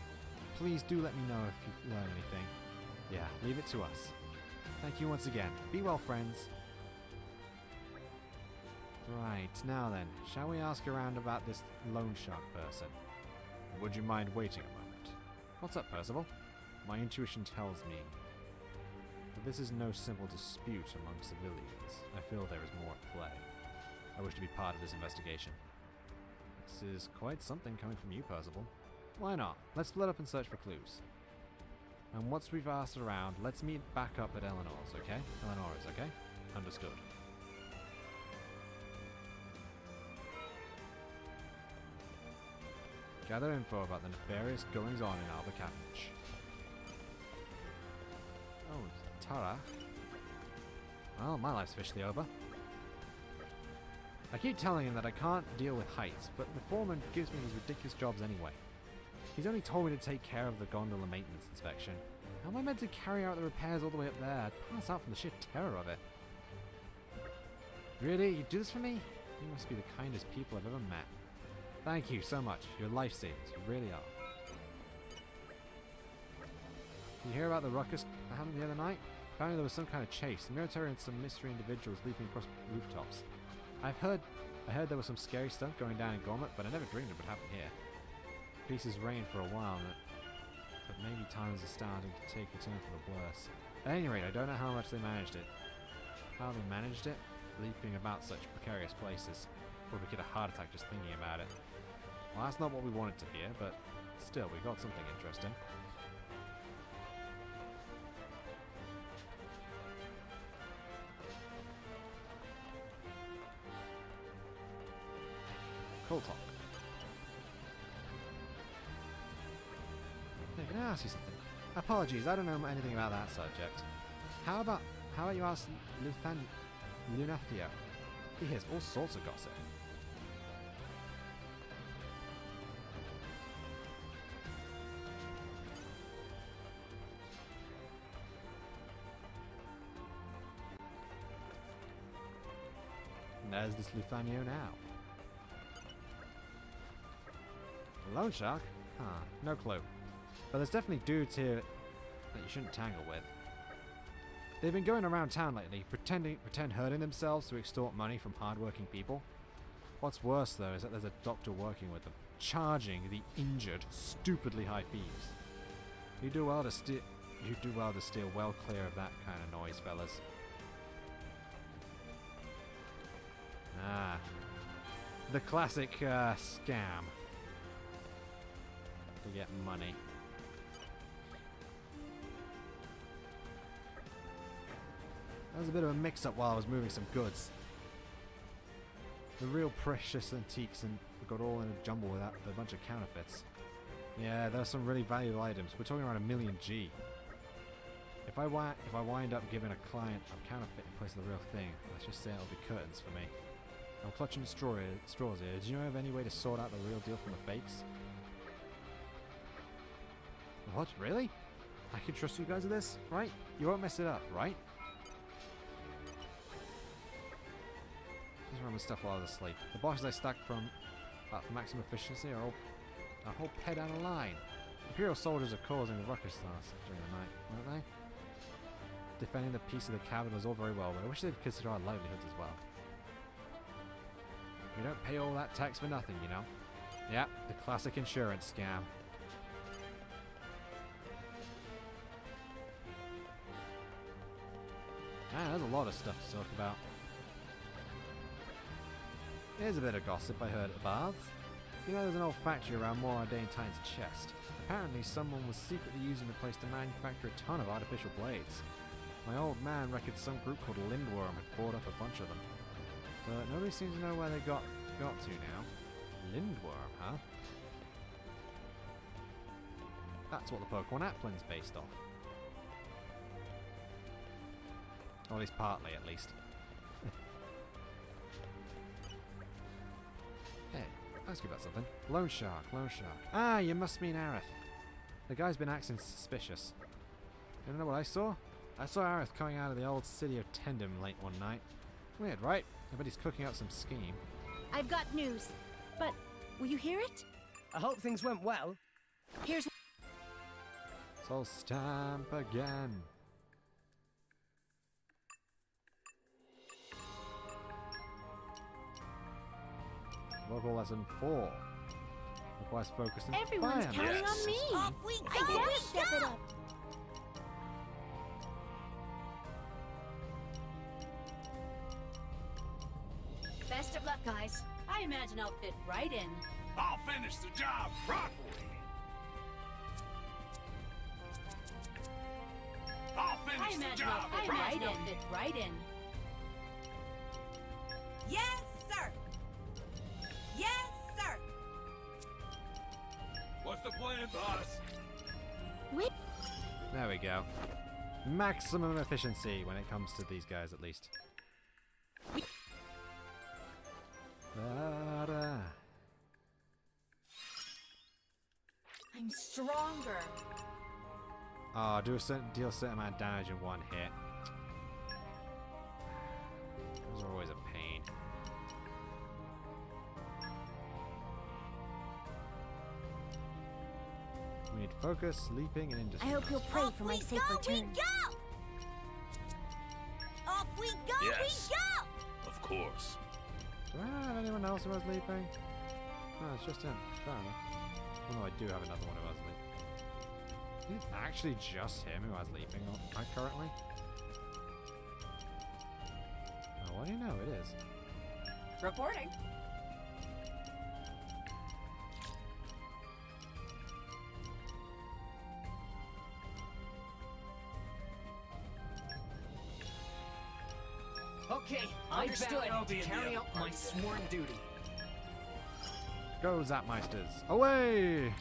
Please do let me know if you learn anything. Yeah, leave it to us. Thank you once again. Be well, friends. Right, now then, shall we ask around about this loan shark person? Would you mind waiting a moment? What's up, Percival? My intuition tells me that this is no simple dispute among civilians. I feel there is more at play. I wish to be part of this investigation. This is quite something coming from you, Percival. Why not? Let's split up and search for clues. And once we've asked around, let's meet back up at Eleanor's, okay? Eleanor's, okay? Understood. Gather info about the nefarious goings-on in Alba Cavendish. Oh, Tara. Well, my life's officially over. I keep telling him that I can't deal with heights, but the foreman gives me these ridiculous jobs anyway. He's only told me to take care of the gondola maintenance inspection. How am I meant to carry out the repairs all the way up there? I'd pass out from the sheer terror of it. Really? You do this for me? You must be the kindest people I've ever met. Thank you so much. You're lifesavers. You really are. Did you hear about the ruckus that happened the other night? Apparently there was some kind of chase. The military and some mystery individuals leaping across rooftops. I heard there was some scary stuff going down in Gormit, but I never dreamed it would happen here. Peace has reigned for a while, but maybe times are starting to take a turn for the worse. At any rate, I don't know how much they managed it. How they managed it? Leaping about such precarious places. Probably get a heart attack just thinking about it. Well, that's not what we wanted to hear, but still, we got something interesting. Cool talk. Hey, can I ask you something? Apologies, I don't know anything about that subject. How about you ask Lunathio? He hears all sorts of gossip. And there's this Luthanio now. A loan shark? Huh, no clue. But there's definitely dudes here that you shouldn't tangle with. They've been going around town lately, pretend hurting themselves to extort money from hardworking people. What's worse, though, is that there's a doctor working with them, charging the injured stupidly high fees. You do well to steer well clear of that kind of noise, fellas. Ah, the classic scam to get money. That was a bit of a mix-up while I was moving some goods. The real precious antiques and got all in a jumble with a bunch of counterfeits. Yeah, there are some really valuable items. We're talking around $1 million G. If I wind up giving a client a counterfeit in place of the real thing, let's just say it'll be curtains for me. I'm clutching straws here. Do you know of any way to sort out the real deal from the fakes? What? Really? I can trust you guys with this, right? You won't mess it up, right? Just remember stuff while I was asleep. The boxes I stacked for maximum efficiency are all a whole pair down the line. Imperial soldiers are causing a ruckus during the night, aren't they? Defending the peace of the capital is all very well, but I wish they'd consider our livelihoods as well. We don't pay all that tax for nothing, you know. Yeah, the classic insurance scam. Man, there's a lot of stuff to talk about. Here's a bit of gossip I heard at the baths. You know, there's an old factory around Moradane Titan's chest. Apparently someone was secretly using the place to manufacture a ton of artificial blades. My old man reckoned some group called Lindworm had bought up a bunch of them. But nobody seems to know where they got to now. Lindworm, huh? That's what the Pokemon Applin's based off. Or at least partly, at least. Hey, ask you about something. Loan Shark. Ah, you must mean Aerith. The guy's been acting suspicious. You know what I saw? I saw Aerith coming out of the old city of Tendum late one night. Weird, right? I bet he's cooking up some scheme. I've got news, but will you hear it? I hope things went well. Here's... So stamp again. Vocal lesson 4. Requires focus and Everyone's fire. counting on me. Off we go! I gotta step it up. Best of luck, guys. I imagine I'll fit right in. I'll finish the job properly. I'll I finish the imagine job I'll properly. fit right in. Yes, sir! Yes, sir! What's the plan, boss? Wait. There we go. Maximum efficiency when it comes to these guys, at least. Da-da. I'm stronger. Oh, deal a certain amount of damage in one hit. Those are always a pain. We need focus, leaping, and industry. I hope you'll pray for my safe return. Go! Off we go! Yes. We go! Of course. Do I have anyone else who has leaping? No, it's just him. Fair enough. Well, no, I do have another one who has leaping. Is it actually just him who has leaping currently? Oh, what do you know? It is. Reporting. Okay, understood. To carry out my sworn duty. Go, Zapmeisters! Away!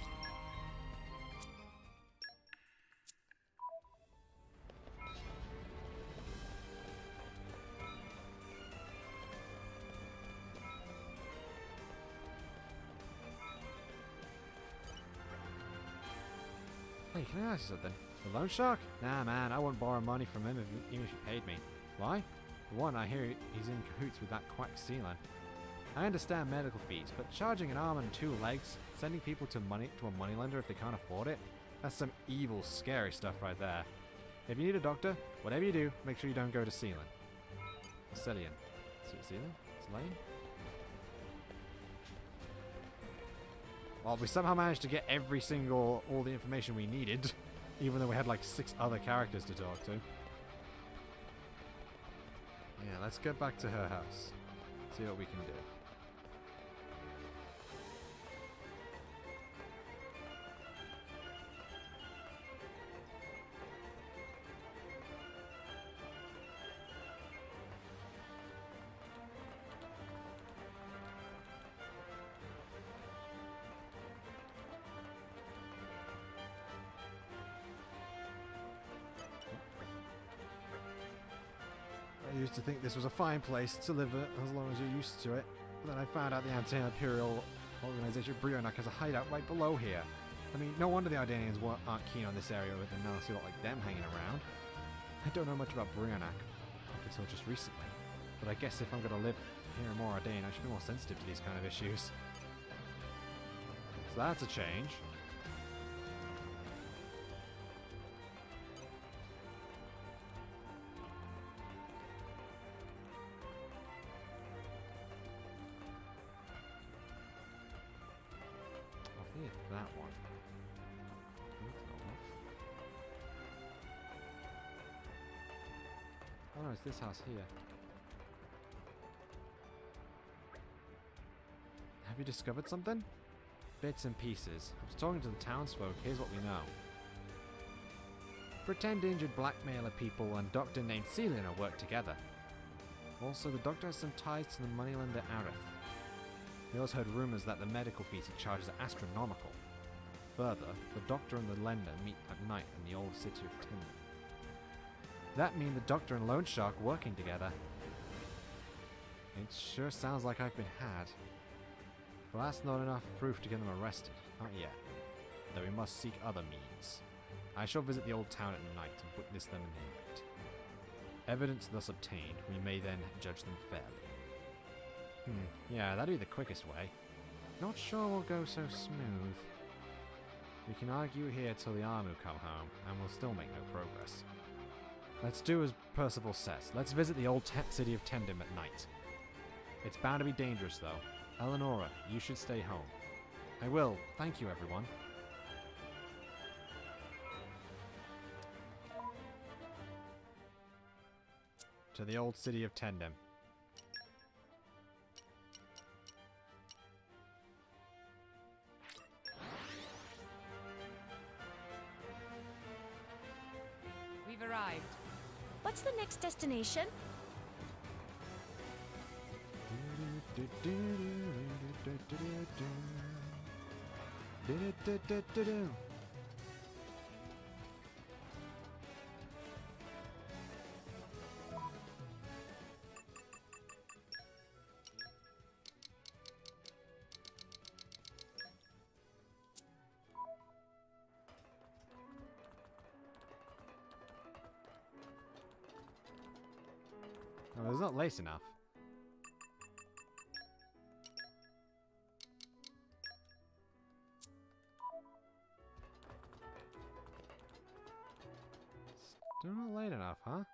Hey, can I ask you something? The loan shark? Nah, man, I wouldn't borrow money from him even if he paid me. Why? For one, I hear he's in cahoots with that quack Sealand. I understand medical fees, but charging an arm and 2 legs, sending people to a moneylender if they can't afford it, that's some evil, scary stuff right there. If you need a doctor, whatever you do, make sure you don't go to Sealand. Celian. Sealand? Selene? Well, we somehow managed to get all the information we needed, even though we had like 6 other characters to talk to. Yeah, let's get back to her house. See what we can do. I used to think this was a fine place to live as long as you're used to it, but then I found out the anti-imperial organization Brionac has a hideout right below here. I mean, no wonder the Ardanians aren't keen on this area with a nasty lot like them hanging around. I don't know much about Brionac, up until just recently, but I guess if I'm going to live here in Moradane, I should be more sensitive to these kind of issues. So that's a change. It's that one. Oh no, it's this house here. Have you discovered something? Bits and pieces. After talking to the townsfolk, here's what we know. Pretend injured blackmailer people and doctor named Selena work together. Also, the doctor has some ties to the moneylender Arith. We also heard rumours that the medical fees he charges are astronomical. Further, the doctor and the lender meet at night in the old city of Timber. That means the doctor and Lone Shark working together. It sure sounds like I've been had. But that's not enough proof to get them arrested. Not yet. Though we must seek other means. I shall visit the old town at night and witness them in the night. Evidence thus obtained, we may then judge them fairly. Yeah, that'd be the quickest way. Not sure we'll go so smooth. We can argue here till the Armu come home, and we'll still make no progress. Let's do as Percival says. Let's visit the old city of Tendim at night. It's bound to be dangerous, though. Eleonora, you should stay home. I will. Thank you, everyone. To the old city of Tendim. We've arrived. What's the next destination? Oh, it's not lace enough. Still not late enough, huh?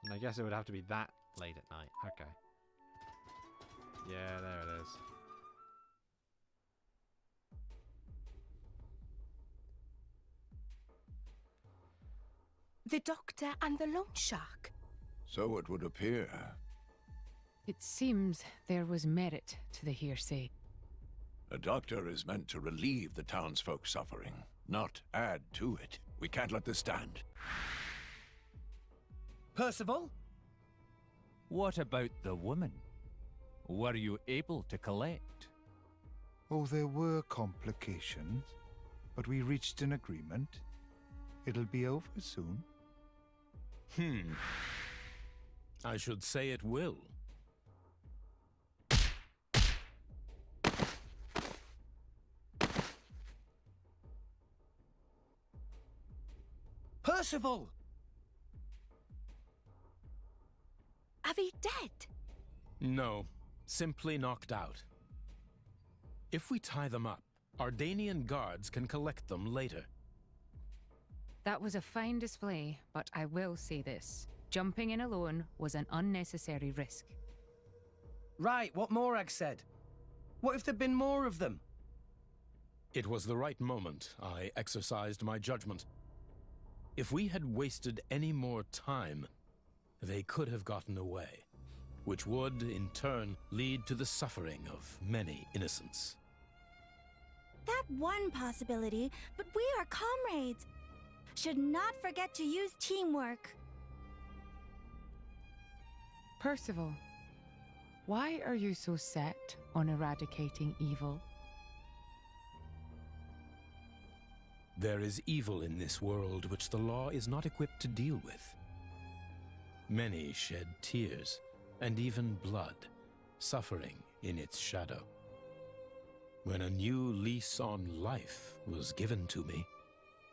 And I guess it would have to be that late at night. Okay. Yeah, there it is. The doctor and the loan shark. So it would appear. It seems there was merit to the hearsay. A doctor is meant to relieve the townsfolk's suffering, not add to it. We can't let this stand. Percival? What about the woman? Were you able to collect? Oh, there were complications, but we reached an agreement. It'll be over soon. I should say it will. Percival! Are they dead? No, simply knocked out. If we tie them up, Ardanian guards can collect them later. That was a fine display, but I will say this. Jumping in alone was an unnecessary risk. Right, what Morag said. What if there'd been more of them? It was the right moment. I exercised my judgment. If we had wasted any more time, they could have gotten away, which would, in turn, lead to the suffering of many innocents. That one possibility, but we are comrades. Should not forget to use teamwork. Percival, why are you so set on eradicating evil? There is evil in this world which the law is not equipped to deal with. Many shed tears, and even blood, suffering in its shadow. When a new lease on life was given to me,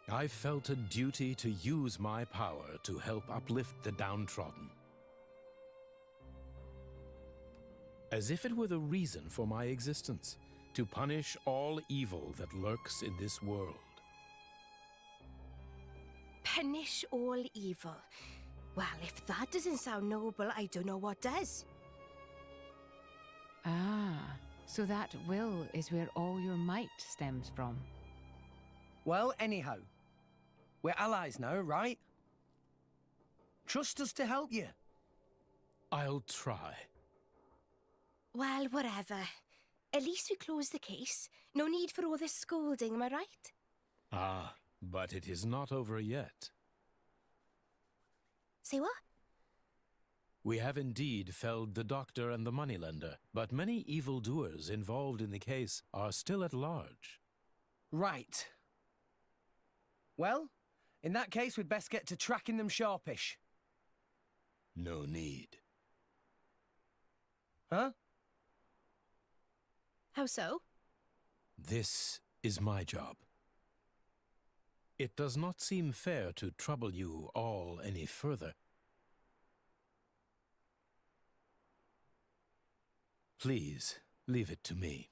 I felt a duty to use my power to help uplift the downtrodden. As if it were the reason for my existence, to punish all evil that lurks in this world. Punish all evil. Well, if that doesn't sound noble, I don't know what does. Ah, so that will is where all your might stems from. Well, anyhow, we're allies now, right? Trust us to help you. I'll try. Well, whatever. At least we closed the case. No need for all this scolding, am I right? Ah, but it is not over yet. Say what? We have indeed felled the doctor and the moneylender, but many evildoers involved in the case are still at large. Right. Well, in that case, we'd best get to tracking them sharpish. No need. Huh? How so? This is my job. It does not seem fair to trouble you all any further. Please, leave it to me.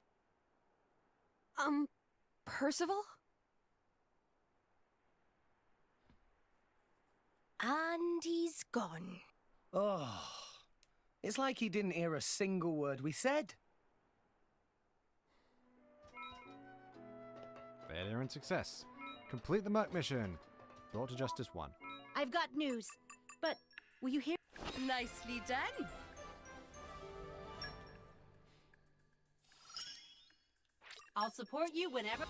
Percival? And he's gone. Oh, it's like he didn't hear a single word we said. Failure and success. Complete the Merc mission. Brought to Justice 1. I've got news, but will you hear? Nicely done. I'll support you whenever.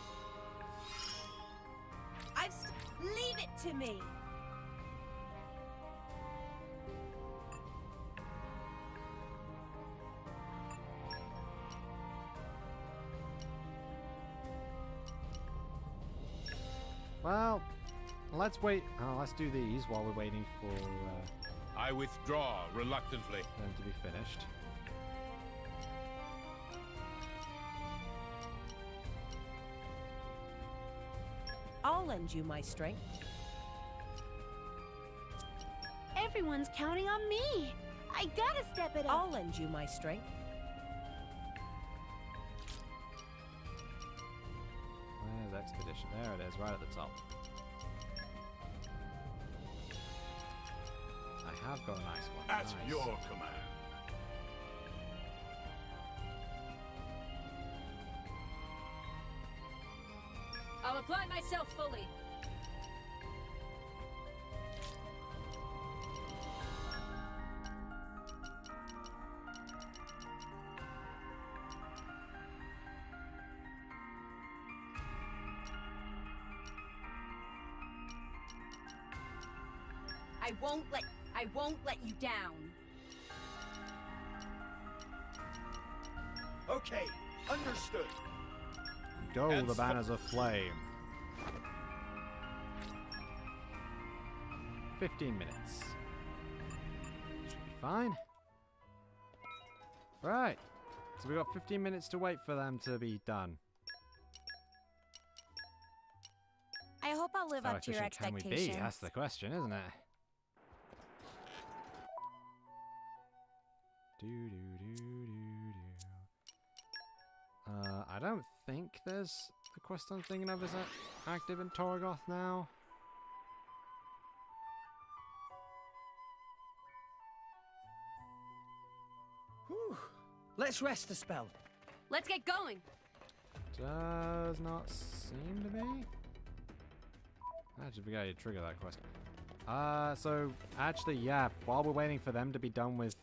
Leave it to me! Well, let's wait. Let's do these while we're waiting for I withdraw reluctantly. them to be finished. I'll lend you my strength. Everyone's counting on me. I gotta step it up. I'll lend you my strength. Where's Expedition? There it is, right at the top. I have got a nice one. At Nice. your command. I'll apply myself fully. I won't let you down. Okay, understood. Go, And the banners of flame. 15 minutes. Should be fine. Right. So we've got 15 minutes to wait for them to be done. I hope I'll live How up to your efficient can we expectations. be? That's the question, isn't it? I don't think there's a quest I'm thinking of is active in Torgoth now. Whew. Let's rest a spell. Let's get going. Does not seem to be. I actually forgot to trigger that quest. So actually, yeah. While we're waiting for them to be done with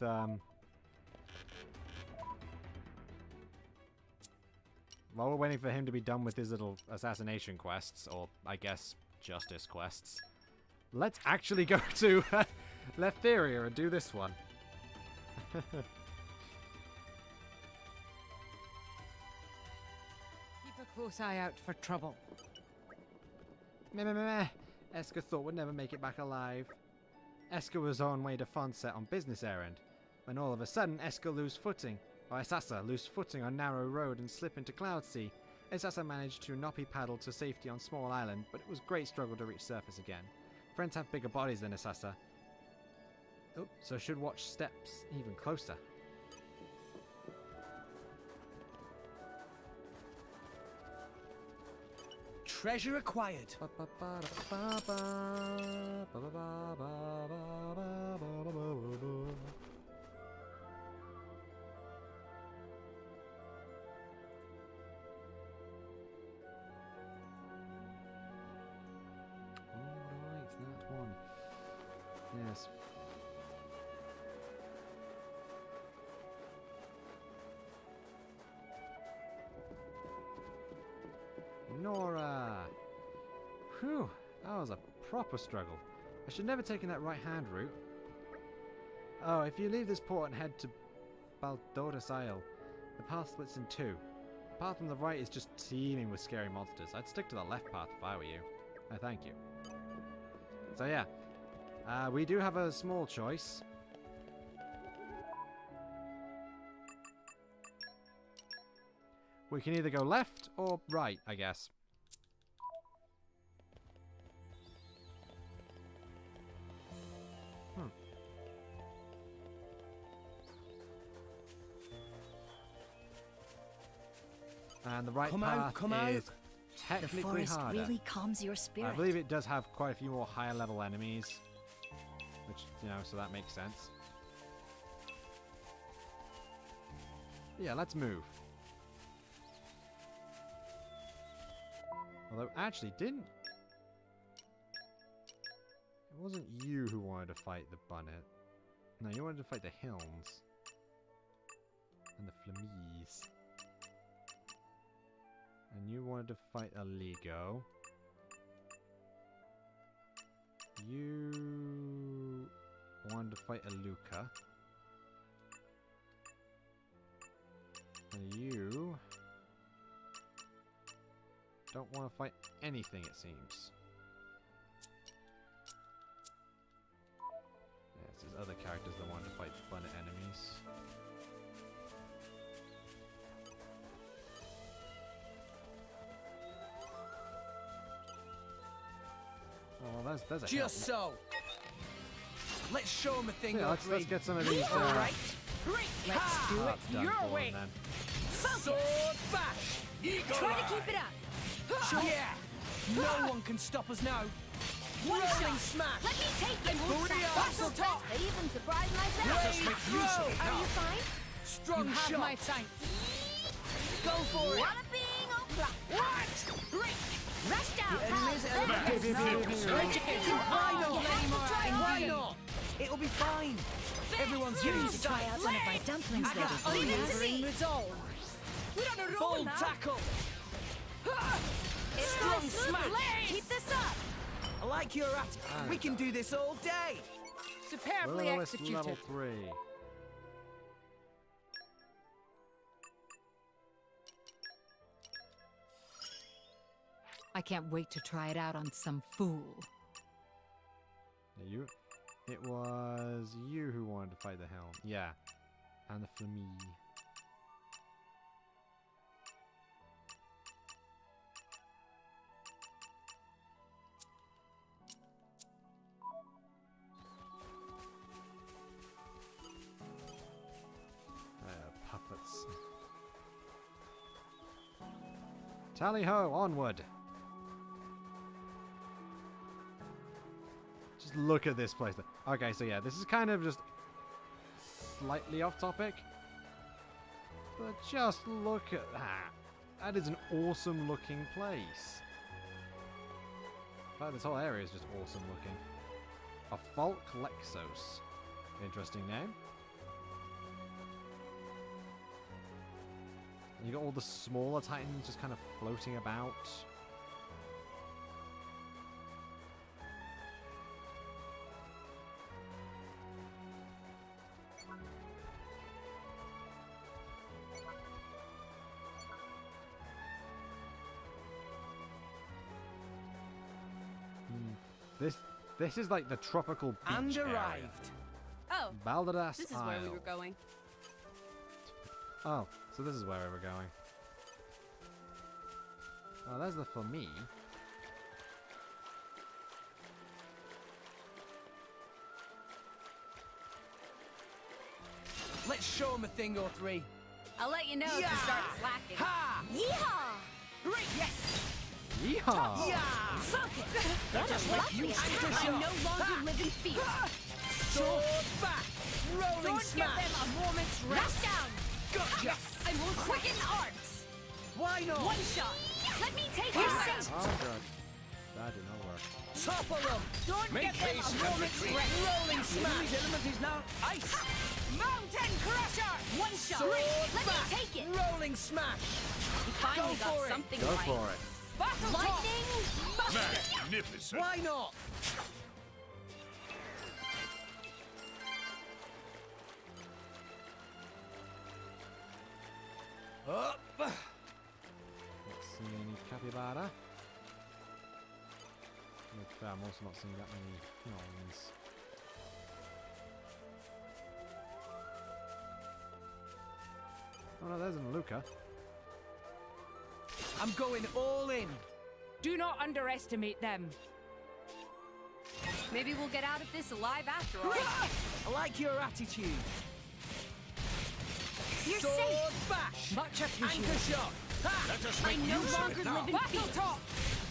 while we're waiting for him to be done with his little assassination quests, or I guess justice quests, let's actually go to Letheria and do this one. Keep a close eye out for trouble. Meh meh meh meh. Eska thought we'd never make it back alive. Eska was on way to Fonset on business errand, when all of a sudden Eska lose footing, or Esassa lose footing on narrow road and slip into Cloud Sea. Esassa managed to noppy paddle to safety on small island, but it was great struggle to reach surface again. Friends have bigger bodies than Esassa, so should watch steps even closer. Treasure acquired. Alright, that one. Yes. Nora! Whew, that was a proper struggle. I should never taken that right-hand route. Oh, if you leave this port and head to Baldoris Isle, the path splits in two. The path on the right is just teeming with scary monsters. I'd stick to the left path if I were you. Oh, thank you. So yeah, we do have a small choice. We can either go left or right, I guess. And the right path is technically the forest harder. really calms your spirit. I believe it does have quite a few more higher level enemies, which, you know, so that makes sense. Yeah, let's move. Although, actually, it wasn't you who wanted to fight the Bunnet. No, you wanted to fight the Hilms. And the Flamies. And you wanted to fight Aligo. You wanted to fight Aluka. And you don't want to fight anything, it seems. Yes, there's other characters that want to fight the Bunnet enemies. Oh, well, there's a Just so. Let's show him a thing. Yeah, let's get some of these. Right. Let's do it your way. Sword bash. Try to keep it up. Sure. Yeah. No one can stop us now. One Rolling shot. smash. Let me take it. Hustle top. I even surprised myself. Let us make use of it Are now. you fine? Strong You have shot. my sight. Go for it. Walloping o'clock. What? Break. Rush down. Why not? Why not? It'll be fine. Everyone's getting to try out one of my dumplings, lady. Unwavering resolve. We don't know full tackle. Strong smash. Keep this up. I like your attitude. We can do this all day. Superbly Lowest executed. level 3. I can't wait to try it out on some fool. It was you who wanted to fight the Helm. Yeah. And the Flamie. Puppets. Tally ho, onward! Just look at this place. Okay, so yeah, this is kind of just slightly off topic. But just look at that. That is an awesome looking place. In fact, this whole area is just awesome looking. A Falk Lexos. Interesting name. You got all the smaller titans just kind of floating about. This is like the tropical beach And area. arrived. Oh, Balderas this is Isle. where we were going. Oh, so this is where we were going. Oh, there's the Flamie. Let's show him a thing or three. I'll let you know if you start slacking. Ha! Yeehaw! Right, yes! Yeehaw! Yeah! That is lovely. I no longer live in fear. Sword back! Rolling Don't smash! give them a moment's Rush rest. down. Gotcha! I will quicken arts. Why not? One shot. Let me take your scent. Oh god. That did not work. Topple them! Don't Make give them haste a and moment's retreat. rest. Rolling smash! The element is now ice! Mountain Crusher. One shot. Sword Let me back! take it. Rolling smash! We finally Go got for it. something Go right. for it. Battle Lightning Buster! Magnificent! Why not? Up. Let's see any capybara. To be fair, I'm also not seeing that many Knowns. Oh no, there's an Luca. I'm going all in. Do not underestimate them. Maybe we'll get out of this alive after all. I like your attitude. You're Sword safe. bash. Much appreciated. Anchor shot. Ha! Let us I make no use of longer it now. live in Battle fear. top!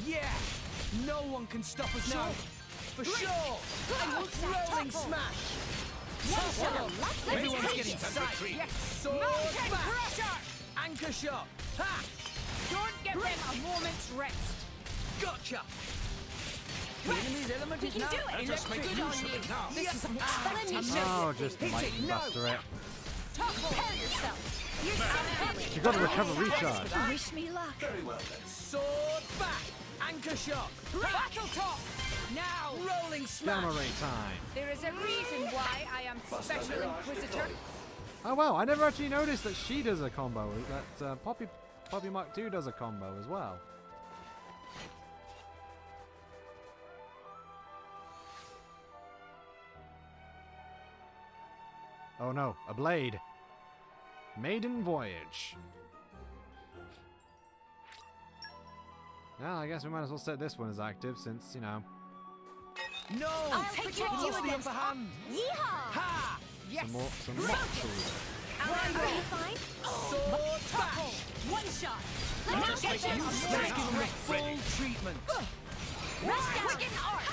Yeah. No one can stop us now. For sure. I won't stop. Rolling Topple. smash. One Topple. shot. Let me Everyone's take getting it. sight. Yes. Sword Mountain bash. crusher! Anchor shot. Ha! Don't give them a moment's rest. Gotcha. The enemy's element We is can now do it. Let us make electric. use of it now. This is an explanation. Oh, just Hit it, lightning no. buster it. Prepare yourself. You're safe. You gotta recover recharge. Wish me luck. Very well then. Sword back. Anchor shot. Battle top! Now! Rolling smash. Gamma ray time. There is a reason why I am Special Inquisitor. Oh wow, I never actually noticed that she does a combo. That Poppy Mark 2 does a combo as well. Oh no, a blade. Maiden Voyage. Well, I guess we might as well set this one as active since, you know, No. I'll protect you Lost the against. upper hand. Yeehaw! Ha! Yes! some mock tools. Are you fine? Sword bash. One shot. Let me get You you. stay give him the full treatment. Rest down. Quicken arc.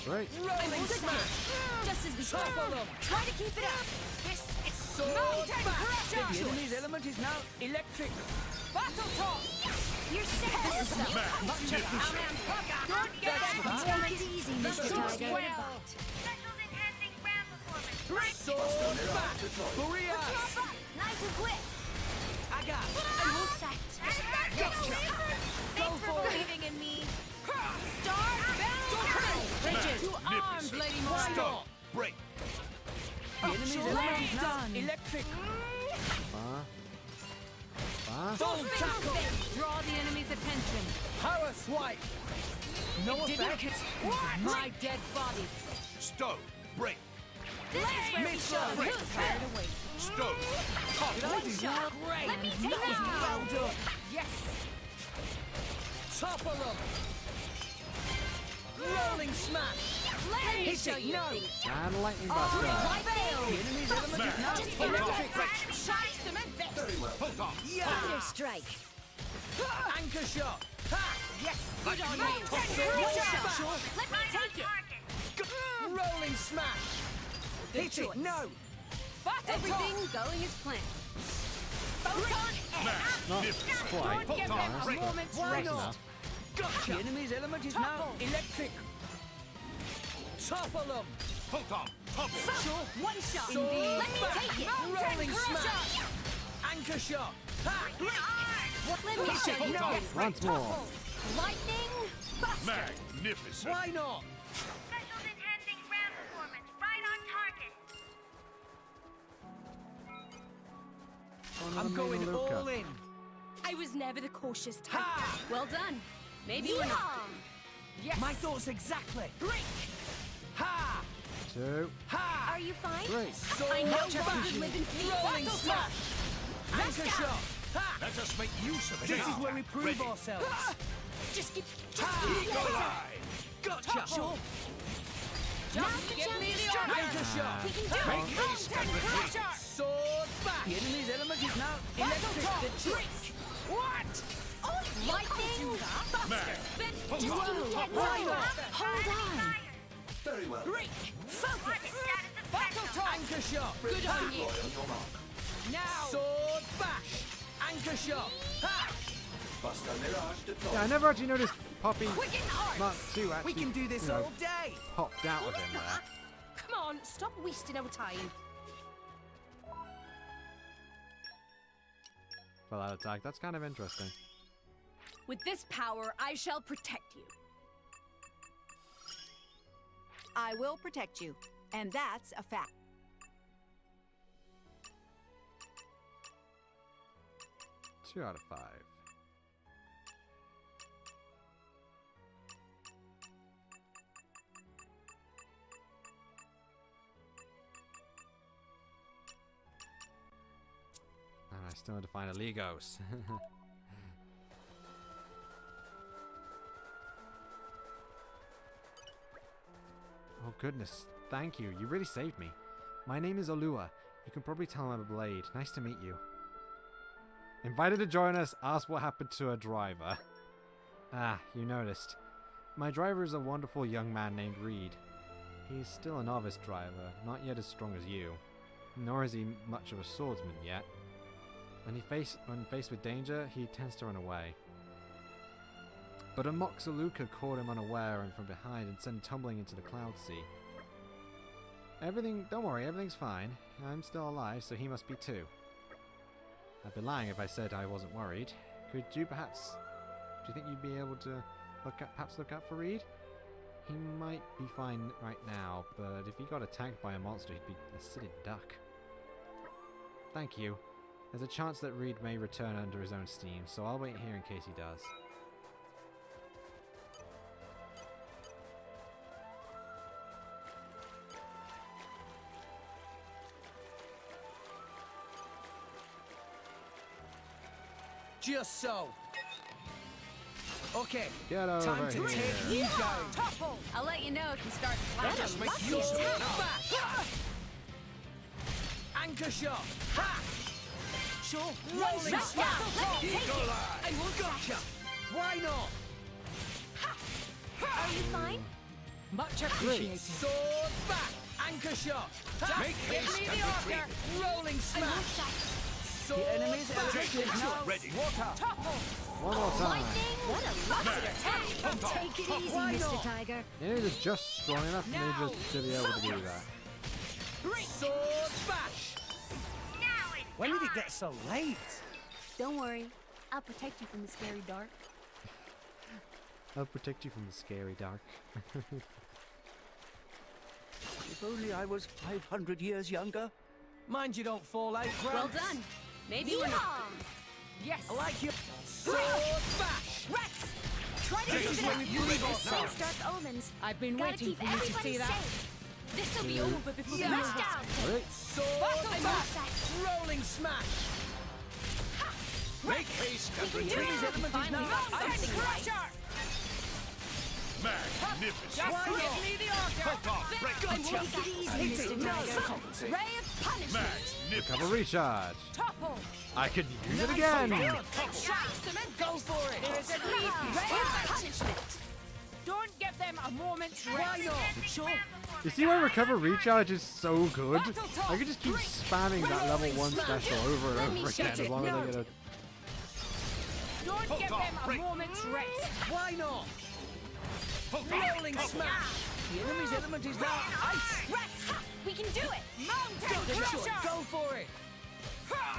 Great. Rolling smash. Just as we Topple them. Try to keep it up. This is Sword Mountain bash. crusher! The enemy's element is now electric. Battle top! You're safe. This is Magnificent! Don't get them a Take it easy, Mr. Tiger. well! Specials enhancing ground performance. Sword bash. Boreas. Nice and quick. I got. I won't sight. Gotcha. Go Thanks for for it. believing in me. Star Battle! Bridget! To arms, Magnificent. Lady Moira! Stop. Break! The enemy's element is now done. electric. Full tackle. Draw the enemy's attention. Power swipe. No Didn't effect. hit my dead body. Stone! Break! This is where we show Break. who's tired of waiting. Stone! One shot. Great! Let me take this. Well done. Yes! Topple them. Rolling smash. Let me Hit show it. you. No. And lightning buster. Right fail. The enemy's element is now Just electric. Shine cement vest! Very well. Hold on! Thunder strike. Anchor shot. Ha! Yes! Good on you! One shot. Let me take it. Rolling smash. Hit it. No. Battle Everything top! going as planned. Photon X! Not Magnificent! quite. Don't give them a Almost. moment's Why rest. not? Gotcha. The enemy's element is now Topple. electric. Topple them. Hold on! Topple! Sure. One shot. Sword Let me back. take it. Rolling Crusher. smash. Anchor shot. Ha! Let me show you. No. Once more. Lightning buster. Magnificent! Why not? Specials enhancing ground performance. Right on target. I'm going Luca. all in. I was never the cautious type. Ha! Well done. Maybe we're not. Yes! My thoughts exactly. Break. Ha! 2, Ha! Are you fine? 3. I no Sword longer bash. live in fear. Rolling smash. Anchor shot. Ha! Let us make use of it This now. is where we prove Ready. ourselves. Just keep. Ha! Eagle Eye! Gotcha. Sure. Now's Just the give chance me to the strike. order! Anchor shot. We can do Ha! it. Mountain Crusher! Sword back. The enemy's element is now electric. top. The tricks. What? Lightning buster. Hold Just on! keep your head Why down. not? Hold on. Very well. Break. Focus. Battle top! Anchor shot. Good Ha! on you! On your mark. Now! Sword bash. Anchor shot. Ha! Buster Mirage deployed. Yeah, I never actually noticed Poppy Quicken arc. Mark 2 actually, We can do this you know, all day. popped out of him there. Come on, stop wasting our time. For that attack. That's kind of interesting. With this power, I shall protect you. I will protect you, and that's a fact. Two out of 5. And I still need to find a Legos. Oh goodness, thank you. You really saved me. My name is Olua. You can probably tell I'm a blade. Nice to meet you. Invited to join us, asked what happened to a driver. Ah, you noticed. My driver is a wonderful young man named Reed. He's still a novice driver, not yet as strong as you. Nor is he much of a swordsman yet. When faced with danger, he tends to run away. But a Moxaluka caught him unaware and from behind and sent him tumbling into the cloud sea. Don't worry, everything's fine. I'm still alive, so he must be too. I'd be lying if I said I wasn't worried. Do you think you'd be able to perhaps look out for Reed? He might be fine right now, but if he got attacked by a monster, he'd be a silly duck. Thank you. There's a chance that Reed may return under his own steam, so I'll wait here in case he does. Just so. Okay. Get over time to here. take you down. I'll let you know if you start I'll just make you back. Anchor shot. Ha! Sure. Rolling smash. I will gotcha. Why not? Are you fine? Much appreciated. Sword back. Anchor shot. Make haste and retreat. Rolling smash. The enemy's objective now ready. One more time. What a lucky attack! Take it easy, Mr. Tiger. It is just strong enough for me just to be able to do that. Sword bash. When did it get so late? Don't worry, I'll protect you from the scary dark. I'll protect you from the scary dark. If only I was 500 years younger. Mind you don't fall out, Grant. Well done. Maybe we're not. Yes. I like you. Sword bash. Rex! Try to This is when you leave off now. sense dark omens. I've been Gotta waiting keep for you to everybody see that. safe. This'll be over before the Rush down! Right. Sword bash. Rolling smash. Make haste and We can do retreat. it! Finally got something right. Magnificent. Why not? Give me the order. Poke off. Break Take up. it easy, Mr. Tiger. Ray of punishment. Magnificent. Have a recharge. Topple. I could use it again. Try cement. Go for it. There is a Ray of punishment. Don't give them a moment's Why rest. not? Sure. You see why recover recharge is so good? I could just keep spamming that level 1 special over and over again as long as I get a... Don't give them a moment's rest. Why not? Rolling smash. The enemy's element is now ice. Rex! We can do it! Mountain crusher. Go for it.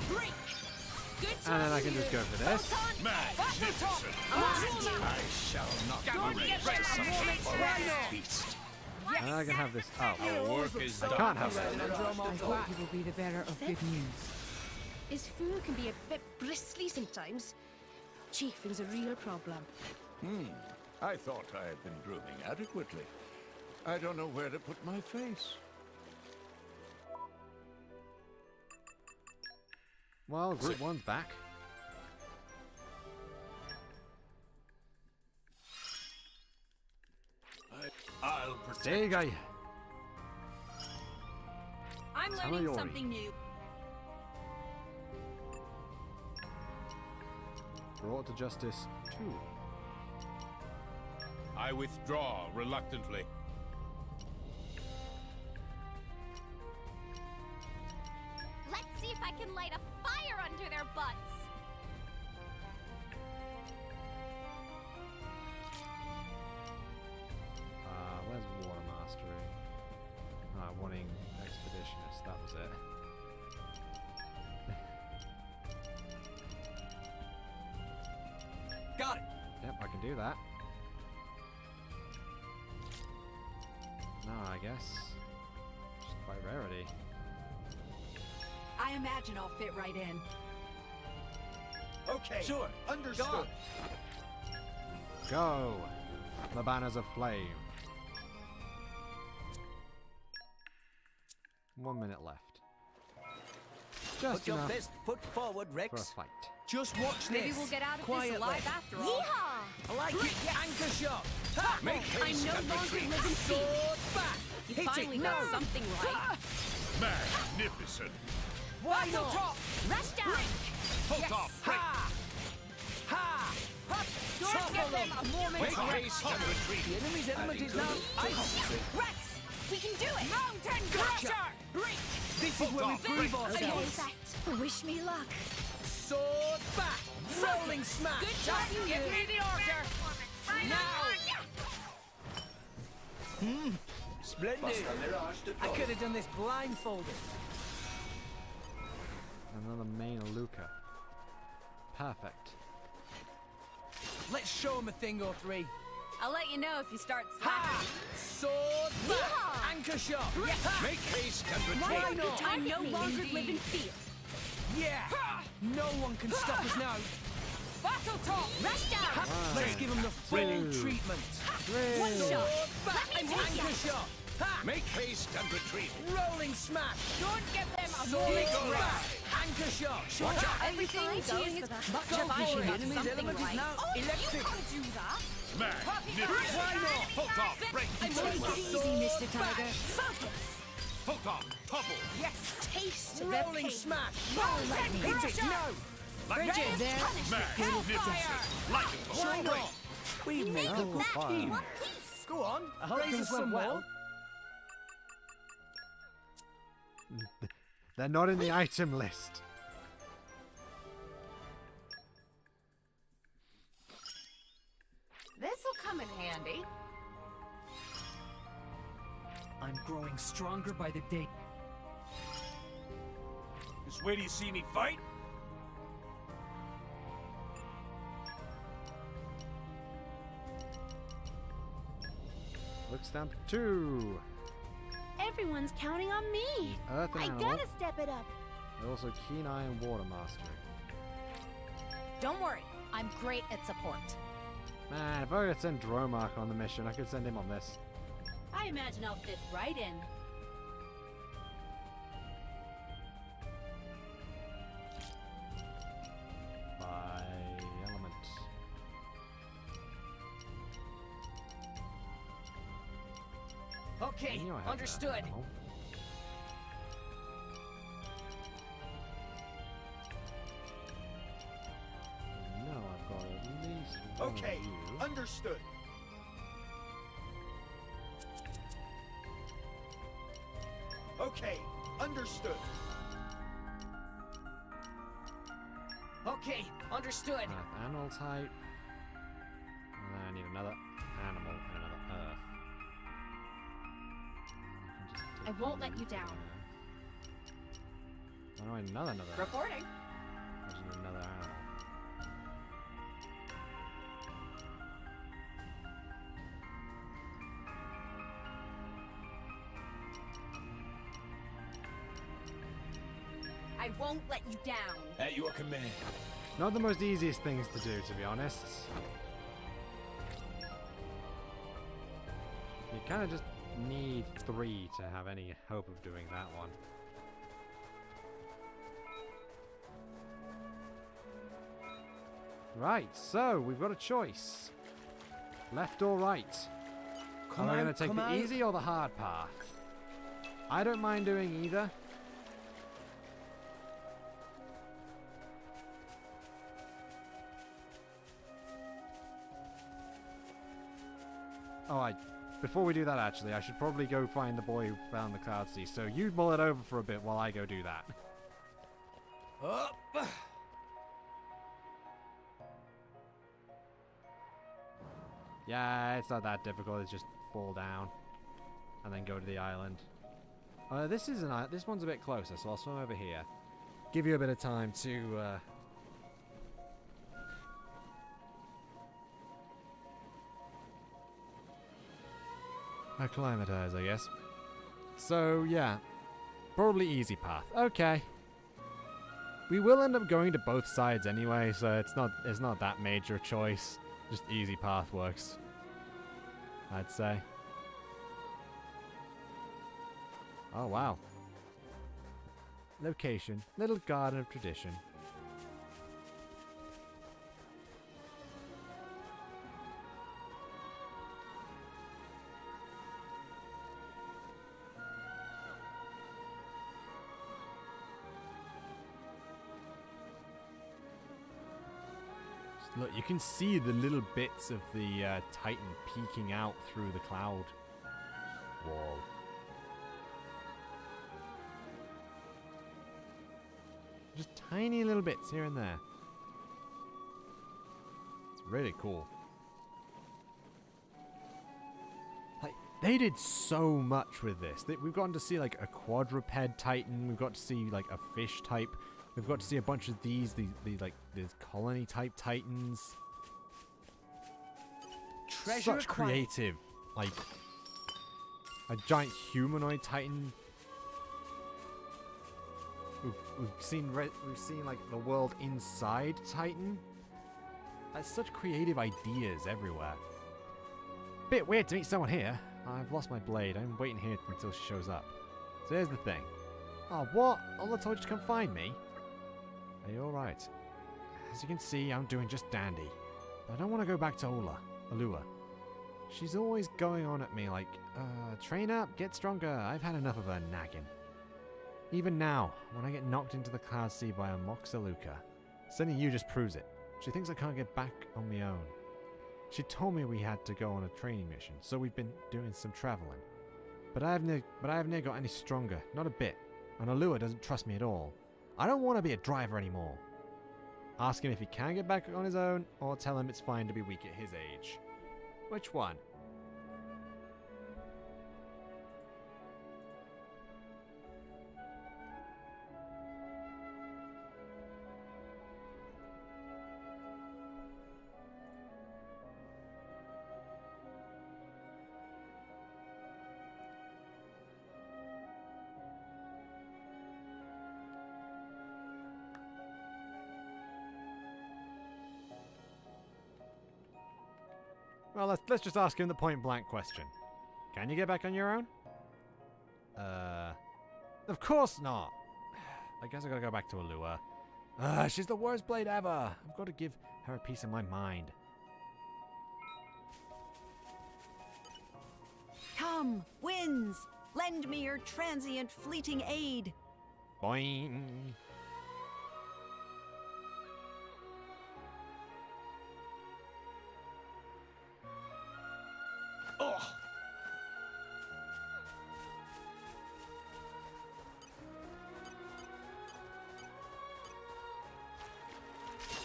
Break. Good And then I can just go for this. Magnificent. I shall not Don't be give them a moment's rest. beast. And I can have this. Oh, Our work is I done. can't have that. I hope you will be the bearer of good news. His food can be a bit bristly sometimes. Chafing's a real problem. I thought I had been grooming adequately. I don't know where to put my face. Well, Group 1's back. I'll protect. There you go. I'm Tell learning Yori. something new. Brought to justice 2. I withdraw reluctantly. Let's see if I can light a fire under their butts. Where's Water Mastery? Wanting Expeditionist, that was it. Got it. Yep, I can do that. No, I guess. Just by rarity. I imagine I'll fit right in. Okay. Sure. Understood. Go! The banners of flame. 1 minute left. Just Put your enough best foot forward, for a Rex. fight. Just watch this. Maybe we'll get out of quietly. this alive after all. Yeehaw! I like it. Anchor shot. Ha! Make I haste no and longer retreat. live in fear. Sword back. You Hit finally it. got No. something right. Magnificent. Why not? Rush down! Hold off. Break. Ha! Ha! Don't Topple give them them. a moment's Make rest. haste and retreat. The enemy's element is now ice. Rex! We can do it! Mountain Gotcha. Crusher! Break! This is where we prove Okay, ourselves. that. Wish me luck. Sword back. Rolling smash. Good job, you give me the order. Now! Splendid. Buster Mirage I deployed. could have done this blindfolded. Another main Luca. Perfect. Let's show him a thing or three. I'll let you know if you start Ha! slacking. Sword back. Anchor shot. Yeah. Make haste and Why retreat. not? I no longer live in fear. Yeah. No one can stop us now. Battle talk! Rush down! Let's give him the full Two. treatment. One Sword shot! back. Let me take Anchor ya. shot. Ha! Make haste and retreat. Rolling smash. Don't give them a Sword moment's back. rest. Anchor shot. Watch out. Everything fine? going Cheers as for that. much Go as for I it. got Enemy's something element is right. now Oh, electric. you can't do that! Magnificent. Why not? Hold off. Break. Take it easy, Mr. Tiger. Focus! Hold off. Topple. Yes. Taste the Rolling pain. smash. Mountain Hit it. Crusher. No. Bridget, there. Magnificent. Lightning bolt. Why not? We make a good fire. team. One piece! Go on. I hope Raise things us some went well. more. They're not in the item list. This'll come in handy. I'm growing stronger by the day. Just wait till you see me fight. Looks down to 2. Everyone's counting on me! Earth and I animal. gotta step it up! And also keen eye and water mastery. Don't worry, I'm great at support. Man, if I could send Dromark on the mission, I could send him on this. I imagine I'll fit right in. By element. Okay. I knew I had that Understood. animal. No, I've got at least one Okay. of you. Understood. Okay. Understood. Okay. Understood. Animal type. And then I need another animal and another earth. I can just I take won't let you down. Oh, no, another earth. Reporting. I just need another animal. I won't let you down. At your command. Not the most easiest things to do, to be honest. You kind of just need 3 to have any hope of doing that one. Right, so we've got a choice. Left or right? Come Are we on, going to take come the on. easy or the hard path? I don't mind doing either. Oh, before we do that, actually, I should probably go find the boy who found the card C. So you mull it over for a bit while I go do that. Up. Yeah, it's not that difficult. It's just fall down and then go to the island. This is this one's a bit closer, so I'll swim over here. Give you a bit of time to Acclimatize, I guess. So, yeah. Probably easy path. Okay. We will end up going to both sides anyway, so it's not that major a choice. Just easy path works, I'd say. Oh, wow. Location. Little Garden of Tradition. Look, you can see the little bits of the Titan peeking out through the cloud wall. Just tiny little bits here and there. It's really cool. Like, they did so much with this. We've gotten to see like a quadruped Titan. We've got to see like a fish type. We've got to see a bunch of these colony type Titans. Treasure Such creative, like a giant humanoid Titan. We've seen like the world inside Titan. That's such creative ideas everywhere. Bit weird to meet someone here. I've lost my blade. I'm waiting here until she shows up. So here's the thing. Oh, what? Ola told you to come find me? Are you alright? As you can see, I'm doing just dandy. But I don't want to go back to Alua. She's always going on at me like, train up, get stronger. I've had enough of her nagging. Even now, when I get knocked into the Cloud Sea by a Moxaluka, sending you just proves it. She thinks I can't get back on my own. She told me we had to go on a training mission, so we've been doing some traveling. But I have never got any stronger, not a bit. And Alua doesn't trust me at all. I don't want to be a driver anymore. Ask him if he can get back on his own, or tell him it's fine to be weak at his age. Which one? Well, let's just ask him the point-blank question. Can you get back on your own? Of course not. I guess I gotta go back to Alua. She's the worst blade ever. I've got to give her a piece of my mind. Come, winds! Lend me your transient fleeting aid. Boing. Oh!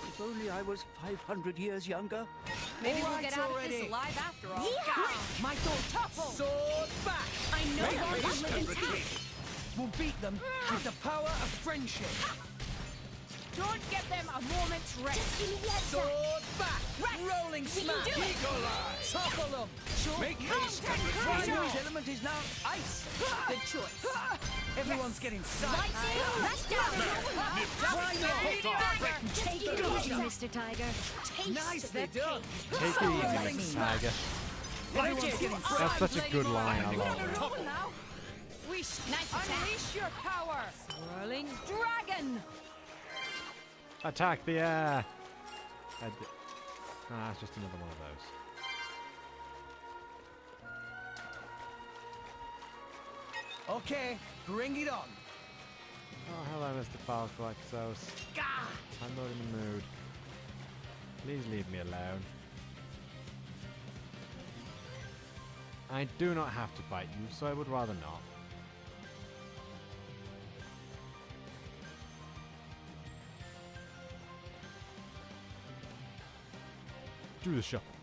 If only I was 500 years younger. Maybe we'll Alright get out already. of this alive after all. Yeehaw! My thought, sword back! I know you want to live in town. We'll beat them with the power of friendship. Don't get them a moment's rest. Just give me the heads Sword up. back! Rex, Rolling we smash! can do it. Topple them! Make haste! Primary's element is now ice. Good choice. Everyone's getting psyched. Lightning, rush down. Take it easy, Mr. Tiger. Taste Nicely the done. cake. Take it easy, Tiger. Everyone's getting That's such a good line, I love it. Now. Nice unleash your power. Swirling dragon. Attack the air! It's just another one of those. Okay, bring it on. Oh, hello, Mr. Falquaxos. I'm not in the mood. Please leave me alone. I do not have to fight you, so I would rather not. Do the shuffle.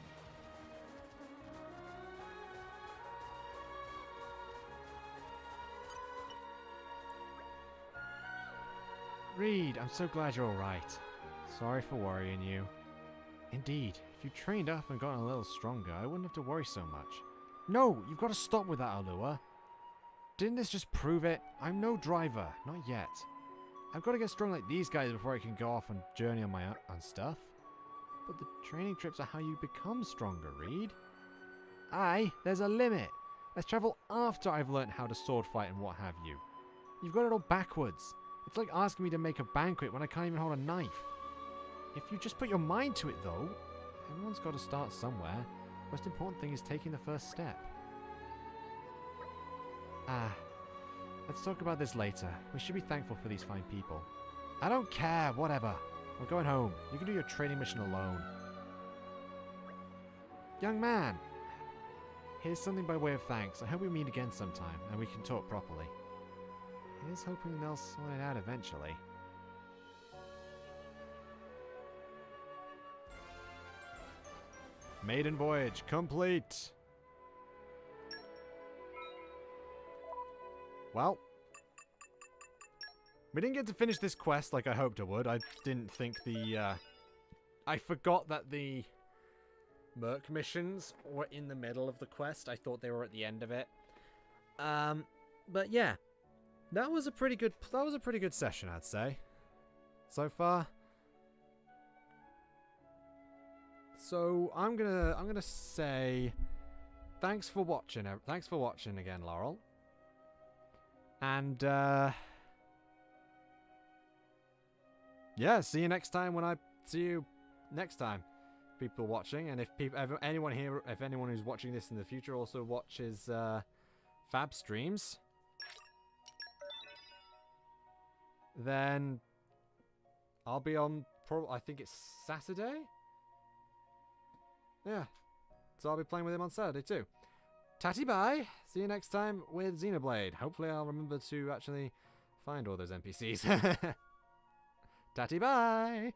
Reed, I'm so glad you're alright. Sorry for worrying you. Indeed, if you trained up and gotten a little stronger, I wouldn't have to worry so much. No, you've got to stop with that, Alua. Didn't this just prove it? I'm no driver. Not yet. I've got to get strong like these guys before I can go off and journey on my own on stuff. But the training trips are how you become stronger, Reed. Aye, there's a limit. Let's travel after I've learnt how to sword fight and what have you. You've got it all backwards. It's like asking me to make a banquet when I can't even hold a knife. If you just put your mind to it, though, everyone's got to start somewhere. Most important thing is taking the first step. Let's talk about this later. We should be thankful for these fine people. I don't care, whatever. I'm going home. You can do your training mission alone. Young man, here's something by way of thanks. I hope we meet again sometime and we can talk properly. Here's hoping they'll sort it out eventually. Maiden voyage complete. Well, we didn't get to finish this quest like I hoped I would. I didn't think the, I forgot that the Merc missions were in the middle of the quest. I thought they were at the end of it. But yeah, that was a pretty good session, I'd say. So far. So I'm gonna say thanks for watching. Thanks for watching again, Laurel. And yeah, see you next time people watching. And if anyone who's watching this in the future also watches Fab streams, then I'll be on I think it's Saturday. Yeah, so I'll be playing with him on Saturday too. Tatty bye. See you next time with Xenoblade. Hopefully I'll remember to actually find all those NPCs. Tatty bye.